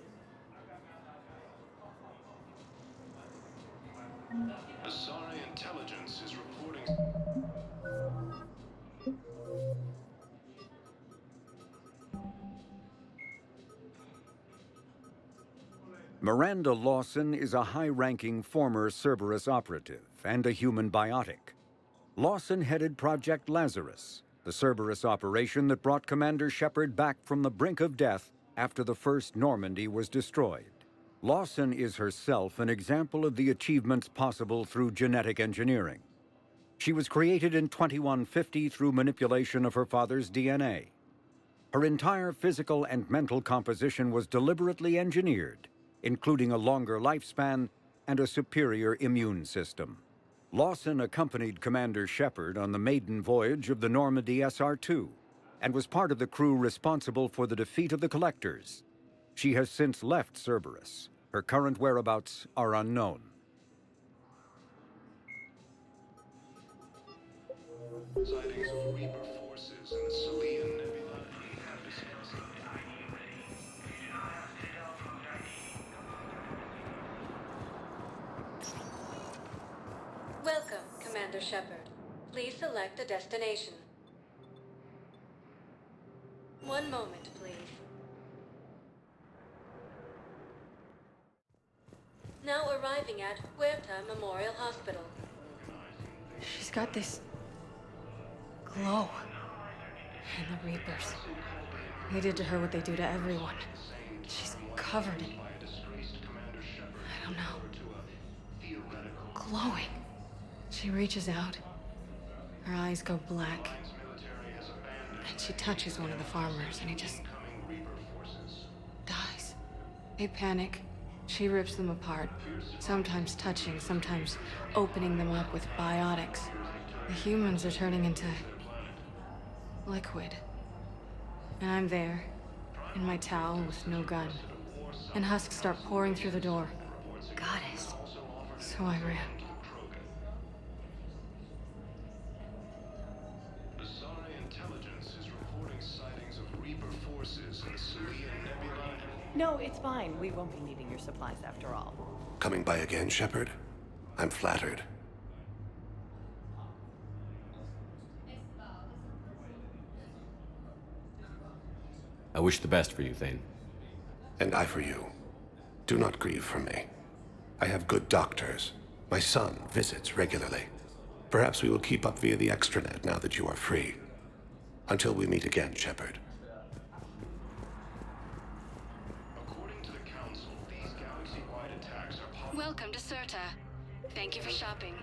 Asari intelligence is reporting. Miranda Lawson is a high-ranking former Cerberus operative and a human biotic. Lawson headed Project Lazarus, the Cerberus operation that brought Commander Shepard back from the brink of death after the first Normandy was destroyed. Lawson is herself an example of the achievements possible through genetic engineering. She was created in 2150 through manipulation of her father's DNA. Her entire physical and mental composition was deliberately engineered, including a longer lifespan and a superior immune system. Lawson accompanied Commander Shepard on the maiden voyage of the Normandy SR-2 and was part of the crew responsible for the defeat of the Collectors. She has since left Cerberus. Her current whereabouts are unknown. Sightings of Reaper forces in the Salian Nebula. Welcome, Commander Shepard. Please select a destination. One moment, please. Now arriving at Huerta Memorial Hospital. She's got this glow. And the Reapers. They did to her what they do to everyone. She's covered in... I don't know. Glowing. She reaches out. Her eyes go black. And she touches one of the farmers, and he just... dies. They panic. She rips them apart. Sometimes touching, sometimes opening them up with biotics. The humans are turning into... liquid. And I'm there, in my towel with no gun. And husks start pouring through the door. Goddess. So I ran. No, it's fine. We won't be needing your supplies after all. Coming by again, Shepard? I'm flattered. I wish the best for you, Thane. And I for you. Do not grieve for me. I have good doctors. My son visits regularly. Perhaps we will keep up via the extranet now that you are free. Until we meet again, Shepard. Welcome to Serta. Thank you for shopping.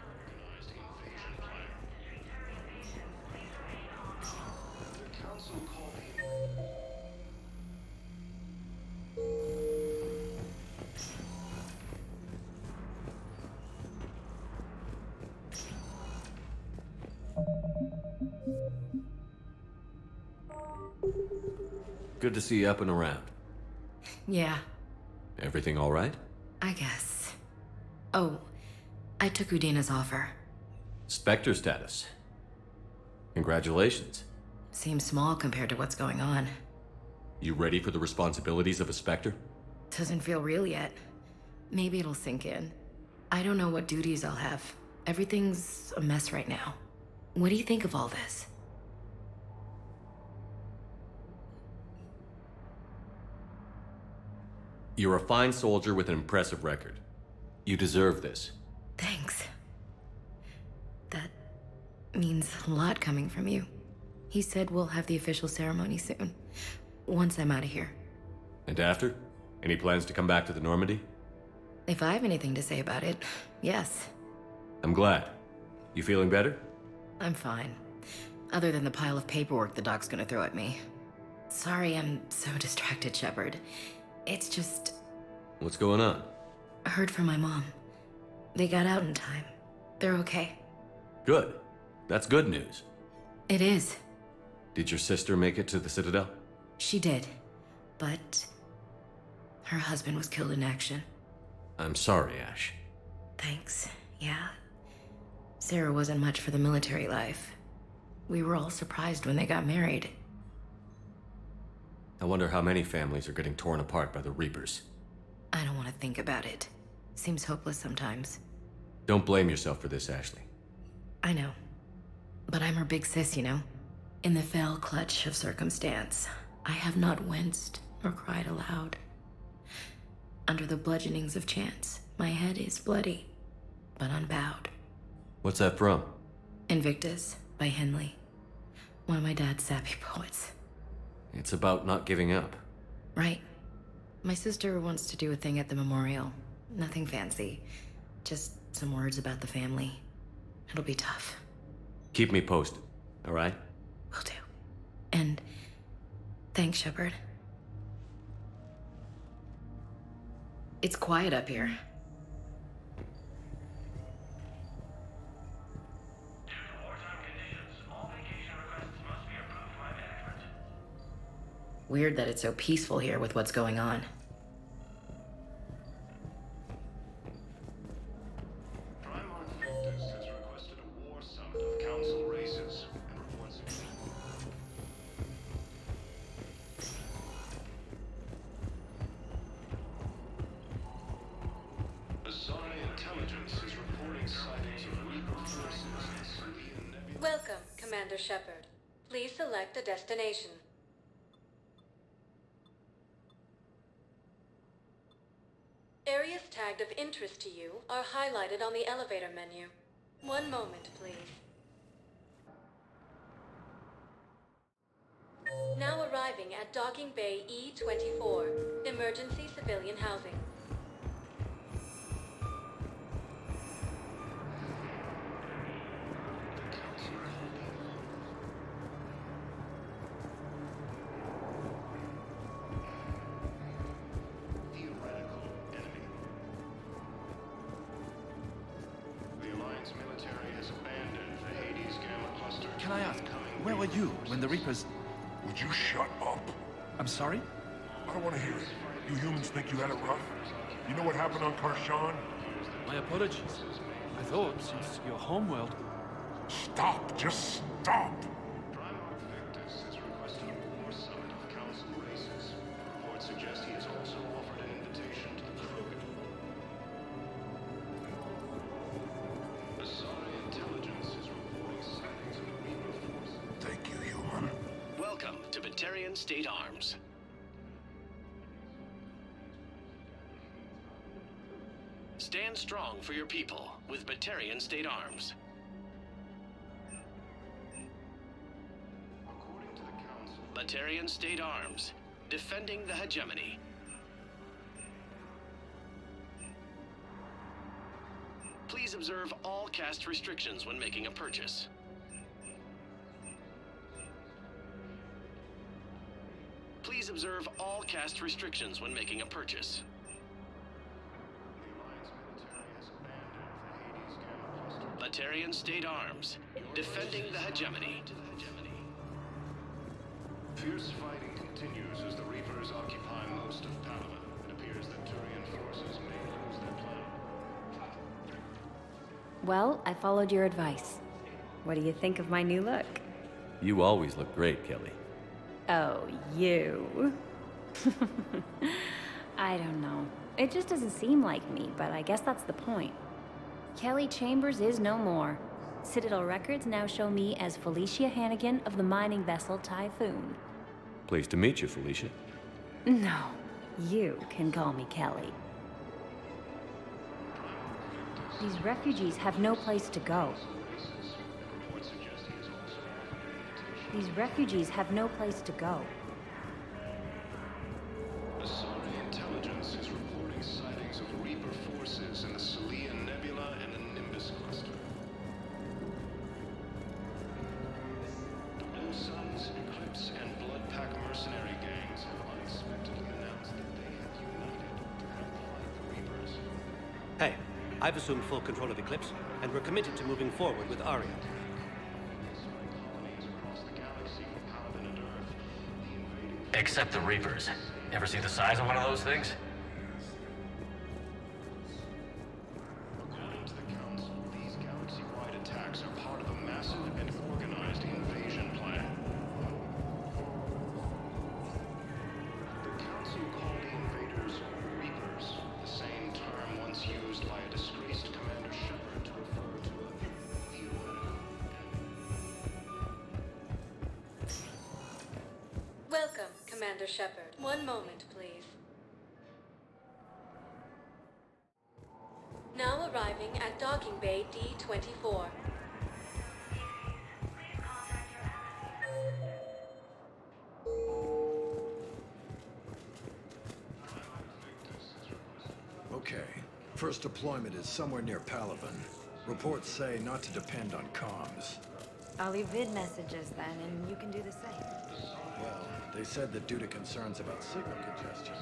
Good to see you up and around. Yeah, Everything all right? I guess. Oh, I took Udina's offer. Spectre status. Congratulations. Seems small compared to what's going on. You ready for the responsibilities of a Spectre? Doesn't feel real yet. Maybe it'll sink in. I don't know what duties I'll have. Everything's a mess right now. What do you think of all this? You're a fine soldier with an impressive record. You deserve this. Thanks. That means a lot coming from you. He said we'll have the official ceremony soon. Once I'm out of here. And after? Any plans to come back to the Normandy? If I have anything to say about it, yes. I'm glad. You feeling better? I'm fine. Other than the pile of paperwork the doc's gonna throw at me. Sorry I'm so distracted, Shepard. It's just... What's going on? I heard from my mom. They got out in time. They're okay. Good. That's good news. It is. Did your sister make it to the Citadel? She did. But... her husband was killed in action. I'm sorry, Ash. Thanks. Yeah. Sarah wasn't much for the military life. We were all surprised when they got married. I wonder how many families are getting torn apart by the Reapers. I don't want to think about it. Seems hopeless sometimes. Don't blame yourself for this, Ashley. I know. But I'm her big sis, you know? In the fell clutch of circumstance, I have not winced or cried aloud. Under the bludgeonings of chance, my head is bloody, but unbowed. What's that from? Invictus by Henley. One of my dad's sappy poets. It's about not giving up. Right. My sister wants to do a thing at the memorial. Nothing fancy. Just some words about the family. It'll be tough. Keep me posted, all right? Will do. And thanks, Shepard. It's quiet up here. Weird that it's so peaceful here with what's going on. Welcome, Commander Shepard. Please select a destination. Areas tagged of interest to you are highlighted on the elevator menu. One moment, please. Now arriving arriving at Docking Bay E-24, emergency civilian housing. Can I ask, where were you when the Reapers... Would you shut up? I'm sorry? I don't want to hear it. You humans think you had it rough? You know what happened on Karshan? My apologies. I thought, since your homeworld... Stop! Just stop! Thank you, human. Welcome to Batarian State Arms. Stand strong for your people with Batarian State Arms. Batarian State Arms, defending the hegemony. Please observe all caste restrictions when making a purchase. Please observe all caste restrictions when making a purchase. Batarian State Arms, defending the hegemony. Fierce fighting continues as the Reapers occupy most of Palaven. It appears that Turian forces may lose their plan. Well, I followed your advice. What do you think of my new look? You always look great, Kelly. Oh, you. I don't know. It just doesn't seem like me, but I guess that's the point. Kelly Chambers is no more. Citadel records now show me as Felicia Hannigan of the mining vessel Typhoon. Pleased to meet you, Felicia. No, you can call me Kelly. These refugees have no place to go. These refugees have no place to go. Asari intelligence is reporting sightings of Reaper forces in the Salian Nebula and the Nimbus cluster. The Blue Suns, Eclipse, and Bloodpack mercenary gangs have unexpectedly announced that they have united to help fight the Reapers. Hey, I've assumed full control of Eclipse, and we're committed to moving forward with Aria. Except the Reapers. Ever see the size of one of those things? According to the Council, these galaxy-wide attacks are part of a massive and organized invasion plan. The Council called the invaders Reapers, the same term once used by a disgraced Commander Shepard to refer to a theoretical Welcome, Commander Shepard. One moment, please. Now arriving at Docking Bay D-24. Okay. First deployment is somewhere near Palaven. Reports say not to depend on comms. I'll leave vid messages then, and you can do the same. Well, they said that due to concerns about signal congestion...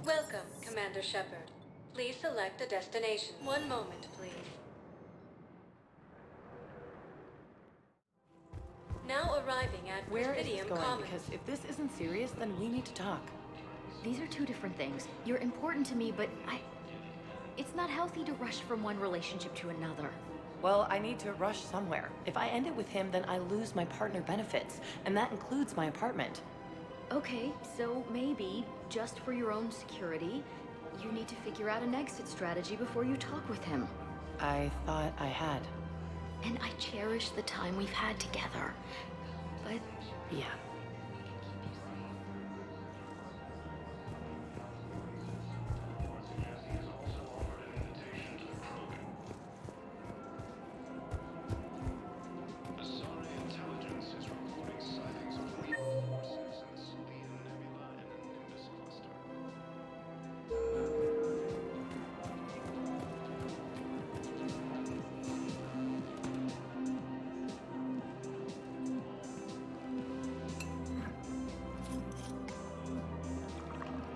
Welcome, Commander Shepard. Please select a destination. One moment, please. Now arriving at Where is this Presidium going? Commons. Because if this isn't serious, then we need to talk. These are two different things. You're important to me, but it's not healthy to rush from one relationship to another. Well, I need to rush somewhere. If I end it with him, then I lose my partner benefits, and that includes my apartment. Okay, so maybe, just for your own security, you need to figure out an exit strategy before you talk with him. I thought I had. And I cherish the time we've had together. But... yeah.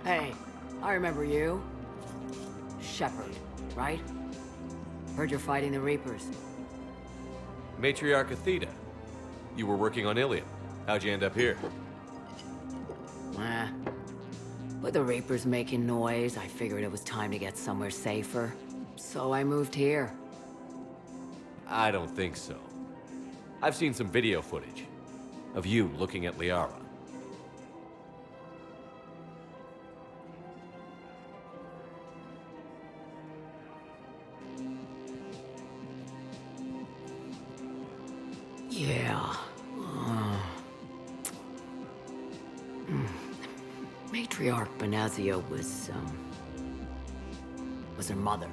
Hey, I remember you. Shepard, right? Heard you're fighting the Reapers. Matriarch Athena. You were working on Ilium. How'd you end up here? With the Reapers making noise, I figured it was time to get somewhere safer. So I moved here. I don't think so. I've seen some video footage of you looking at Liara. Yeah. Matriarch Benazia was her mother.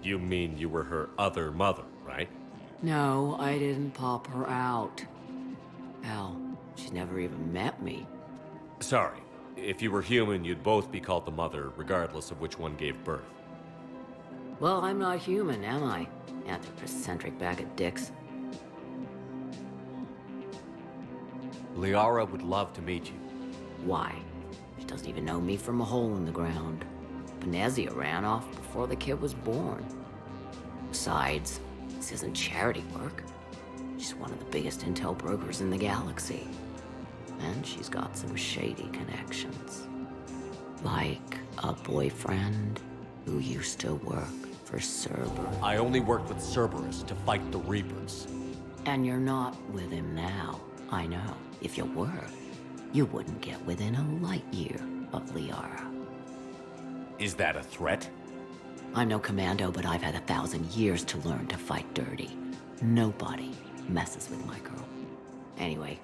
You mean you were her other mother, right? No, I didn't pop her out. Hell, she's never even met me. Sorry. If you were human, you'd both be called the mother, regardless of which one gave birth. Well, I'm not human, am I? Anthropocentric bag of dicks. Liara would love to meet you. Why? She doesn't even know me from a hole in the ground. Benazia ran off before the kid was born. Besides, this isn't charity work. She's one of the biggest intel brokers in the galaxy. And she's got some shady connections. Like a boyfriend who used to work for Cerberus. I only worked with Cerberus to fight the Reapers. And you're not with him now, I know. If you were, you wouldn't get within a light year of Liara. Is that a threat? I'm no commando, but I've had 1,000 years to learn to fight dirty. Nobody messes with my girl. Anyway,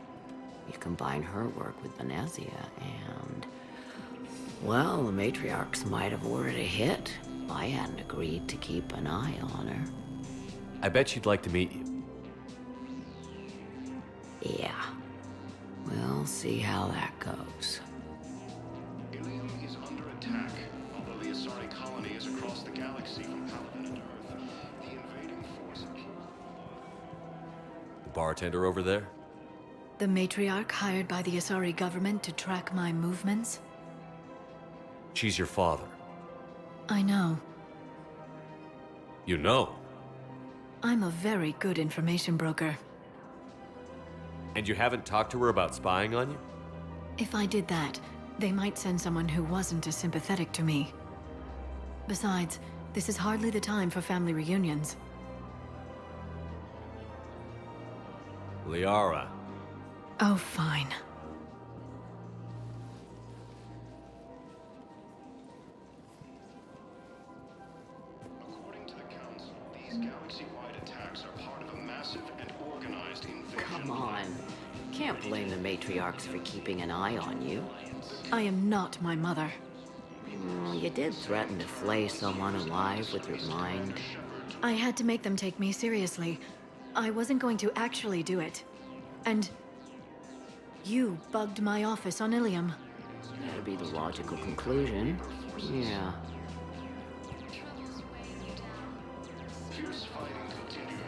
you combine her work with Benazia and... well, the matriarchs might have ordered a hit if I hadn't agreed to keep an eye on her. I bet she'd like to meet you. Yeah. We'll see how that goes. Ilium is under attack. Although the Asari colony is across the galaxy from Paladin and Earth, the invading force... The bartender over there? The matriarch hired by the Asari government to track my movements? She's your father. I know. You know? I'm a very good information broker. And you haven't talked to her about spying on you? If I did that, they might send someone who wasn't as sympathetic to me. Besides, this is hardly the time for family reunions. Liara. Oh, fine. According to the Council, these galaxy-wide attacks are part of a massive and organized invasion. Come on. Can't blame the matriarchs for keeping an eye on you. I am not my mother. You did threaten to flay someone alive with your mind. I had to make them take me seriously. I wasn't going to actually do it. And... you bugged my office on Ilium. That'd be the logical conclusion. Yeah. Fierce fighting continues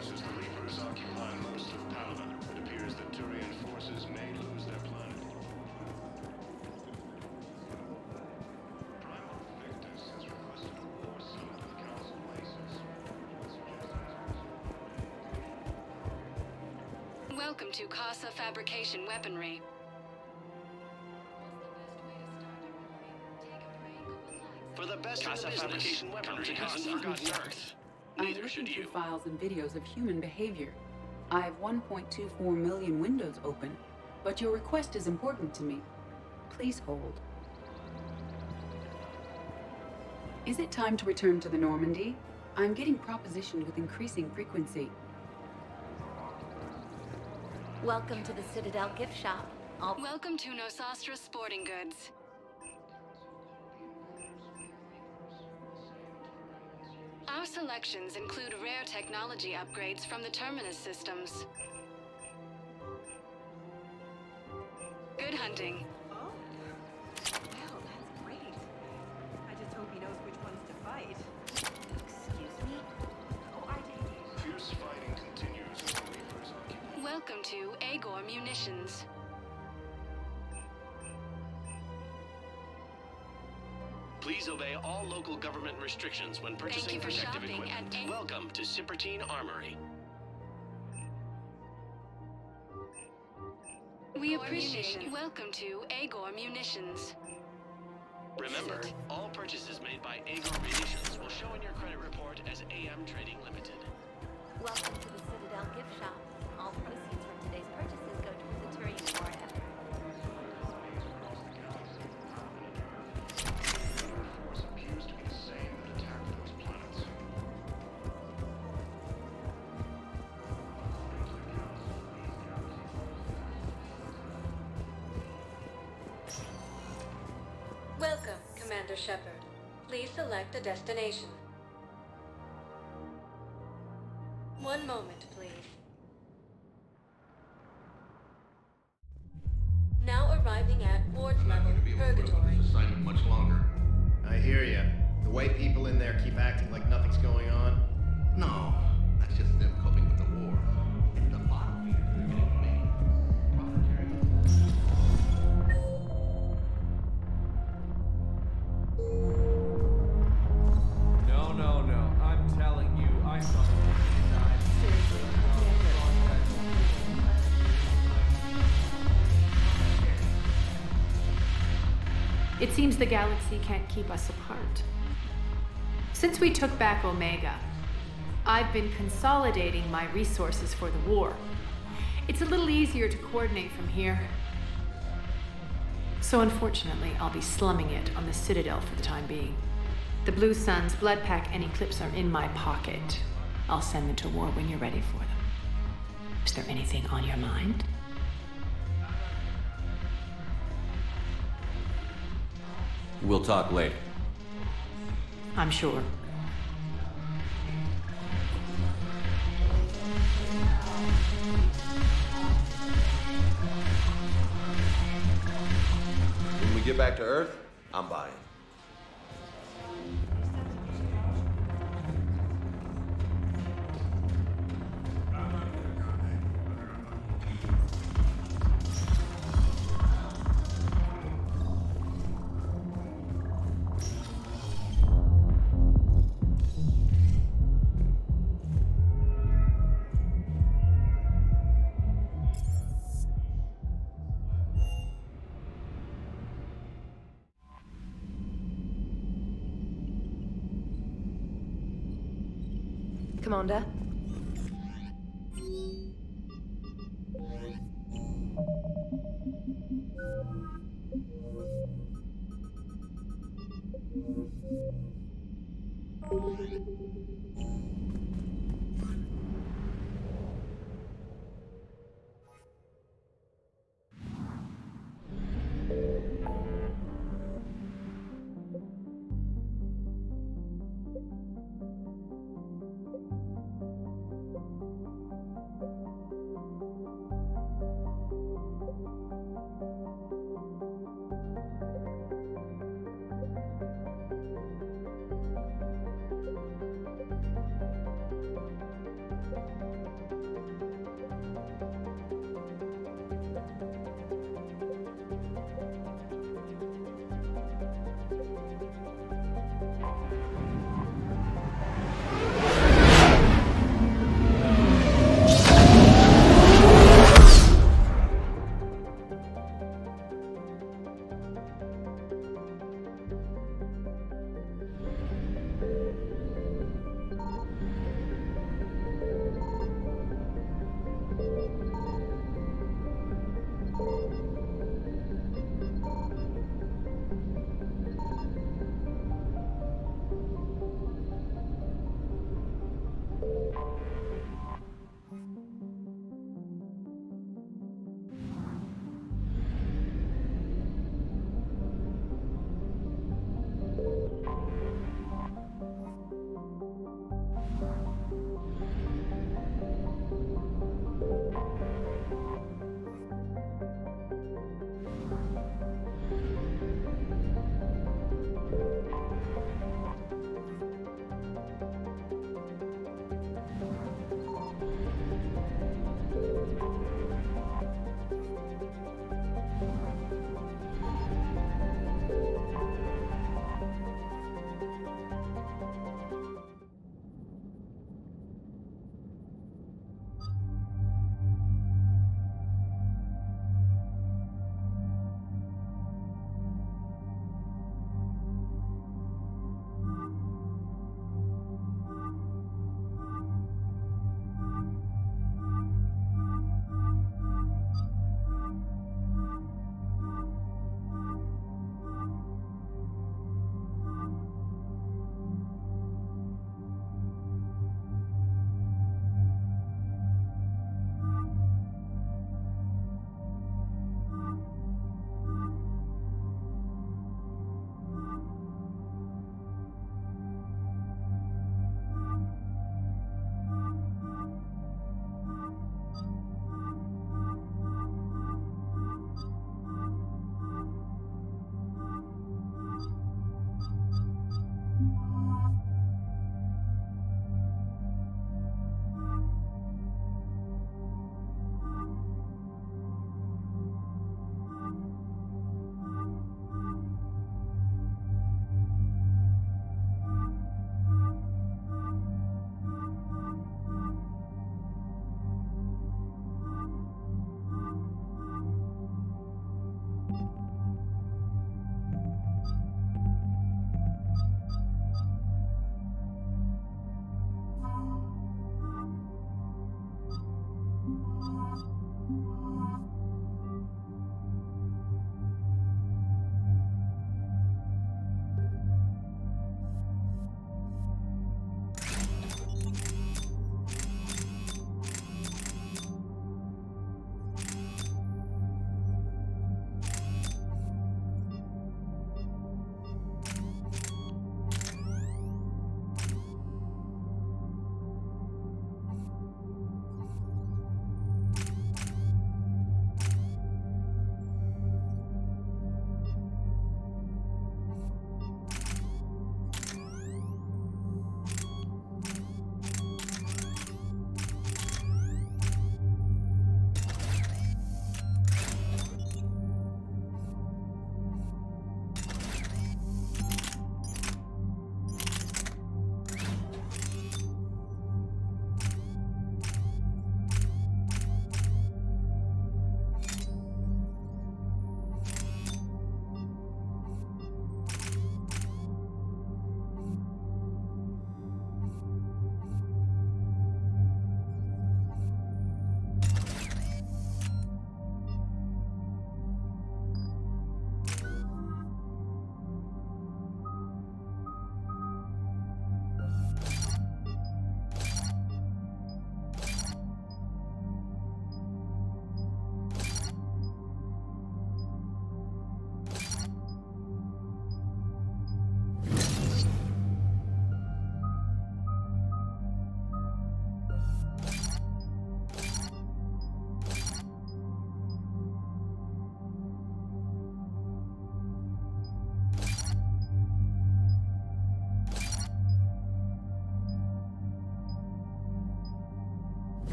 Welcome to Casa Fabrication Weaponry. For the best of the business, Fabrication weaponry comes to Forgotten Earth. I'm Neither looking should through you. files and videos of human behavior. I have 1.24 million windows open, but your request is important to me. Please hold. Is it time to return to the Normandy? I'm getting propositioned with increasing frequency. Welcome to the Citadel gift shop. Welcome to Nosastra Sporting Goods. Our selections include rare technology upgrades from the Terminus systems. Good hunting. Oh? Well, that's great. I just hope he knows which ones to fight. Excuse me? Oh, I did. Fierce fighting continues as the Reapers occupy. Welcome to Agor Munitions. Please obey all local government restrictions when purchasing you for protective shopping equipment. at Welcome to Cipertine Armory. We appreciate you. Welcome to Agor Munitions. Remember, all purchases made by Agor Munitions will show in your credit report as AM Trading Limited. Welcome to the Citadel gift shop. All proceeds from today's purchases go towards the Turian War effort. Force appears to be the same that attacked those planets. Welcome, Commander Shepard. Please select a destination. One moment, please. Now arriving at Ward Level Purgatory. Assignment much longer. I hear ya. The way people in there keep acting like nothing's going on. No, that's just them coping with the war. The battlefield is getting me. No. I'm telling you, I saw It seems the galaxy can't keep us apart. Since we took back Omega, I've been consolidating my resources for the war. It's a little easier to coordinate from here. So unfortunately, I'll be slumming it on the Citadel for the time being. The Blue Suns, Blood Pack, and Eclipse are in my pocket. I'll send them to war when you're ready for them. Is there anything on your mind? We'll talk later. I'm sure. When we get back to Earth, I'm buying. Commander?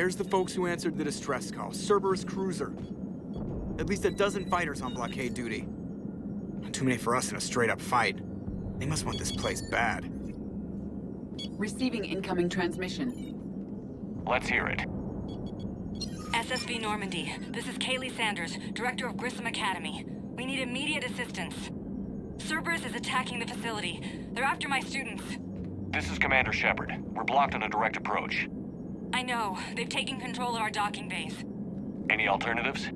there's the folks who answered the distress call. Cerberus cruiser. At least a dozen fighters on blockade duty. Not too many for us in a straight-up fight. They must want this place bad. Receiving incoming transmission. Let's hear it. SSB Normandy, this is Kaylee Sanders, Director of Grissom Academy. We need immediate assistance. Cerberus is attacking the facility. They're after my students. This is Commander Shepard. We're blocked on a direct approach. I know. They've taken control of our docking bays. Any alternatives?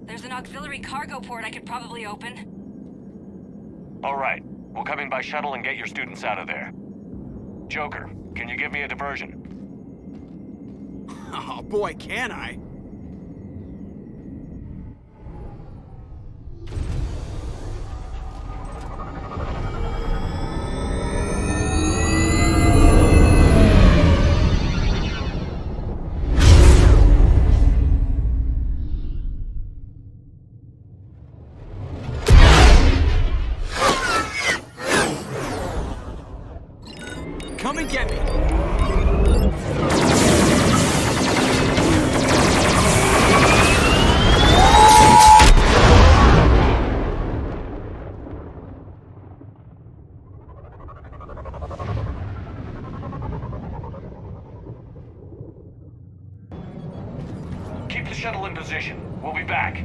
There's an auxiliary cargo port I could probably open. All right. We'll come in by shuttle and get your students out of there. Joker, can you give me a diversion? Oh boy, can I? Come and get me! Keep the shuttle in position. We'll be back.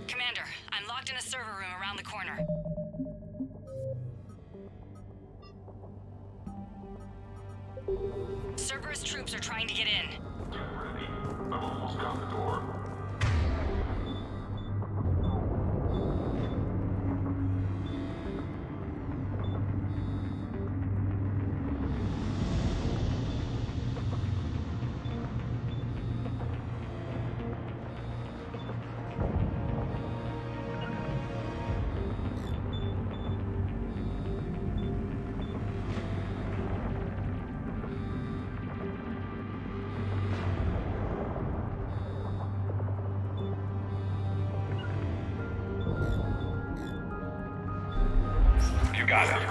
Commander, I'm locked in a server room around the corner. Cerberus troops are trying to get in. Get ready. I've almost got the door. You got it.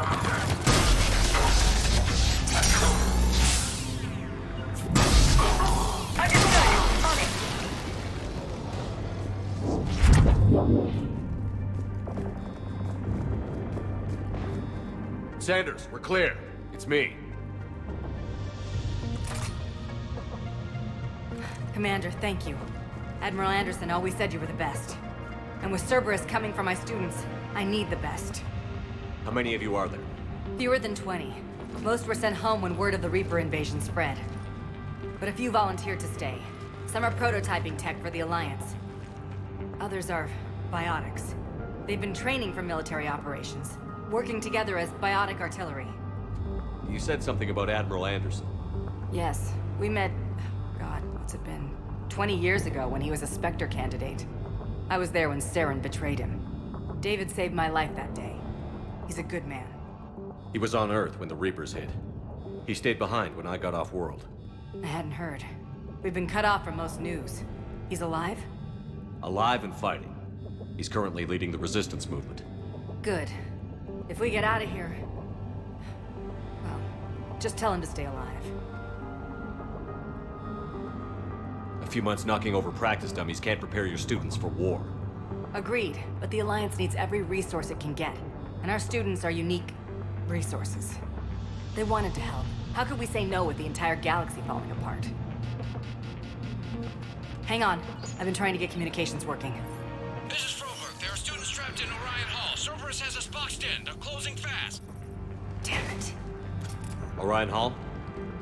Sanders, we're clear. It's me. Commander, thank you. Admiral Anderson always said you were the best. And with Cerberus coming for my students, I need the best. How many of you are there? Fewer than 20. Most were sent home when word of the Reaper invasion spread. But a few volunteered to stay. Some are prototyping tech for the Alliance. Others are biotics. They've been training for military operations, working together as biotic artillery. You said something about Admiral Anderson. Yes, we met, God, what's it been? 20 years ago when he was a Spectre candidate. I was there when Saren betrayed him. David saved my life that day. He's a good man. He was on Earth when the Reapers hit. He stayed behind when I got off world. I hadn't heard. We've been cut off from most news. He's alive? Alive and fighting. He's currently leading the resistance movement. Good. If we get out of here... well, just tell him to stay alive. A few months knocking over practice dummies can't prepare your students for war. Agreed, but the Alliance needs every resource it can get. And our students are unique resources. They wanted to help. How could we say no with the entire galaxy falling apart? Hang on. I've been trying to get communications working. This is Froberg. There are students trapped in Orion Hall. Cerberus has us boxed in. They're closing fast. Damn it. Orion Hall?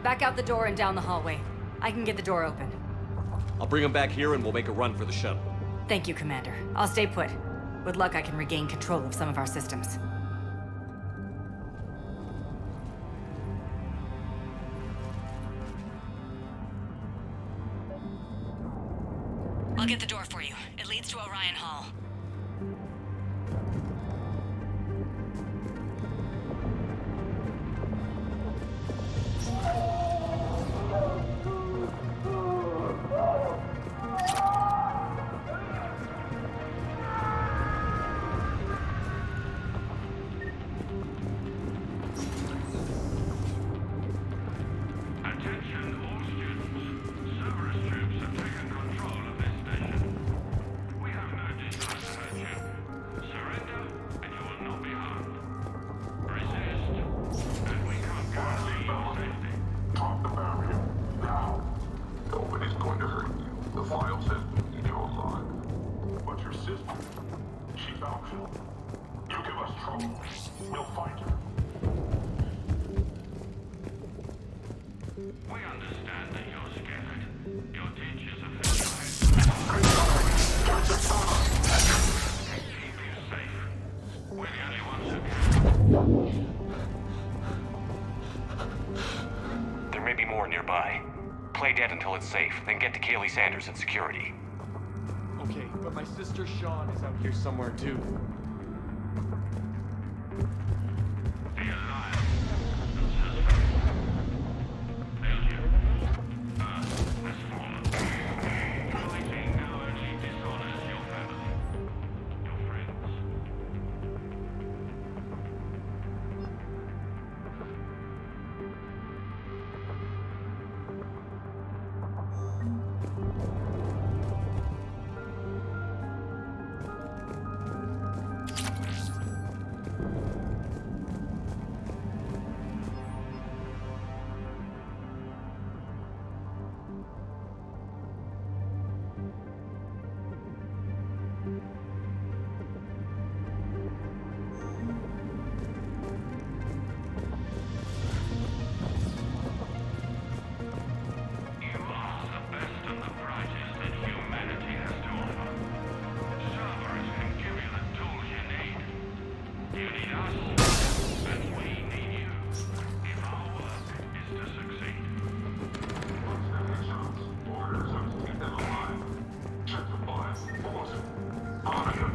Back out the door and down the hallway. I can get the door open. I'll bring them back here and we'll make a run for the shuttle. Thank you, Commander. I'll stay put. With luck, I can regain control of some of our systems. I'll get the door for you. It leads to Orion Hall. We'll find her. We understand that you're scared. Your teachers have keep you safe. We're the only ones who can. There may be more nearby. Play dead until it's safe, then get to Kaylee Sanders at security. Okay, but my sister Sean is out here somewhere too.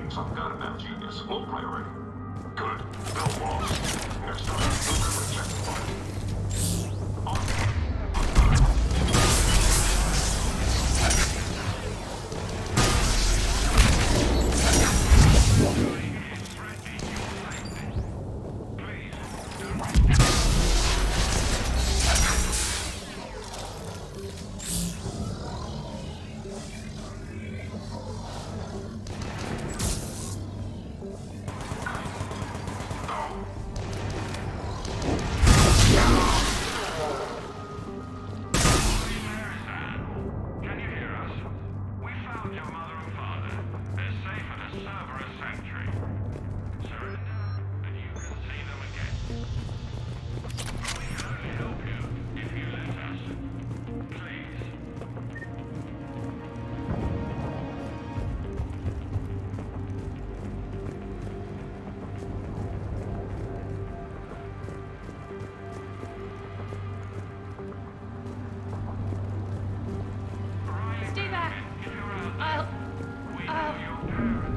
Some kind of mad genius. Low priority. Good. No loss. Next time, we'll check the body.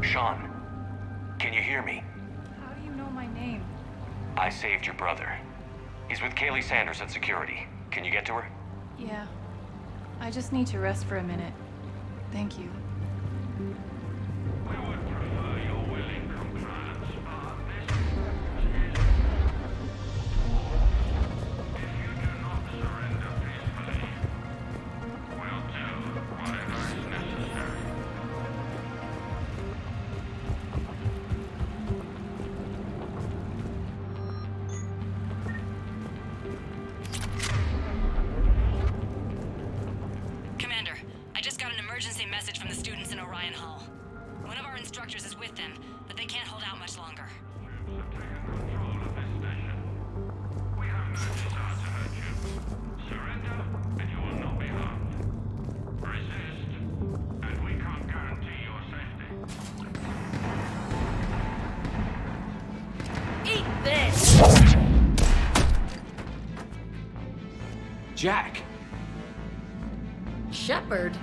Sean, can you hear me? How do you know my name? I saved your brother. He's with Kaylee Sanders at security. Can you get to her? Yeah. I just need to rest for a minute. Thank you. Emergency message from the students in Orion Hall. One of our instructors is with them, but they can't hold out much longer. We have no desire to hurt you. Surrender, and you will not be harmed. Resist, and we can't guarantee your safety. Eat this! Jack! Shepard?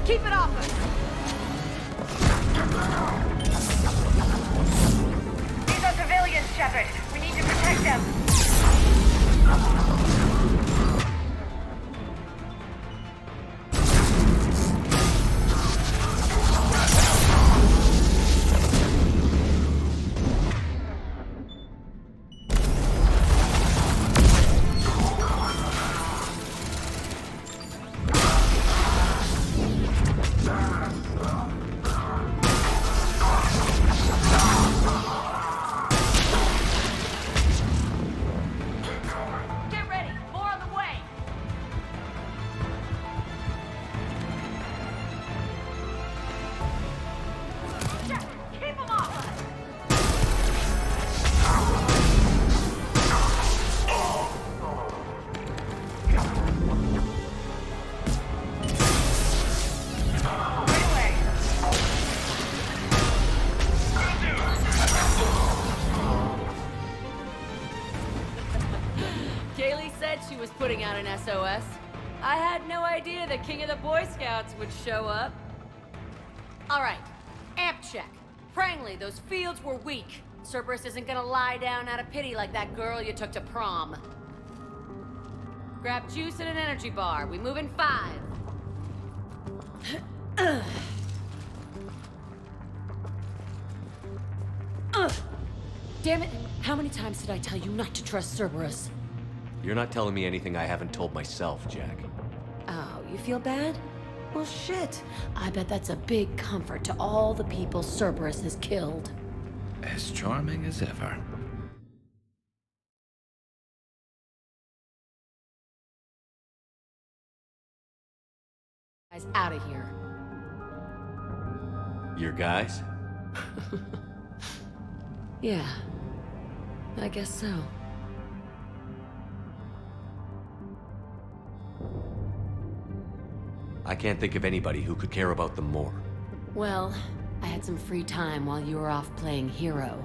Keep it off us! These are civilians, Shepard. We need to protect them. Kaylee said she was putting out an SOS. I had no idea the king of the Boy Scouts would show up. All right, amp check. Prangley, those fields were weak. Cerberus isn't gonna lie down out of pity like that girl you took to prom. Grab juice and an energy bar. We move in 5. Damn it! How many times did I tell you not to trust Cerberus? You're not telling me anything I haven't told myself, Jack. Oh, you feel bad? Well, shit. I bet that's a big comfort to all the people Cerberus has killed. As charming as ever. Guys, out of here. Your guys? Yeah. I guess so. I can't think of anybody who could care about them more. Well, I had some free time while you were off playing hero.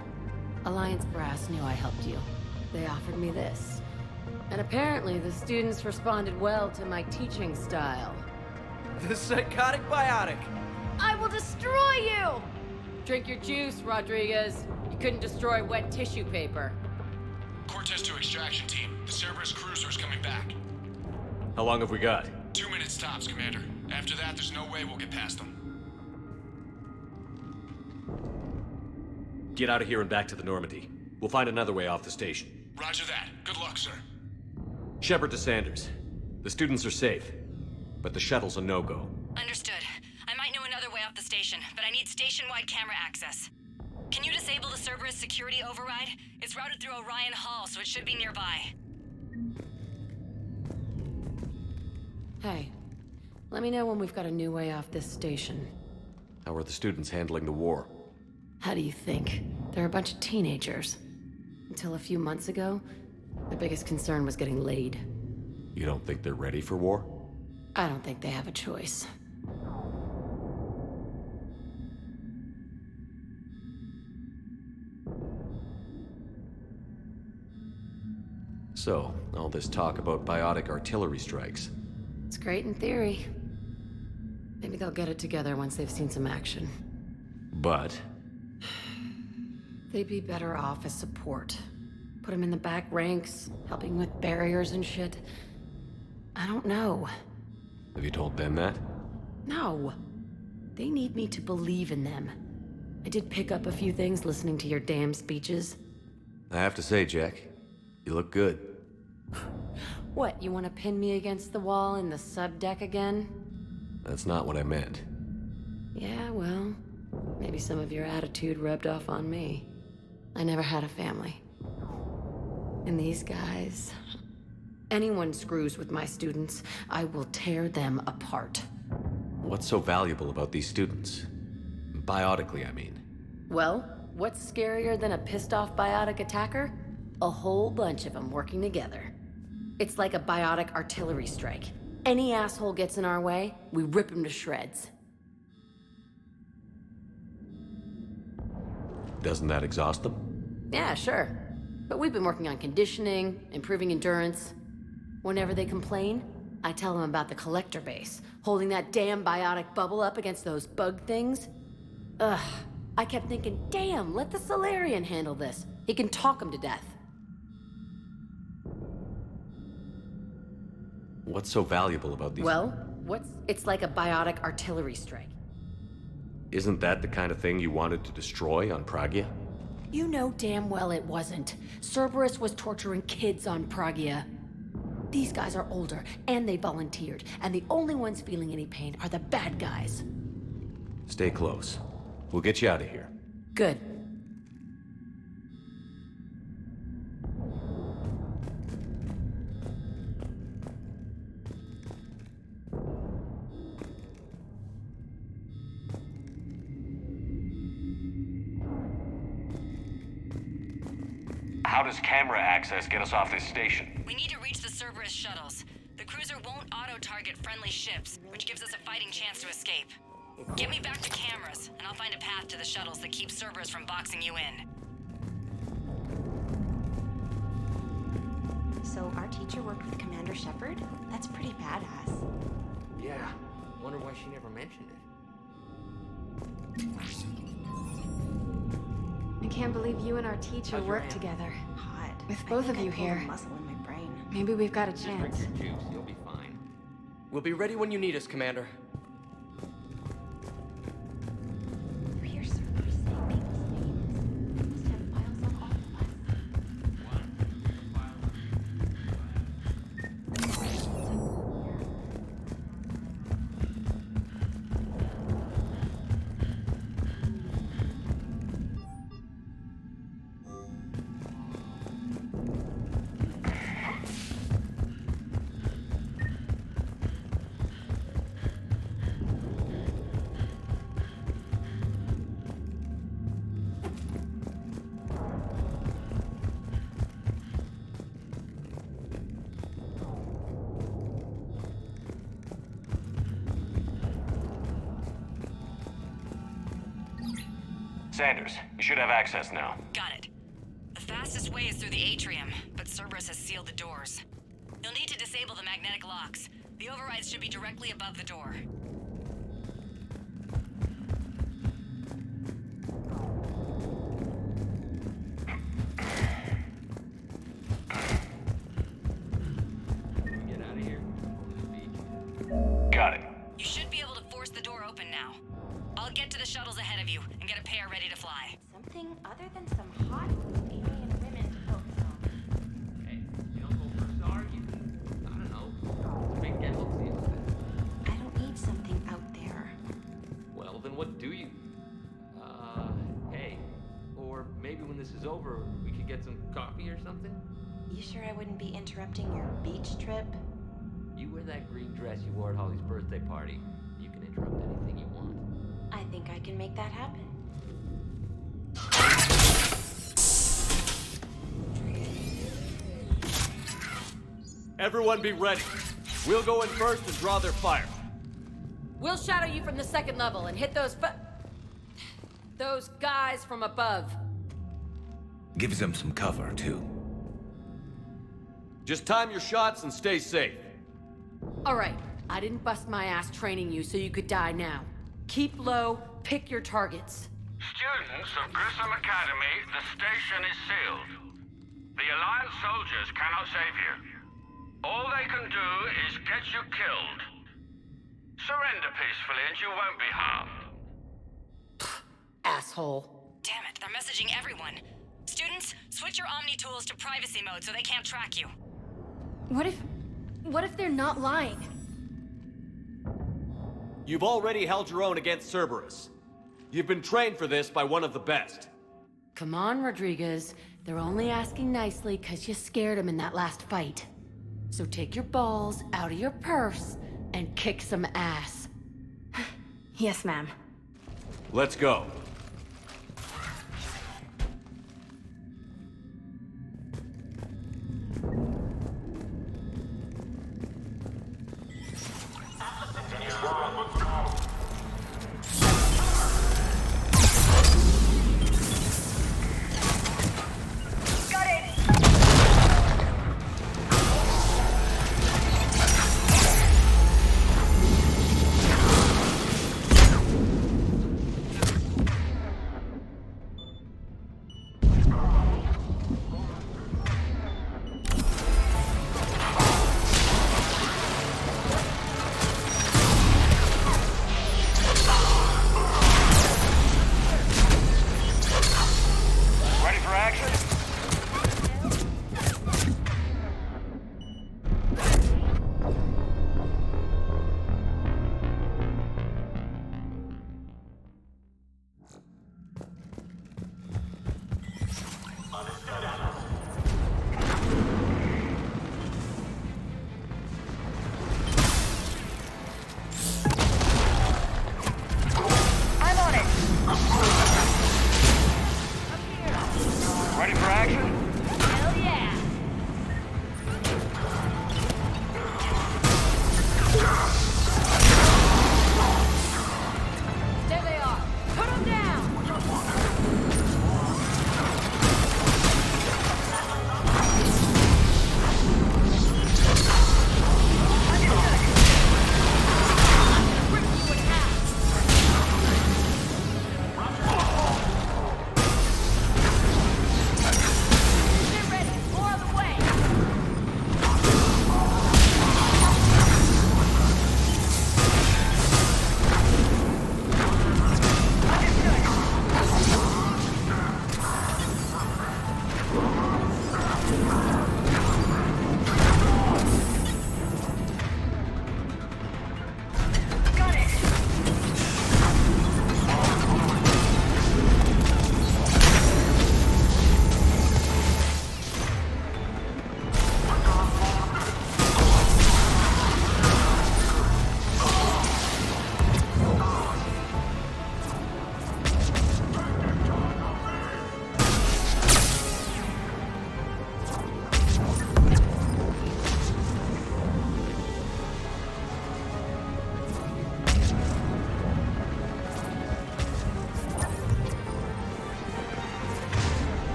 Alliance Brass knew I helped you. They offered me this. And apparently the students responded well to my teaching style. The psychotic biotic! I will destroy you! Drink your juice, Rodriguez. You couldn't destroy wet tissue paper. Cortez to extraction team. The Cerberus cruiser's coming back. How long have we got? 2 minutes tops, Commander. After that, there's no way we'll get past them. Get out of here and back to the Normandy. We'll find another way off the station. Roger that. Good luck, sir. Shepard to Sanders. The students are safe, but the shuttle's a no-go. Understood. I might know another way off the station, but I need station-wide camera access. Can you disable the Cerberus security override? It's routed through Orion Hall, so it should be nearby. Hey, let me know when we've got a new way off this station. How are the students handling the war? How do you think? They're a bunch of teenagers. Until a few months ago, their biggest concern was getting laid. You don't think they're ready for war? I don't think they have a choice. So, all this talk about biotic artillery strikes. It's great in theory. Maybe they'll get it together once they've seen some action. But? They'd be better off as support. Put them in the back ranks, helping with barriers and shit. I don't know. Have you told them that? No. They need me to believe in them. I did pick up a few things listening to your damn speeches. I have to say, Jack, you look good. What, you want to pin me against the wall in the subdeck again? That's not what I meant. Yeah, well, maybe some of your attitude rubbed off on me. I never had a family. And these guys... Anyone screws with my students, I will tear them apart. What's so valuable about these students? Biotically, I mean. Well, what's scarier than a pissed-off biotic attacker? A whole bunch of them working together. It's like a biotic artillery strike. Any asshole gets in our way, we rip him to shreds. Doesn't that exhaust them? Yeah, sure. But we've been working on conditioning, improving endurance. Whenever they complain, I tell them about the collector base, holding that damn biotic bubble up against those bug things. Ugh, I kept thinking, damn, let the Solarian handle this. He can talk them to death. What's so valuable about these? Well, it's like a biotic artillery strike. Isn't that the kind of thing you wanted to destroy on Pragia? You know damn well it wasn't. Cerberus was torturing kids on Pragia. These guys are older, and they volunteered, and the only ones feeling any pain are the bad guys. Stay close. We'll get you out of here. Good. How does camera access get us off this station? We need to reach the Cerberus shuttles. The cruiser won't auto-target friendly ships, which gives us a fighting chance to escape. Get me back to cameras, and I'll find a path to the shuttles that keeps Cerberus from boxing you in. So our teacher worked with Commander Shepard? That's pretty badass. Yeah. Wonder why she never mentioned it. I can't believe you and our teacher How's your work aunt? together. Hot. With both of I you pulled here. a muscle in my brain. Maybe we've got a Just drink chance. your juice. You'll be fine. We'll be ready when you need us, Commander. You hear Cerberus saying people's names? He must have files on all of us. Sanders, you should have access now. Got it. The fastest way is through the atrium, but Cerberus has sealed the doors. You'll need to disable the magnetic locks. The overrides should be directly above the door. Get out of here. Got it. You should be able to force the door open now. I'll get to the shuttles ahead of you and get a pair ready to fly. Something other than some hot alien women to focus on. Hey, you don't go for a star, you I don't know. Big galaxy is this. I don't need something out there. Well, then what do you? Hey. Or maybe when this is over, we could get some coffee or something? You sure I wouldn't be interrupting your beach trip? You wear that green dress you wore at Holly's birthday party. You can interrupt anything you want. I think I can make that happen. Everyone be ready. We'll go in first and draw their fire. We'll shadow you from the second level and hit those guys from above. Gives them some cover, too. Just time your shots and stay safe. All right, I didn't bust my ass training you so you could die now. Keep low, pick your targets. Students of Grissom Academy, the station is sealed. The Alliance soldiers cannot save you. All they can do is get you killed. Surrender peacefully and you won't be harmed. Asshole. Damn it, they're messaging everyone. Students, switch your Omni tools to privacy mode so they can't track you. What if they're not lying? You've already held your own against Cerberus. You've been trained for this by one of the best. Come on, Rodriguez. They're only asking nicely because you scared them in that last fight. So take your balls out of your purse and kick some ass. Yes, ma'am. Let's go.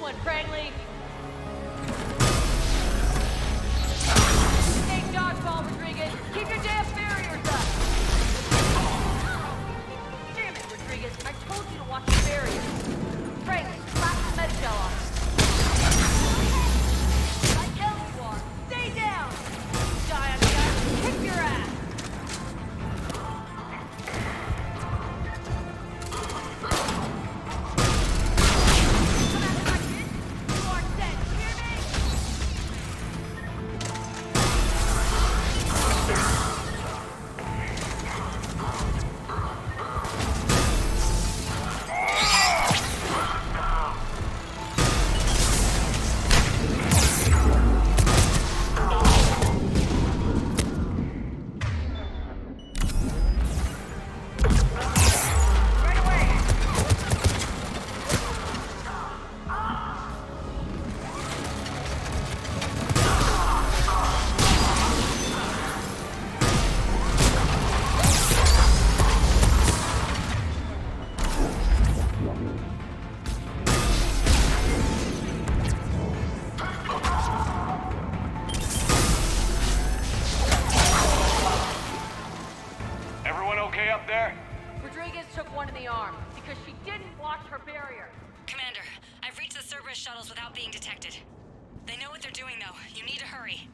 one, Crangley. Take dodgeball, Rodriguez. Keep your damn barriers up. Damn it, Rodriguez. I told you to watch the barriers. Crangley, slap the med shell on it. I tell you are. Stay down. Die on the ice. Kick your ass. Rodriguez took one in the arm because she didn't watch her barrier. Commander, I've reached the Cerberus shuttles without being detected. They know what they're doing, though. You need to hurry.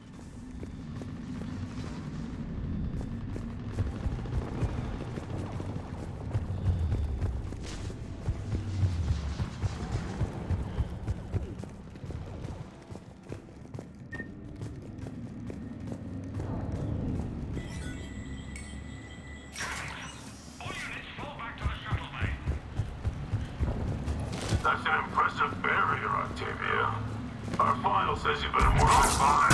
That's an impressive barrier, Octavia. Our file says you've been immortally fine.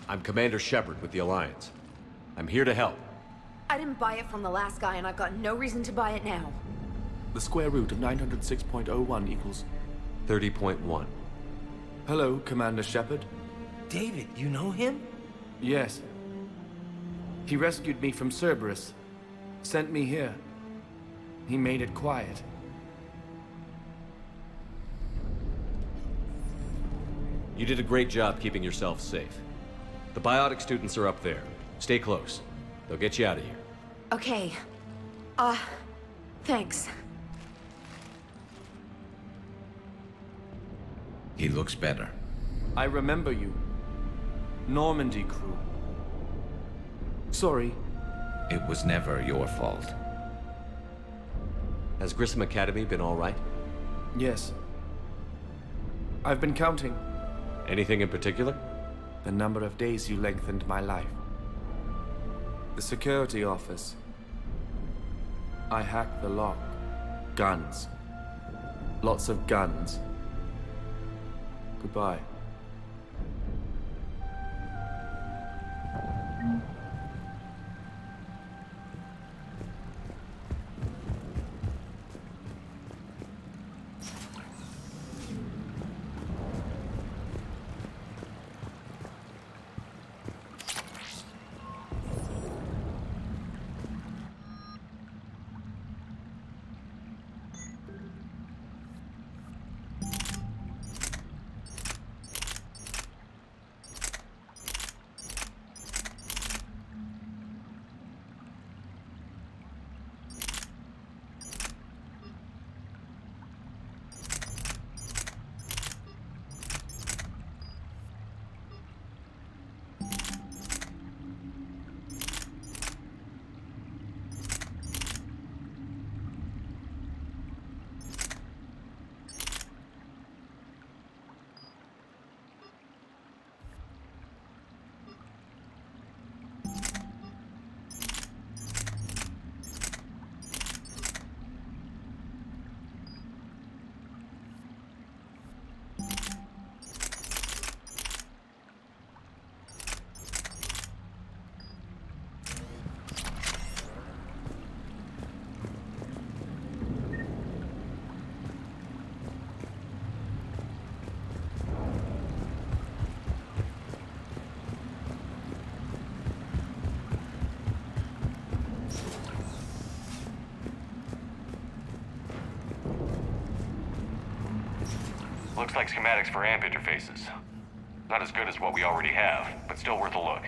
I'm Commander Shepard with the Alliance. I'm here to help. I didn't buy it from the last guy, and I've got no reason to buy it now. The square root of 906.01 equals 30.1. Hello, Commander Shepard. David, you know him? Yes. He rescued me from Cerberus. Sent me here. He made it quiet. You did a great job keeping yourself safe. The biotic students are up there. Stay close. They'll get you out of here. Okay. Thanks. He looks better. I remember you. Normandy crew. Sorry. It was never your fault. Has Grissom Academy been all right? Yes. I've been counting. Anything in particular? The number of days you lengthened my life. The security office. I hacked the lock. Guns. Lots of guns. Goodbye. Looks like schematics for amp interfaces. Not as good as what we already have, but still worth a look.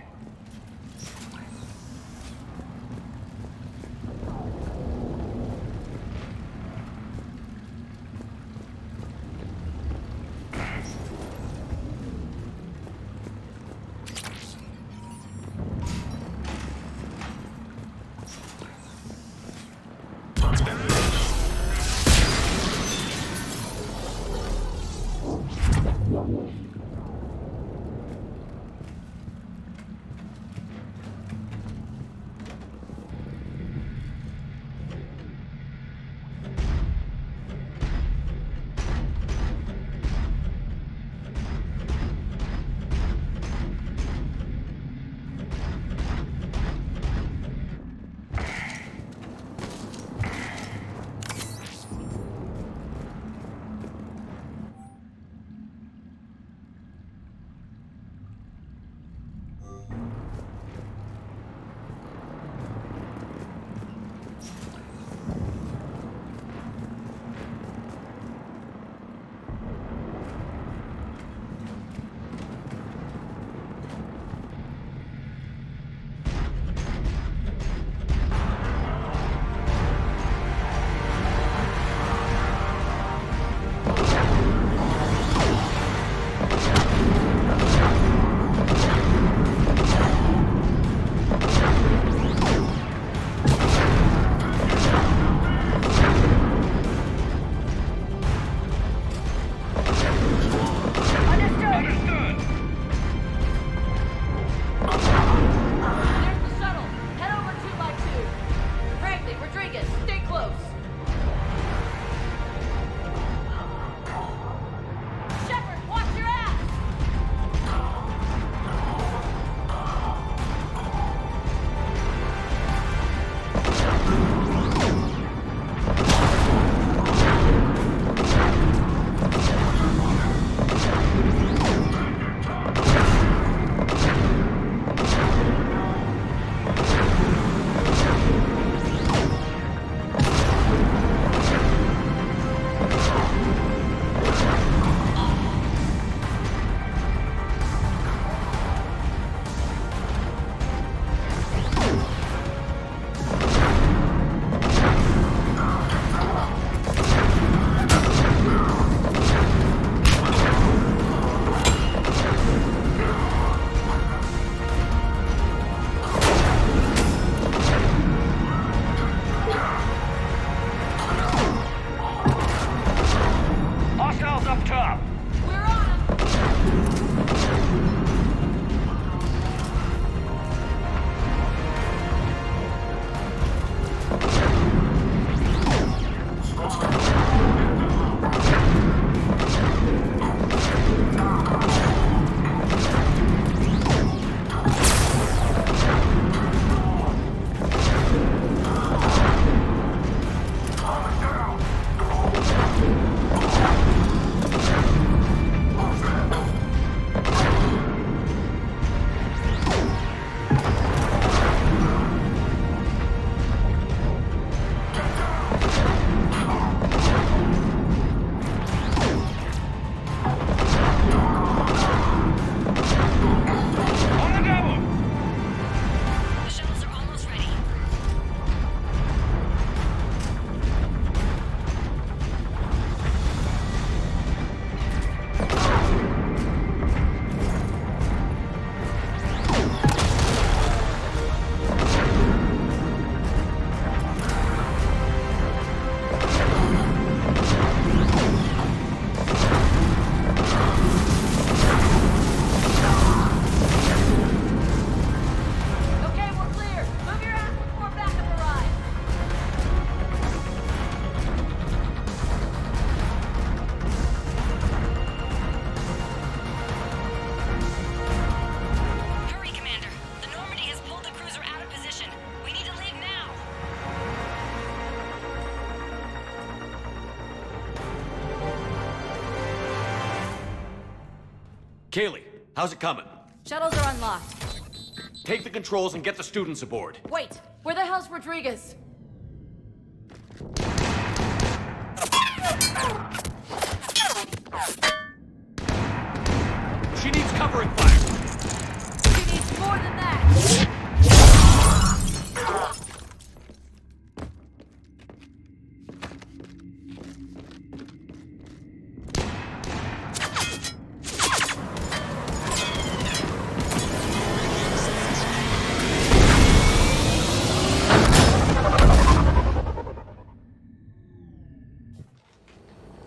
Kaylee, how's it coming? Shuttles are unlocked. Take the controls and get the students aboard. Wait, where the hell's Rodriguez? covering fire! She needs more than that!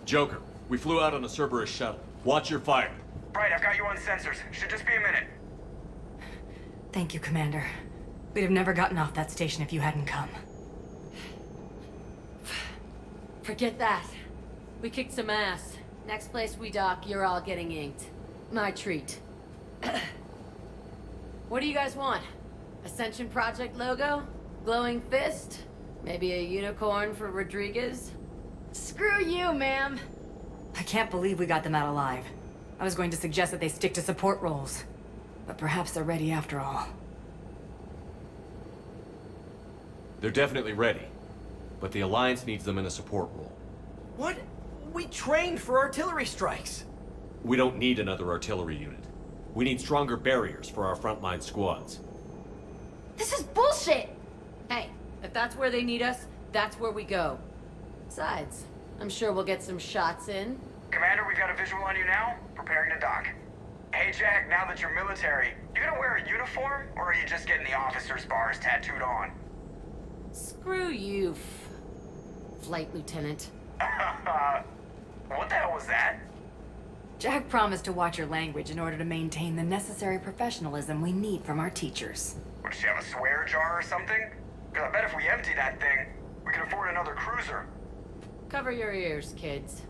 Joker, we flew out on a Cerberus shuttle. Watch your fire. Right, I've got you on sensors. Should just be a minute. Thank you, Commander. We'd have never gotten off that station if you hadn't come. Forget that. We kicked some ass. Next place we dock, you're all getting inked. My treat. What do you guys want? Ascension Project logo? Glowing fist? Maybe a unicorn for Rodriguez? Screw you, ma'am! I can't believe we got them out alive. I was going to suggest that they stick to support roles. But perhaps they're ready after all. They're definitely ready. But the Alliance needs them in a support role. What? We trained for artillery strikes. We don't need another artillery unit. We need stronger barriers for our frontline squads. This is bullshit! Hey, if that's where they need us, that's where we go. Besides, I'm sure we'll get some shots in. Commander, we've got a visual on you now. Preparing to dock. Hey, Jack, now that you're military, you gonna wear a uniform, or are you just getting the officer's bars tattooed on? Screw you, Flight Lieutenant. What the hell was that? Jack promised to watch your language in order to maintain the necessary professionalism we need from our teachers. Would she have a swear jar or something? Because I bet if we empty that thing, we can afford another cruiser. Cover your ears, kids.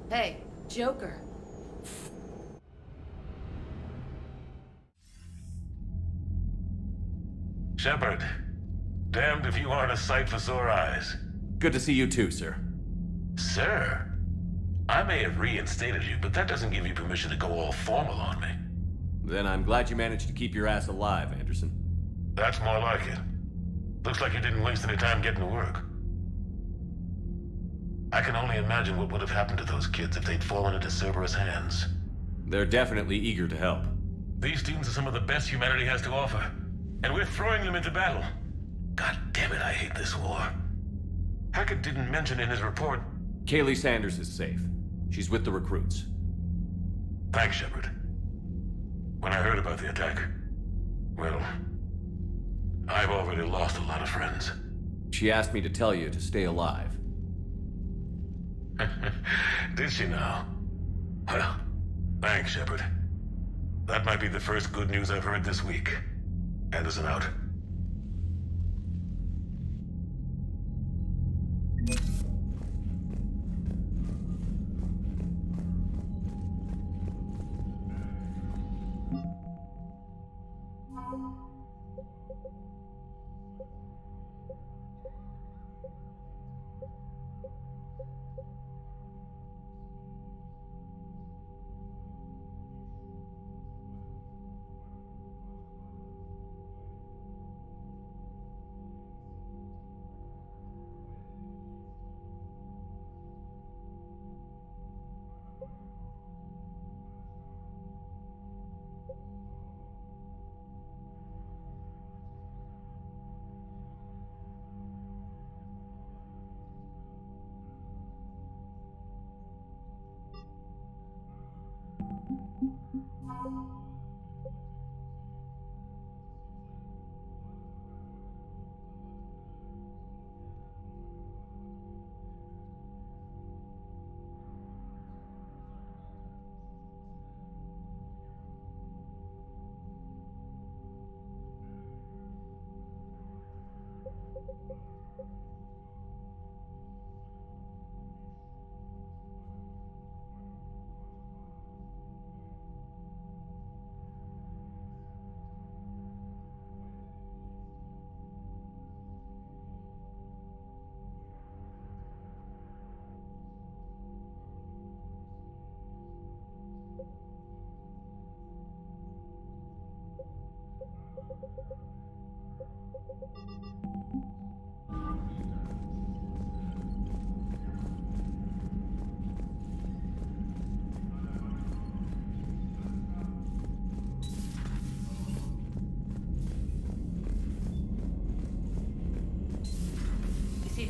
Hey, Joker. Shepard, damned if you aren't a sight for sore eyes. Good to see you too, sir. Sir? I may have reinstated you, but that doesn't give you permission to go all formal on me. Then I'm glad you managed to keep your ass alive, Anderson. That's more like it. Looks like you didn't waste any time getting to work. I can only imagine what would have happened to those kids if they'd fallen into Cerberus' hands. They're definitely eager to help. These students are some of the best humanity has to offer, and we're throwing them into battle. God damn it, I hate this war. Hackett didn't mention in his report... Kaylee Sanders is safe. She's with the recruits. Thanks, Shepard. When I heard about the attack, well, I've already lost a lot of friends. She asked me to tell you to stay alive. Did she now? Well, thanks, Shepard. That might be the first good news I've heard this week. Anderson out.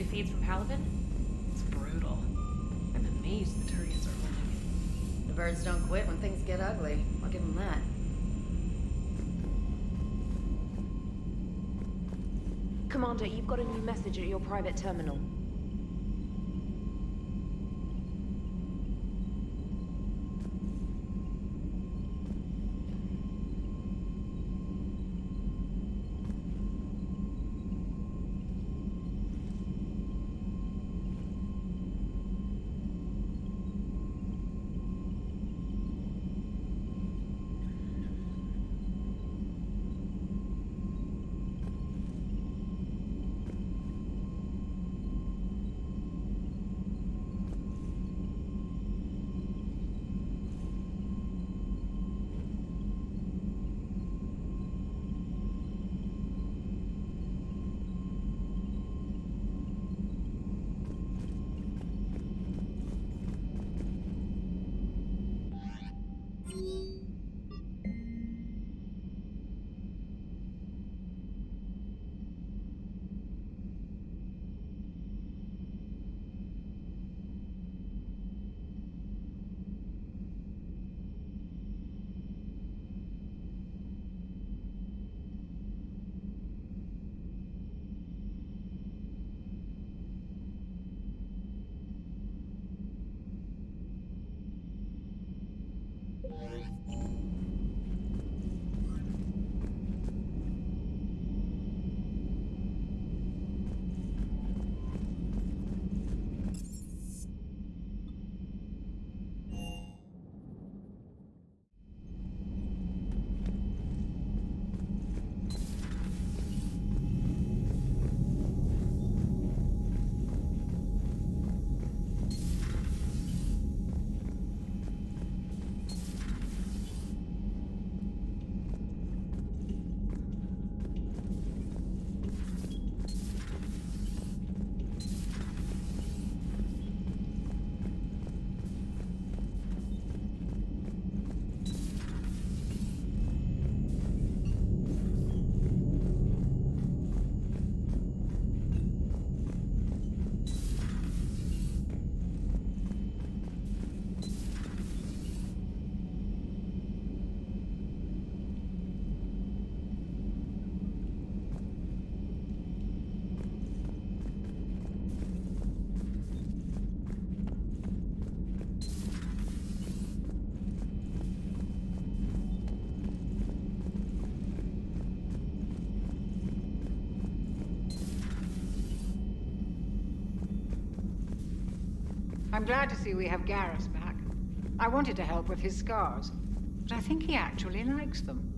data feeds from Halibut? It's brutal. I'm amazed the Turians are living. The birds don't quit when things get ugly. I'll give them that. Commander, you've got a new message at your private terminal. I'm glad to see we have Garrus back. I wanted to help with his scars, but I think he actually likes them.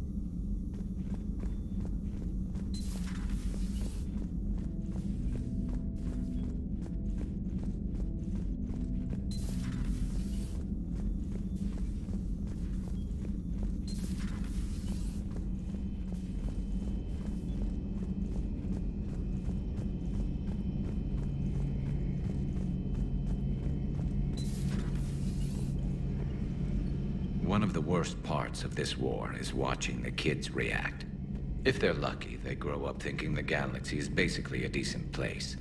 One of the worst parts of this war is watching the kids react. If they're lucky, they grow up thinking the galaxy is basically a decent place.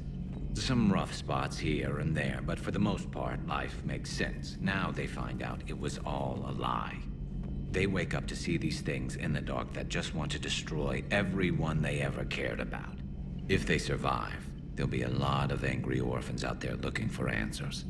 Some rough spots here and there, but for the most part, life makes sense. Now they find out it was all a lie. They wake up to see these things in the dark that just want to destroy everyone they ever cared about. If they survive, there'll be a lot of angry orphans out there looking for answers.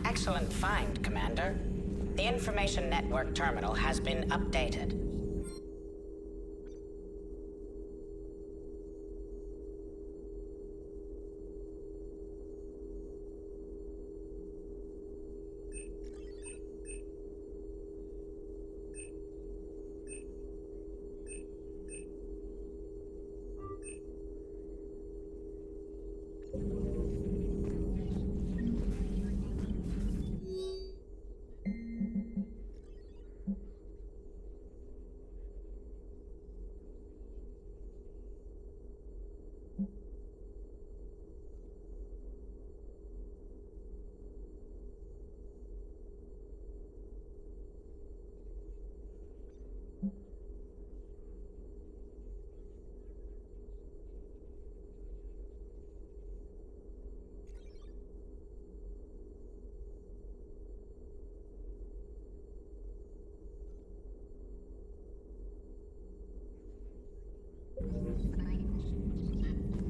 Excellent find, Commander. The Information Network terminal has been updated.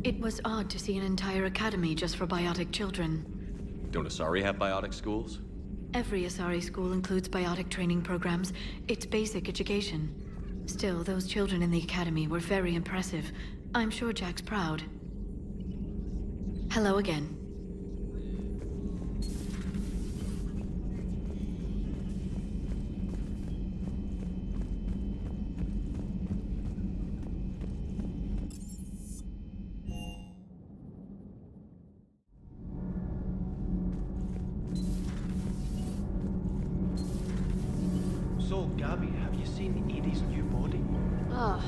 It was odd to see an entire academy just for biotic children. Don't Asari have biotic schools? Every Asari school includes biotic training programs. It's basic education. Still, those children in the academy were very impressive. I'm sure Jack's proud. Hello again. So, Gabby, have you seen Edie's new body? Ugh,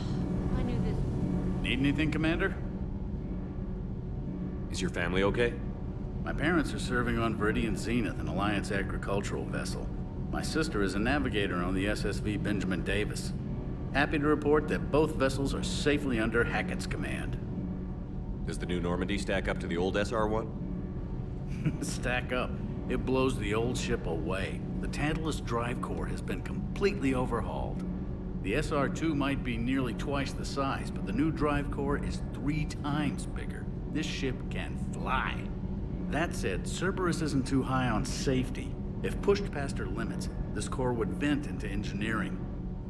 I knew this. Need anything, Commander? Is your family okay? My parents are serving on Viridian Zenith, an Alliance agricultural vessel. My sister is a navigator on the SSV Benjamin Davis. Happy to report that both vessels are safely under Hackett's command. Does the new Normandy stack up to the old SR-1? Stack up. It blows the old ship away. The Tantalus drive core has been completely overhauled. The SR-2 might be nearly twice the size, but the new drive core is 3 times bigger. This ship can fly. That said, Cerberus isn't too high on safety. If pushed past her limits, this core would vent into engineering.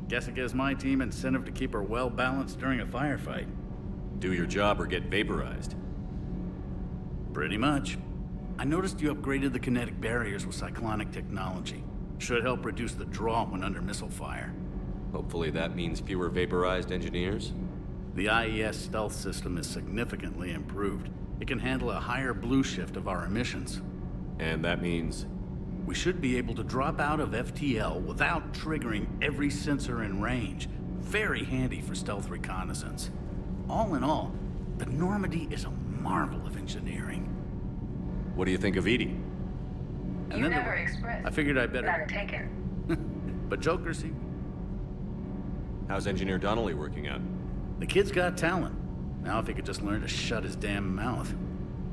Guess it gives my team incentive to keep her well balanced during a firefight. Do your job or get vaporized. Pretty much. I noticed you upgraded the kinetic barriers with cyclonic technology. Should help reduce the draw when under missile fire. Hopefully that means fewer vaporized engineers? The IES stealth system is significantly improved. It can handle a higher blue shift of our emissions. And that means? We should be able to drop out of FTL without triggering every sensor in range. Very handy for stealth reconnaissance. All in all, the Normandy is a marvel of engineering. What do you think of Edie? And then I figured I'd better take her. But Joker, see? How's Engineer Donnelly working out? The kid's got talent. Now if he could just learn to shut his damn mouth.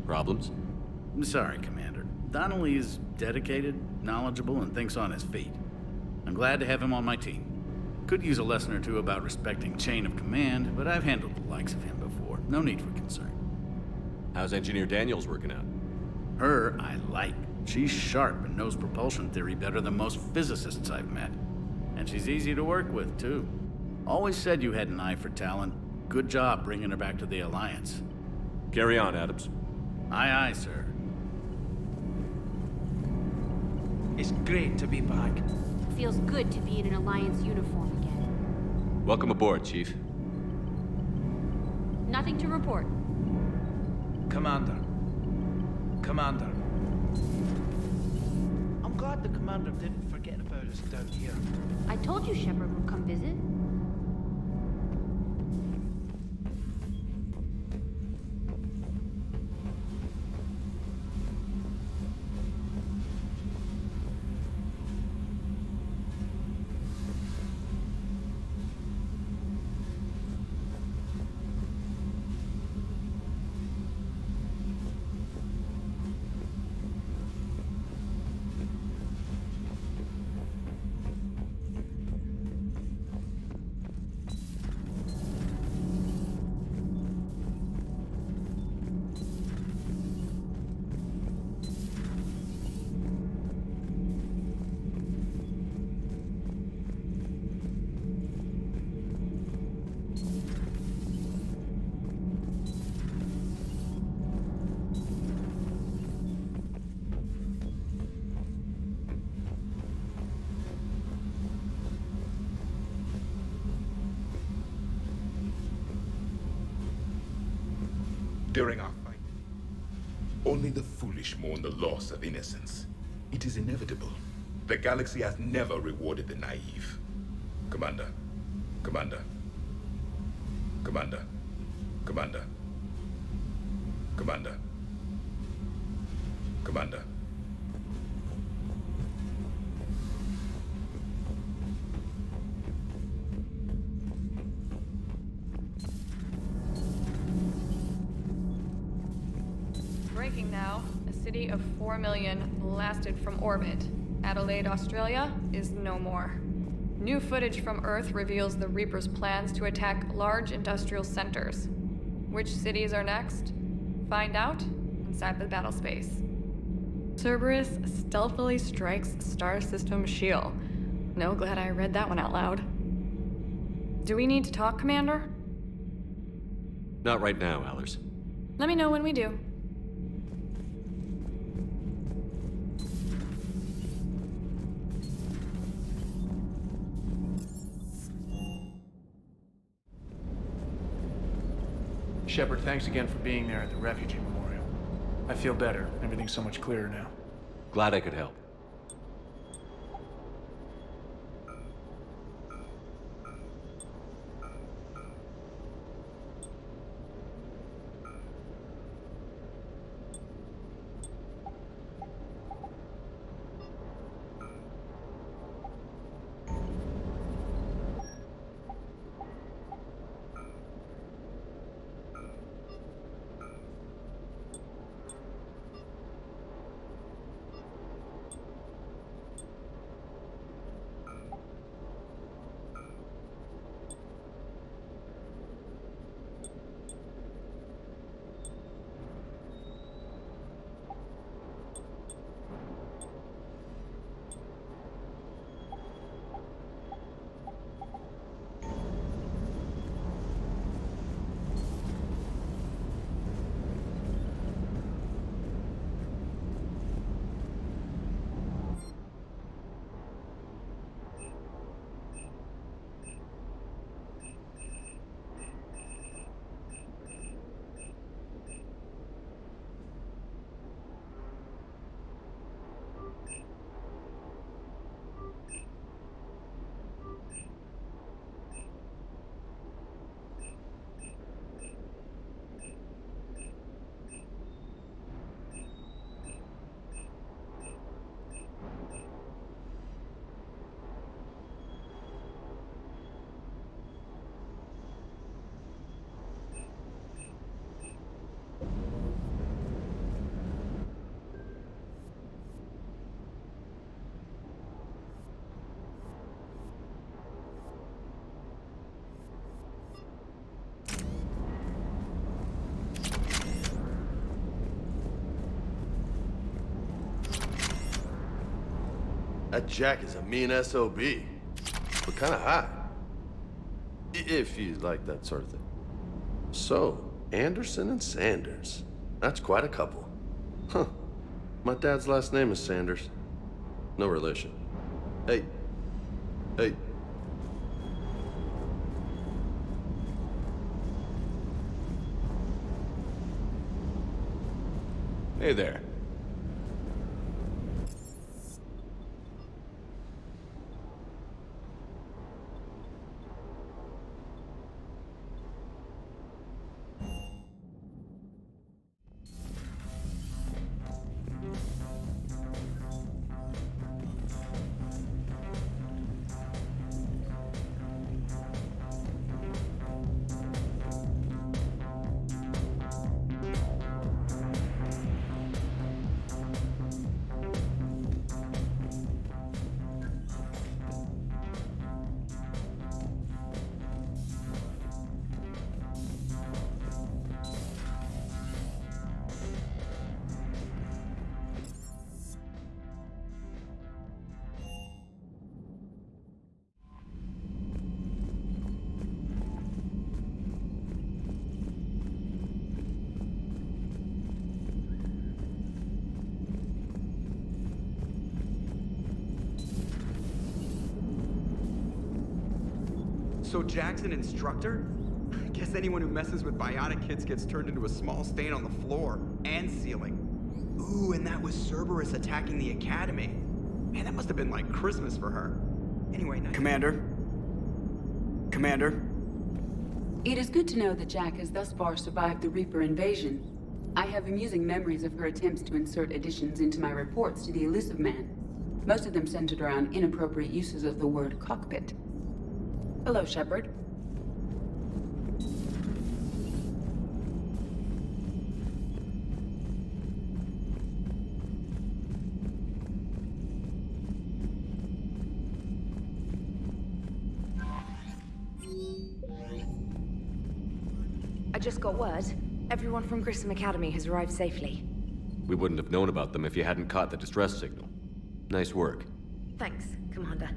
Problems? I'm sorry, Commander. Donnelly is dedicated, knowledgeable, and thinks on his feet. I'm glad to have him on my team. Could use a lesson or two about respecting chain of command, but I've handled the likes of him before. No need for concern. How's Engineer Daniels working out? Her, I like. She's sharp and knows propulsion theory better than most physicists I've met. And she's easy to work with, too. Always said you had an eye for talent. Good job bringing her back to the Alliance. Carry on, Adams. Aye, aye, sir. It's great to be back. Feels good to be in an Alliance uniform again. Welcome aboard, Chief. Nothing to report. Commander. Commander. I'm glad the Commander didn't forget about us down here. I told you Shepard would come visit. During our fight, only the foolish mourn the loss of innocence. It is inevitable. The galaxy has never rewarded the naive. Commander. Commander. Commander. Commander. Commander. Commander. Breaking now. A city of 4 million blasted from orbit. Adelaide, Australia is no more. New footage from Earth reveals the Reaper's plans to attack large industrial centers. Which cities are next? Find out inside the battle space. Cerberus stealthily strikes star system shield. No, glad I read that one out loud. Do we need to talk, Commander? Not right now, Allers. Let me know when we do. Shepard, thanks again for being there at the refugee memorial. I feel better. Everything's so much clearer now. Glad I could help. That Jack is a mean SOB, but kinda hot. If you like that sort of thing. So, Anderson and Sanders. That's quite a couple. Huh. My dad's last name is Sanders. No relation. Hey. Hey. Hey there. So Jack's an instructor? I guess anyone who messes with biotic kids gets turned into a small stain on the floor and ceiling. Ooh, and that was Cerberus attacking the academy. Man, that must have been like Christmas for her. Anyway, Commander? It is good to know that Jack has thus far survived the Reaper invasion. I have amusing memories of her attempts to insert additions into my reports to the Elusive Man. Most of them centered around inappropriate uses of the word cockpit. Hello, Shepard. I just got word. Everyone from Grissom Academy has arrived safely. We wouldn't have known about them if you hadn't caught the distress signal. Nice work. Thanks, Commander.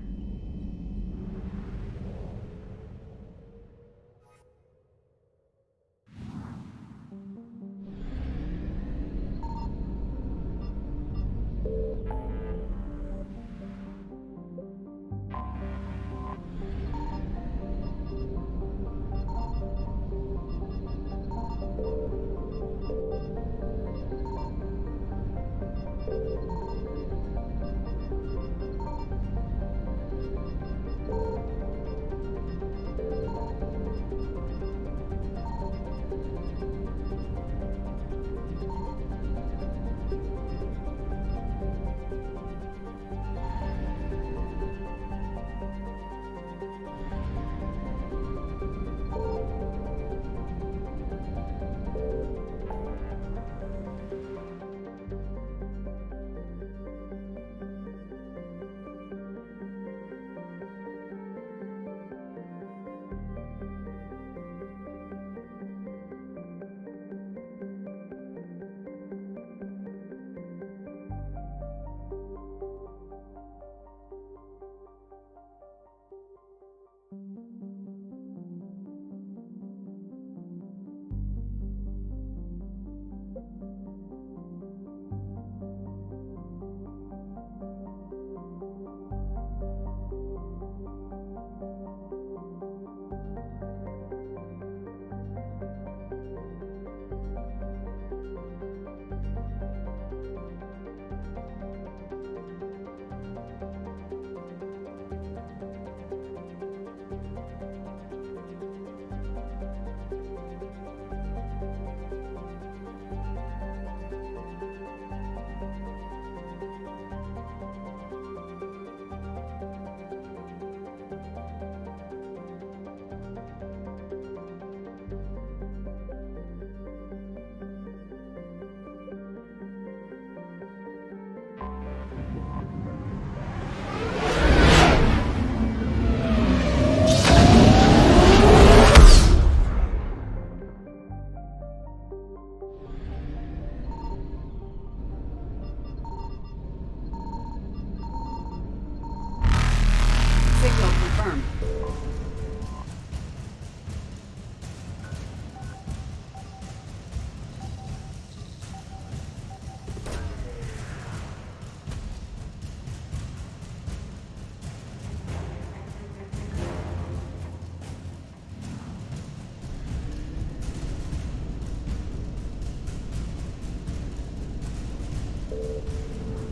Signal confirmed.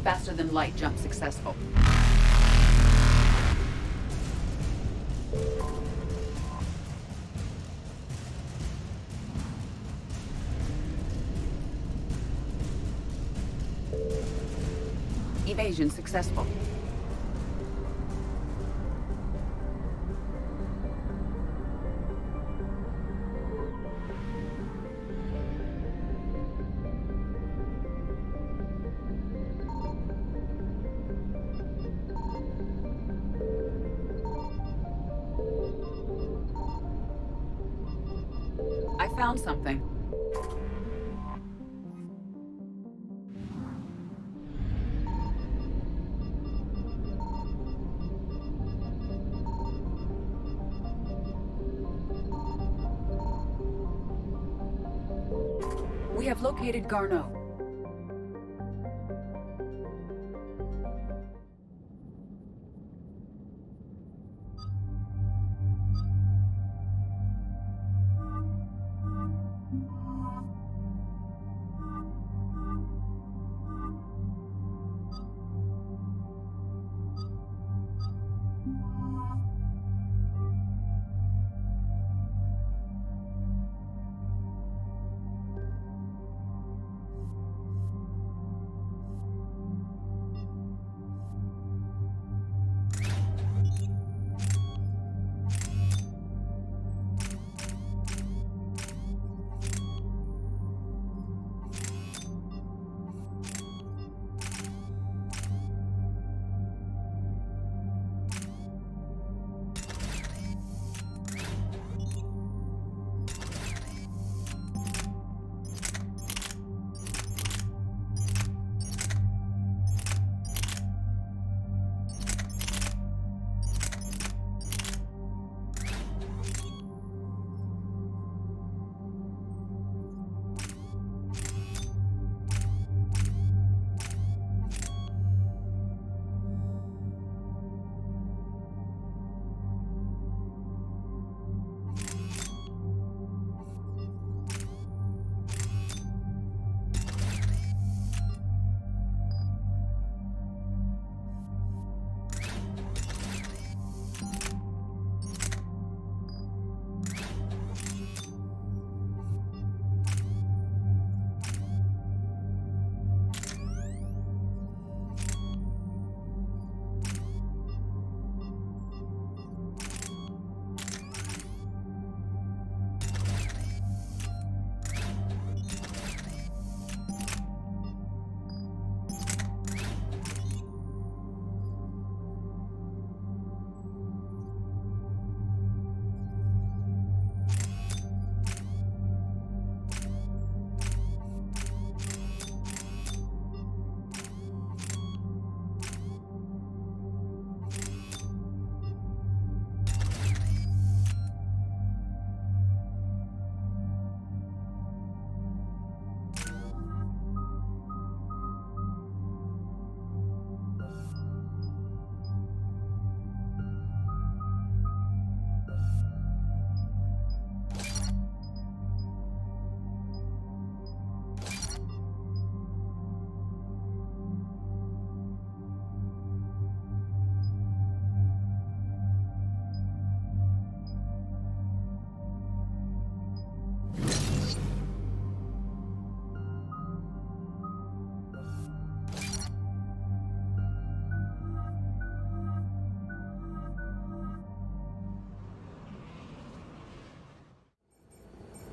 Faster than light jump successful. Evasion successful. I found something. We have located Garneau.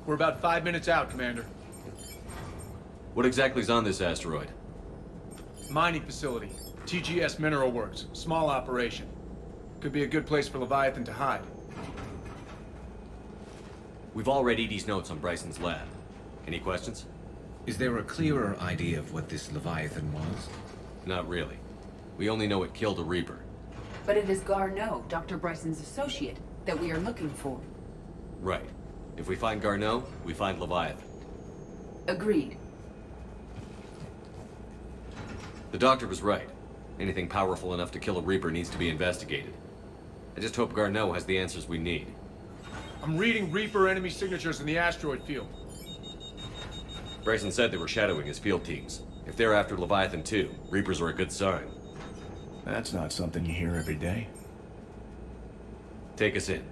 We're about 5 minutes out, Commander. What exactly is on this asteroid? Mining facility. TGS Mineral Works. Small operation. Could be a good place for Leviathan to hide. We've all read Edie's notes on Bryson's lab. Any questions? Is there a clearer idea of what this Leviathan was? Not really. We only know it killed a Reaper. But it is Garneau, Dr. Bryson's associate, that we are looking for. Right. If we find Garneau, we find Leviathan. Agreed. The doctor was right. Anything powerful enough to kill a Reaper needs to be investigated. I just hope Garneau has the answers we need. I'm reading Reaper enemy signatures in the asteroid field. Bryson said they were shadowing his field teams. If they're after Leviathan too, Reapers are a good sign. That's not something you hear every day. Take us in.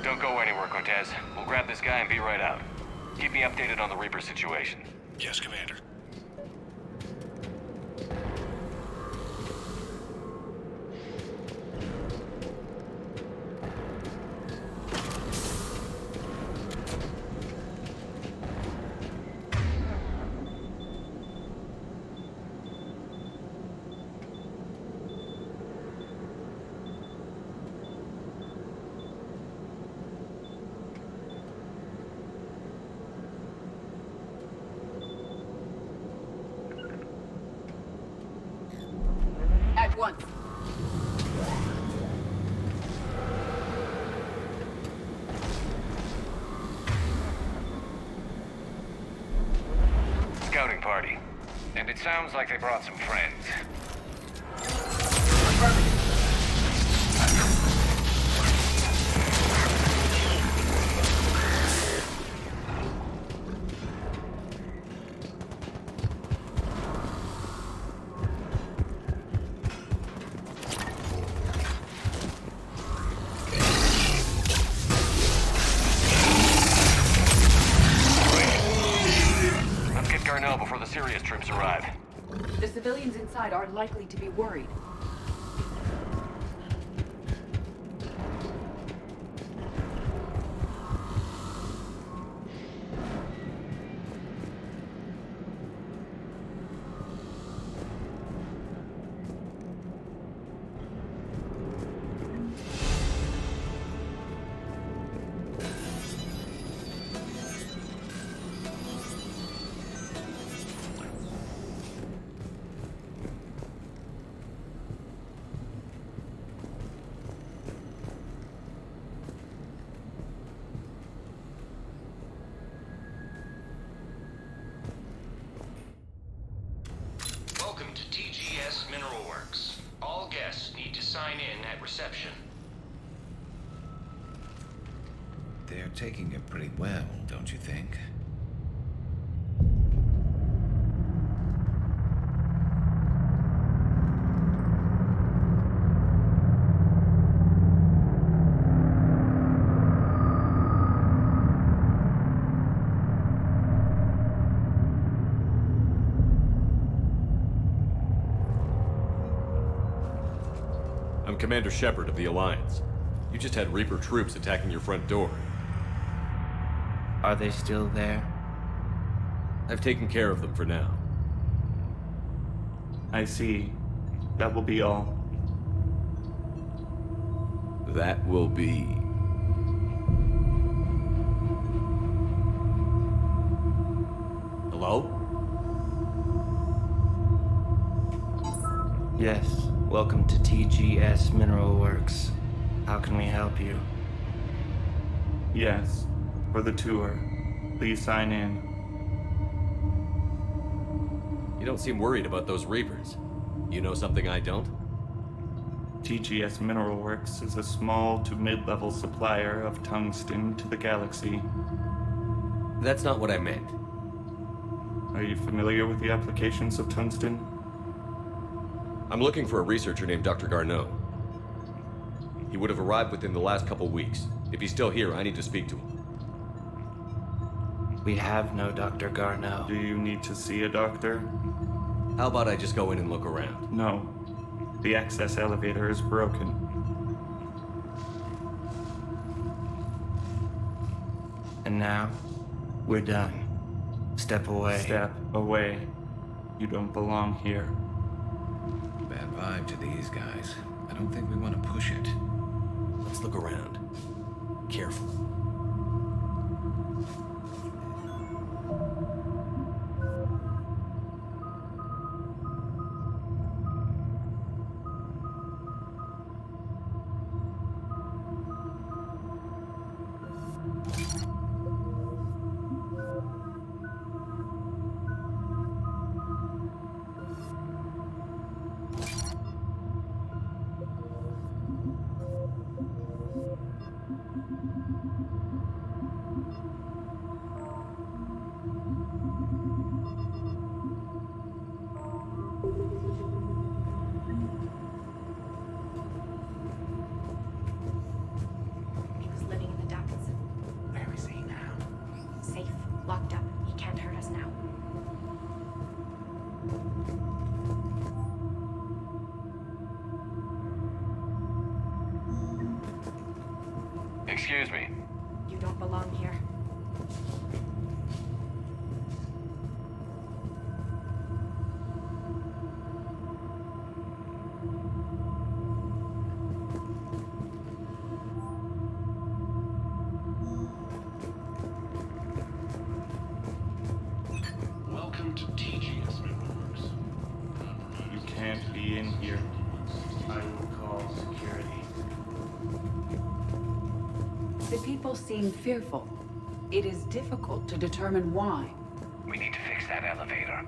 Don't go anywhere, Cortez. We'll grab this guy and be right out. Keep me updated on the Reaper situation. Yes, Commander. At once. Scouting party. And it sounds like they brought some friends. Let's get Garneau before the serious troops arrive. The civilians inside are likely to be worried. Welcome to TGS Mineral Works. All guests need to sign in at reception. They're taking it pretty well, don't you think? I'm Commander Shepard of the Alliance. You just had Reaper troops attacking your front door. Are they still there? I've taken care of them for now. I see. That will be all. That will be... Hello? Yes. Welcome to TGS Mineral Works. How can we help you? Yes. For the tour. Please sign in. You don't seem worried about those Reapers. You know something I don't? TGS Mineral Works is a small to mid-level supplier of tungsten to the galaxy. That's not what I meant. Are you familiar with the applications of tungsten? I'm looking for a researcher named Dr. Garneau. He would have arrived within the last couple weeks. If he's still here, I need to speak to him. We have no Dr. Garneau. Do you need to see a doctor? How about I just go in and look around? No. The access elevator is broken. And now, we're done. Step away. Step away. You don't belong here. Bad vibe to these guys. I don't think we want to push it. Let's look around. Careful. He was living in the ducts. Where is he now? Safe, locked up. He can't hurt us now. Excuse me. You don't belong here. Welcome to TGS Metalworks. You can't be in here. I will call security. The people seem fearful. It is difficult to determine why. We need to fix that elevator.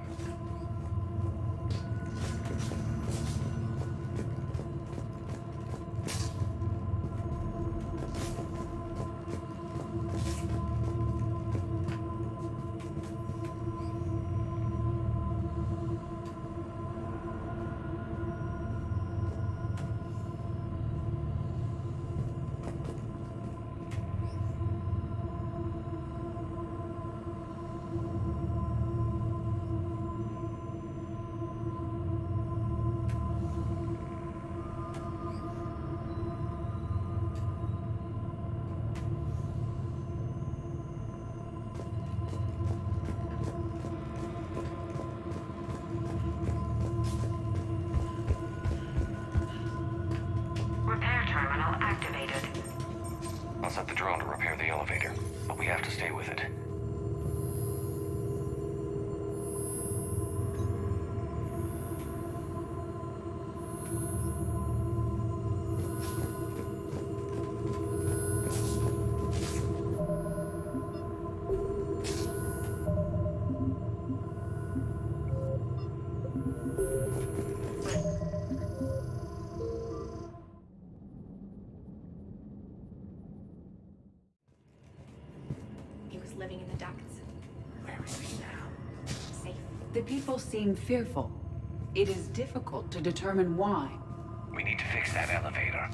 Repair terminal activated. I'll set the drone to repair the elevator, but we have to stay with it. He was living in the ducts. Where is he now? Safe. The people seem fearful. It is difficult to determine why. We need to fix that elevator.